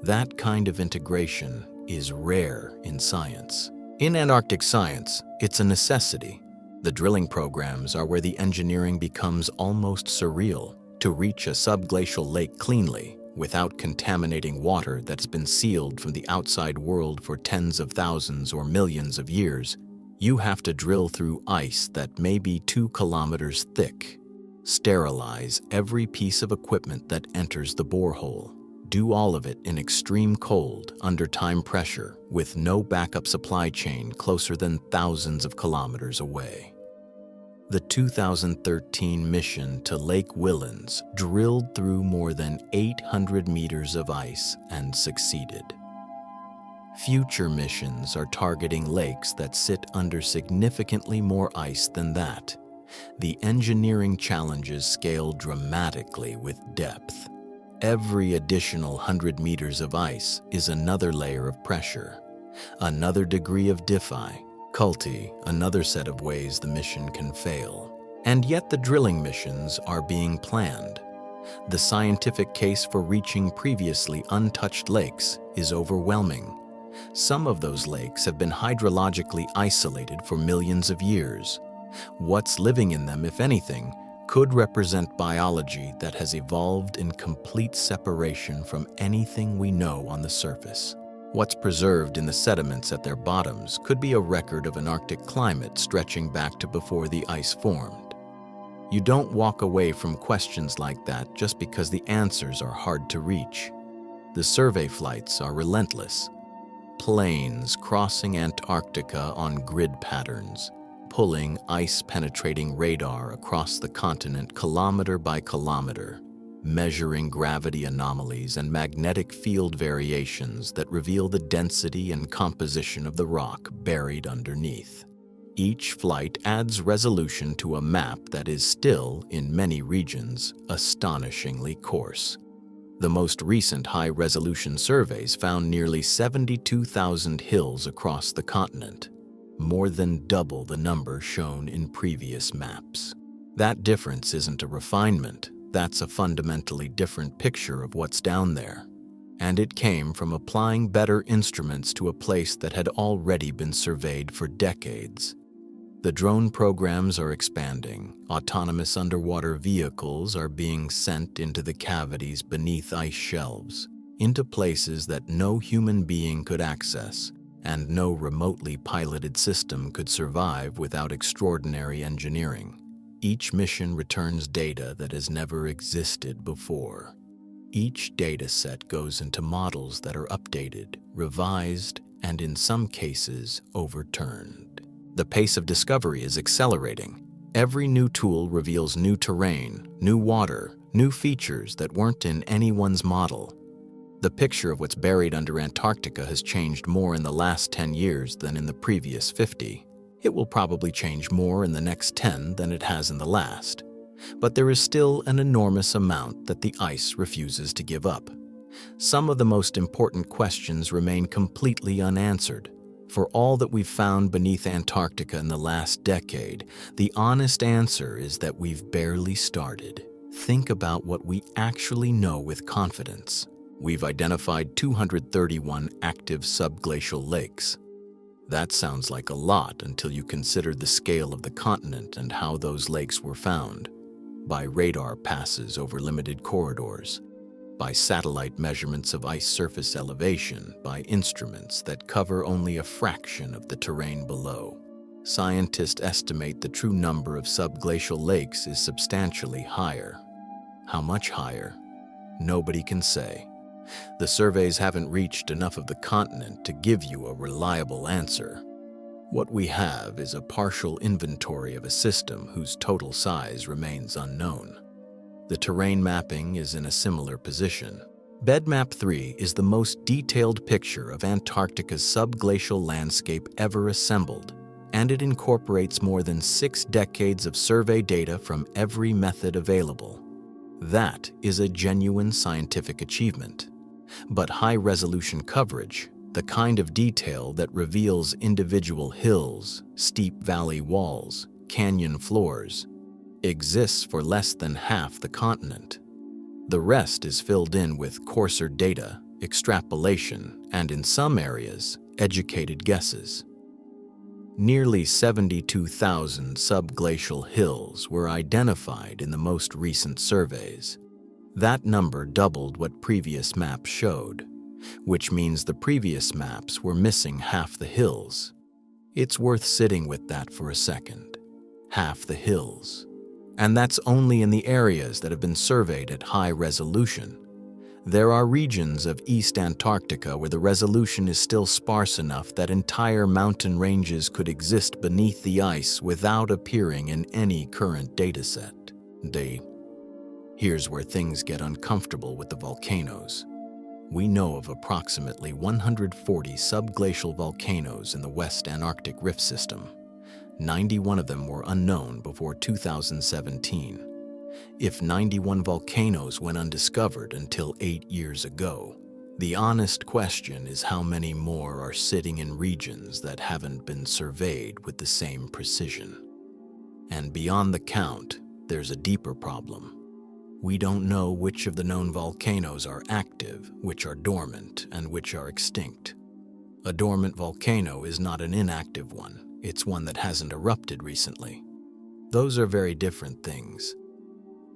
That kind of integration is rare in science. In Antarctic science, it's a necessity. The drilling programs are where the engineering becomes almost surreal. To reach a subglacial lake cleanly, without contaminating water that's been sealed from the outside world for tens of thousands or millions of years, you have to drill through ice that may be 2 kilometers thick, sterilize every piece of equipment that enters the borehole, do all of it in extreme cold, under time pressure, with no backup supply chain closer than thousands of kilometers away. The 2013 mission to Lake Whillans drilled through more than 800 meters of ice and succeeded. Future missions are targeting lakes that sit under significantly more ice than that. The engineering challenges scale dramatically with depth. Every additional 100 meters of ice is another layer of pressure, another degree of difficulty, another set of ways the mission can fail. And yet the drilling missions are being planned. The scientific case for reaching previously untouched lakes is overwhelming. Some of those lakes have been hydrologically isolated for millions of years. What's living in them, if anything, could represent biology that has evolved in complete separation from anything we know on the surface. What's preserved in the sediments at their bottoms could be a record of an Arctic climate stretching back to before the ice formed. You don't walk away from questions like that just because the answers are hard to reach. The survey flights are relentless. Planes crossing Antarctica on grid patterns, pulling ice-penetrating radar across the continent kilometer by kilometer, measuring gravity anomalies and magnetic field variations that reveal the density and composition of the rock buried underneath. Each flight adds resolution to a map that is still, in many regions, astonishingly coarse. The most recent high-resolution surveys found nearly 72,000 hills across the continent, more than double the number shown in previous maps. That difference isn't a refinement, that's a fundamentally different picture of what's down there. And it came from applying better instruments to a place that had already been surveyed for decades. The drone programs are expanding. Autonomous underwater vehicles are being sent into the cavities beneath ice shelves, into places that no human being could access, and no remotely piloted system could survive without extraordinary engineering. Each mission returns data that has never existed before. Each data set goes into models that are updated, revised, and in some cases overturned. The pace of discovery is accelerating, Every new tool reveals new terrain, new water, new features that weren't in anyone's model. The picture of what's buried under Antarctica has changed more in the last 10 years than in the previous 50. It will probably change more in the next 10 than it has in the last. But there is still an enormous amount that the ice refuses to give up. Some of the most important questions remain completely unanswered. For all that we've found beneath Antarctica in the last decade, the honest answer is that we've barely started. Think about what we actually know with confidence. We've identified 231 active subglacial lakes. That sounds like a lot until you consider the scale of the continent and how those lakes were found. By radar passes over limited corridors, by satellite measurements of ice surface elevation, by instruments that cover only a fraction of the terrain below. Scientists estimate the true number of subglacial lakes is substantially higher. How much higher? Nobody can say. The surveys haven't reached enough of the continent to give you a reliable answer. What we have is a partial inventory of a system whose total size remains unknown. The terrain mapping is in a similar position. BedMap 3 is the most detailed picture of Antarctica's subglacial landscape ever assembled, and it incorporates more than 6 decades of survey data from every method available. That is a genuine scientific achievement. But high-resolution coverage, the kind of detail that reveals individual hills, steep valley walls, canyon floors, exists for less than half the continent. The rest is filled in with coarser data, extrapolation, and in some areas, educated guesses. Nearly 72,000 subglacial hills were identified in the most recent surveys. That number doubled what previous maps showed, which means the previous maps were missing half the hills. It's worth sitting with that for a second. Half the hills. And that's only in the areas that have been surveyed at high resolution. There are regions of East Antarctica where the resolution is still sparse enough that entire mountain ranges could exist beneath the ice without appearing in any current dataset. Here's where things get uncomfortable with the volcanoes. We know of approximately 140 subglacial volcanoes in the West Antarctic Rift System. 91 of them were unknown before 2017. If 91 volcanoes went undiscovered until 8 years ago, the honest question is how many more are sitting in regions that haven't been surveyed with the same precision. And beyond the count, there's a deeper problem. We don't know which of the known volcanoes are active, which are dormant, and which are extinct. A dormant volcano is not an inactive one, it's one that hasn't erupted recently. Those are very different things.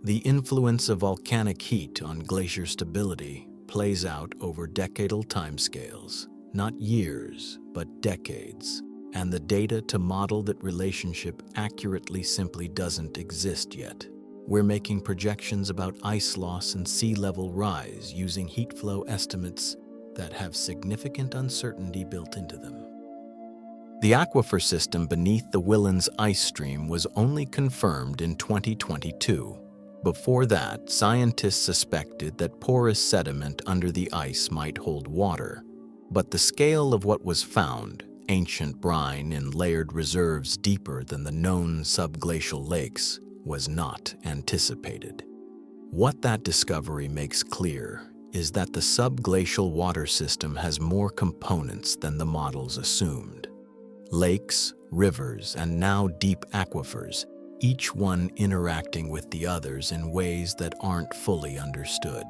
The influence of volcanic heat on glacier stability plays out over decadal timescales, not years, but decades, and the data to model that relationship accurately simply doesn't exist yet. We're making projections about ice loss and sea level rise using heat flow estimates that have significant uncertainty built into them. The aquifer system beneath the Whillans ice stream was only confirmed in 2022. Before that, scientists suspected that porous sediment under the ice might hold water, but the scale of what was found, ancient brine in layered reserves deeper than the known subglacial lakes, was not anticipated. What that discovery makes clear is that the subglacial water system has more components than the models assumed. Lakes, rivers, and now deep aquifers, each one interacting with the others in ways that aren't fully understood.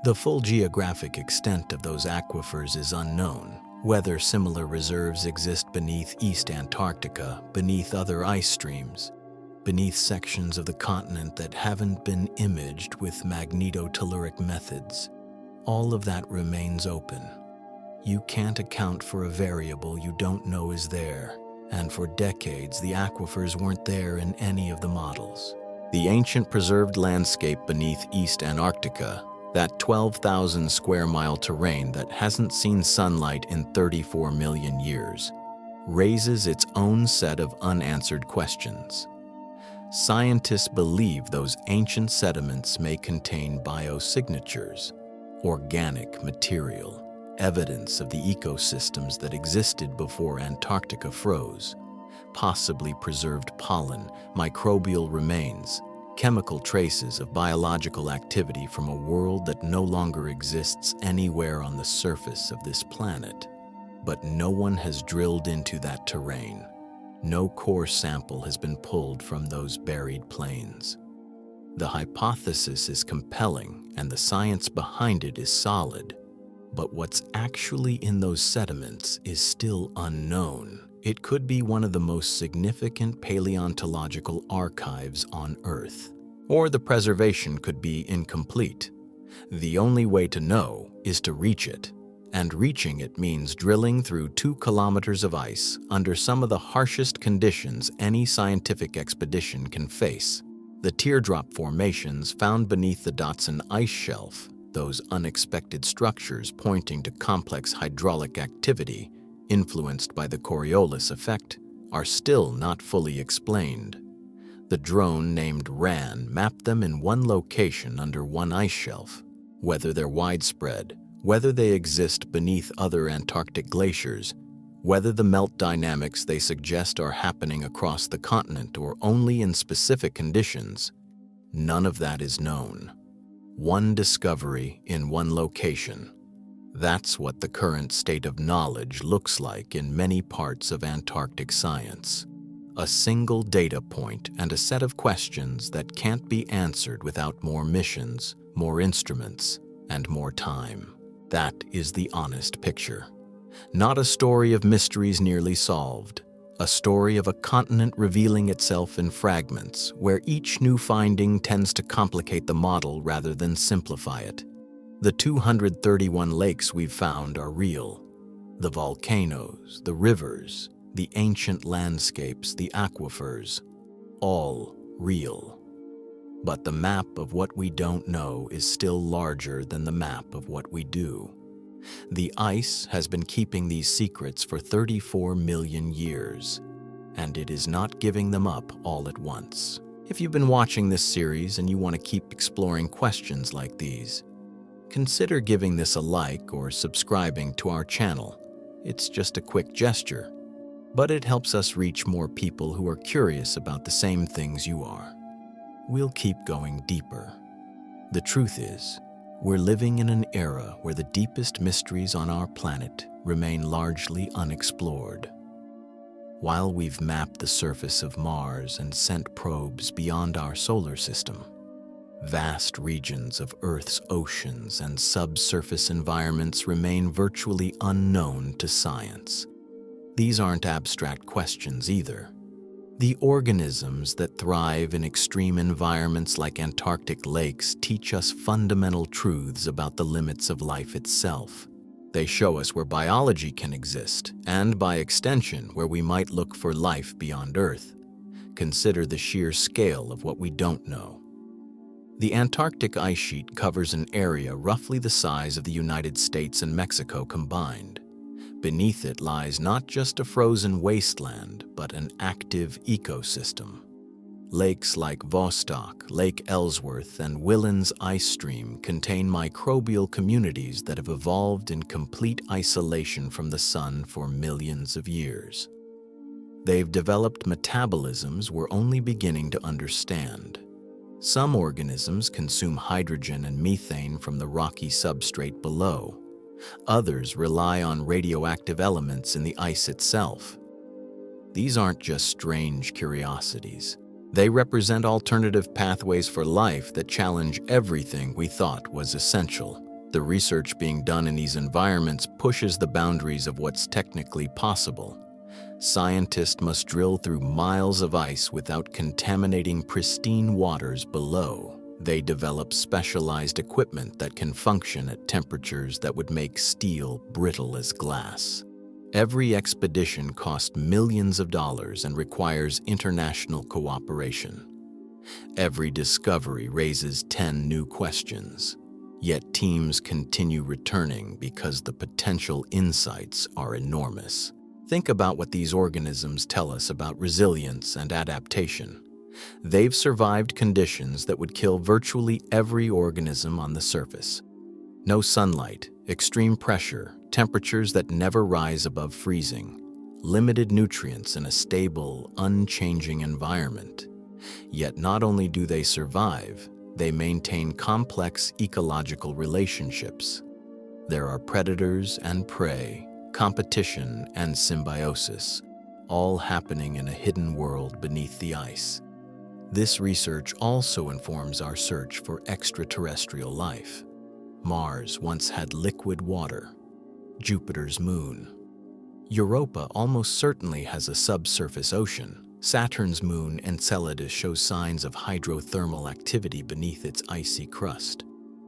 The full geographic extent of those aquifers is unknown, whether similar reserves exist beneath East Antarctica, beneath other ice streams, beneath sections of the continent that haven't been imaged with magnetotelluric methods. All of that remains open. You can't account for a variable you don't know is there, and for decades the aquifers weren't there in any of the models. The ancient preserved landscape beneath East Antarctica, that 12,000 square mile terrain that hasn't seen sunlight in 34 million years, raises its own set of unanswered questions. Scientists believe those ancient sediments may contain biosignatures, organic material, evidence of the ecosystems that existed before Antarctica froze, possibly preserved pollen, microbial remains, chemical traces of biological activity from a world that no longer exists anywhere on the surface of this planet. But no one has drilled into that terrain. No core sample has been pulled from those buried plains. The hypothesis is compelling and the science behind it is solid, but what's actually in those sediments is still unknown. It could be one of the most significant paleontological archives on Earth, or the preservation could be incomplete. The only way to know is to reach it, and reaching it means drilling through 2 kilometers of ice under some of the harshest conditions any scientific expedition can face. The teardrop formations found beneath the Dotson ice shelf, those unexpected structures pointing to complex hydraulic activity influenced by the Coriolis effect, are still not fully explained. The drone named RAN mapped them in one location under one ice shelf. Whether they're widespread, whether they exist beneath other Antarctic glaciers, whether the melt dynamics they suggest are happening across the continent or only in specific conditions, none of that is known. One discovery in one location. That's what the current state of knowledge looks like in many parts of Antarctic science. A single data point and a set of questions that can't be answered without more missions, more instruments, and more time. That is the honest picture. Not a story of mysteries nearly solved, a story of a continent revealing itself in fragments, where each new finding tends to complicate the model rather than simplify it. The 231 lakes we've found are real. The volcanoes, the rivers, the ancient landscapes, the aquifers, all real. But the map of what we don't know is still larger than the map of what we do. The ice has been keeping these secrets for 34 million years, and it is not giving them up all at once. If you've been watching this series and you want to keep exploring questions like these, consider giving this a like or subscribing to our channel. It's just a quick gesture, but it helps us reach more people who are curious about the same things you are. We'll keep going deeper. The truth is, we're living in an era where the deepest mysteries on our planet remain largely unexplored. While we've mapped the surface of Mars and sent probes beyond our solar system, vast regions of Earth's oceans and subsurface environments remain virtually unknown to science. These aren't abstract questions either. The organisms that thrive in extreme environments like Antarctic lakes teach us fundamental truths about the limits of life itself. They show us where biology can exist, and by extension, where we might look for life beyond Earth. Consider the sheer scale of what we don't know. The Antarctic ice sheet covers an area roughly the size of the United States and Mexico combined. Beneath it lies not just a frozen wasteland, but an active ecosystem. Lakes like Vostok, Lake Ellsworth, and Whillans ice stream contain microbial communities that have evolved in complete isolation from the sun for millions of years. They've developed metabolisms we're only beginning to understand. Some organisms consume hydrogen and methane from the rocky substrate below. Others rely on radioactive elements in the ice itself. These aren't just strange curiosities. They represent alternative pathways for life that challenge everything we thought was essential. The research being done in these environments pushes the boundaries of what's technically possible. Scientists must drill through miles of ice without contaminating pristine waters below. They develop specialized equipment that can function at temperatures that would make steel brittle as glass. Every expedition costs millions of dollars and requires international cooperation. Every discovery raises 10 new questions, yet teams continue returning because the potential insights are enormous. Think about what these organisms tell us about resilience and adaptation. They've survived conditions that would kill virtually every organism on the surface. No sunlight, extreme pressure, temperatures that never rise above freezing, limited nutrients in a stable, unchanging environment. Yet not only do they survive, they maintain complex ecological relationships. There are predators and prey, competition and symbiosis, all happening in a hidden world beneath the ice. This research also informs our search for extraterrestrial life. Mars once had liquid water. Jupiter's moon. Europa almost certainly has a subsurface ocean. Saturn's moon Enceladus shows signs of hydrothermal activity beneath its icy crust.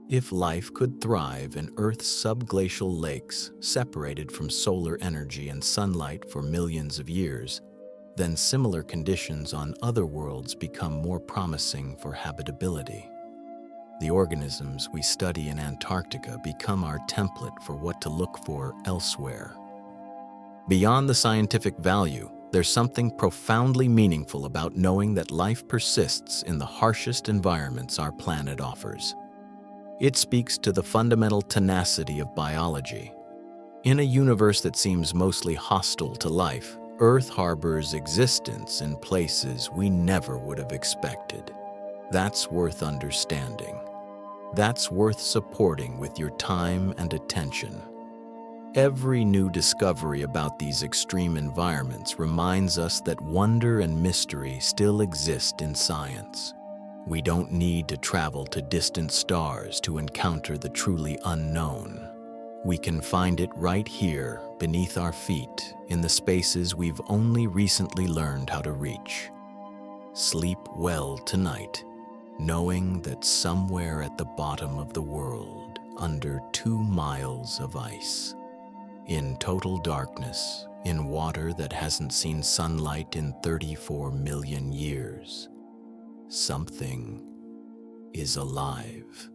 If life could thrive in Earth's subglacial lakes, separated from solar energy and sunlight for millions of years, then similar conditions on other worlds become more promising for habitability. The organisms we study in Antarctica become our template for what to look for elsewhere. Beyond the scientific value, there's something profoundly meaningful about knowing that life persists in the harshest environments our planet offers. It speaks to the fundamental tenacity of biology. In a universe that seems mostly hostile to life, Earth harbors existence in places we never would have expected. That's worth understanding. That's worth supporting with your time and attention. Every new discovery about these extreme environments reminds us that wonder and mystery still exist in science. We don't need to travel to distant stars to encounter the truly unknown. We can find it right here, beneath our feet, in the spaces we've only recently learned how to reach. Sleep well tonight, knowing that somewhere at the bottom of the world, under 2 miles of ice, in total darkness, in water that hasn't seen sunlight in 34 million years, something is alive.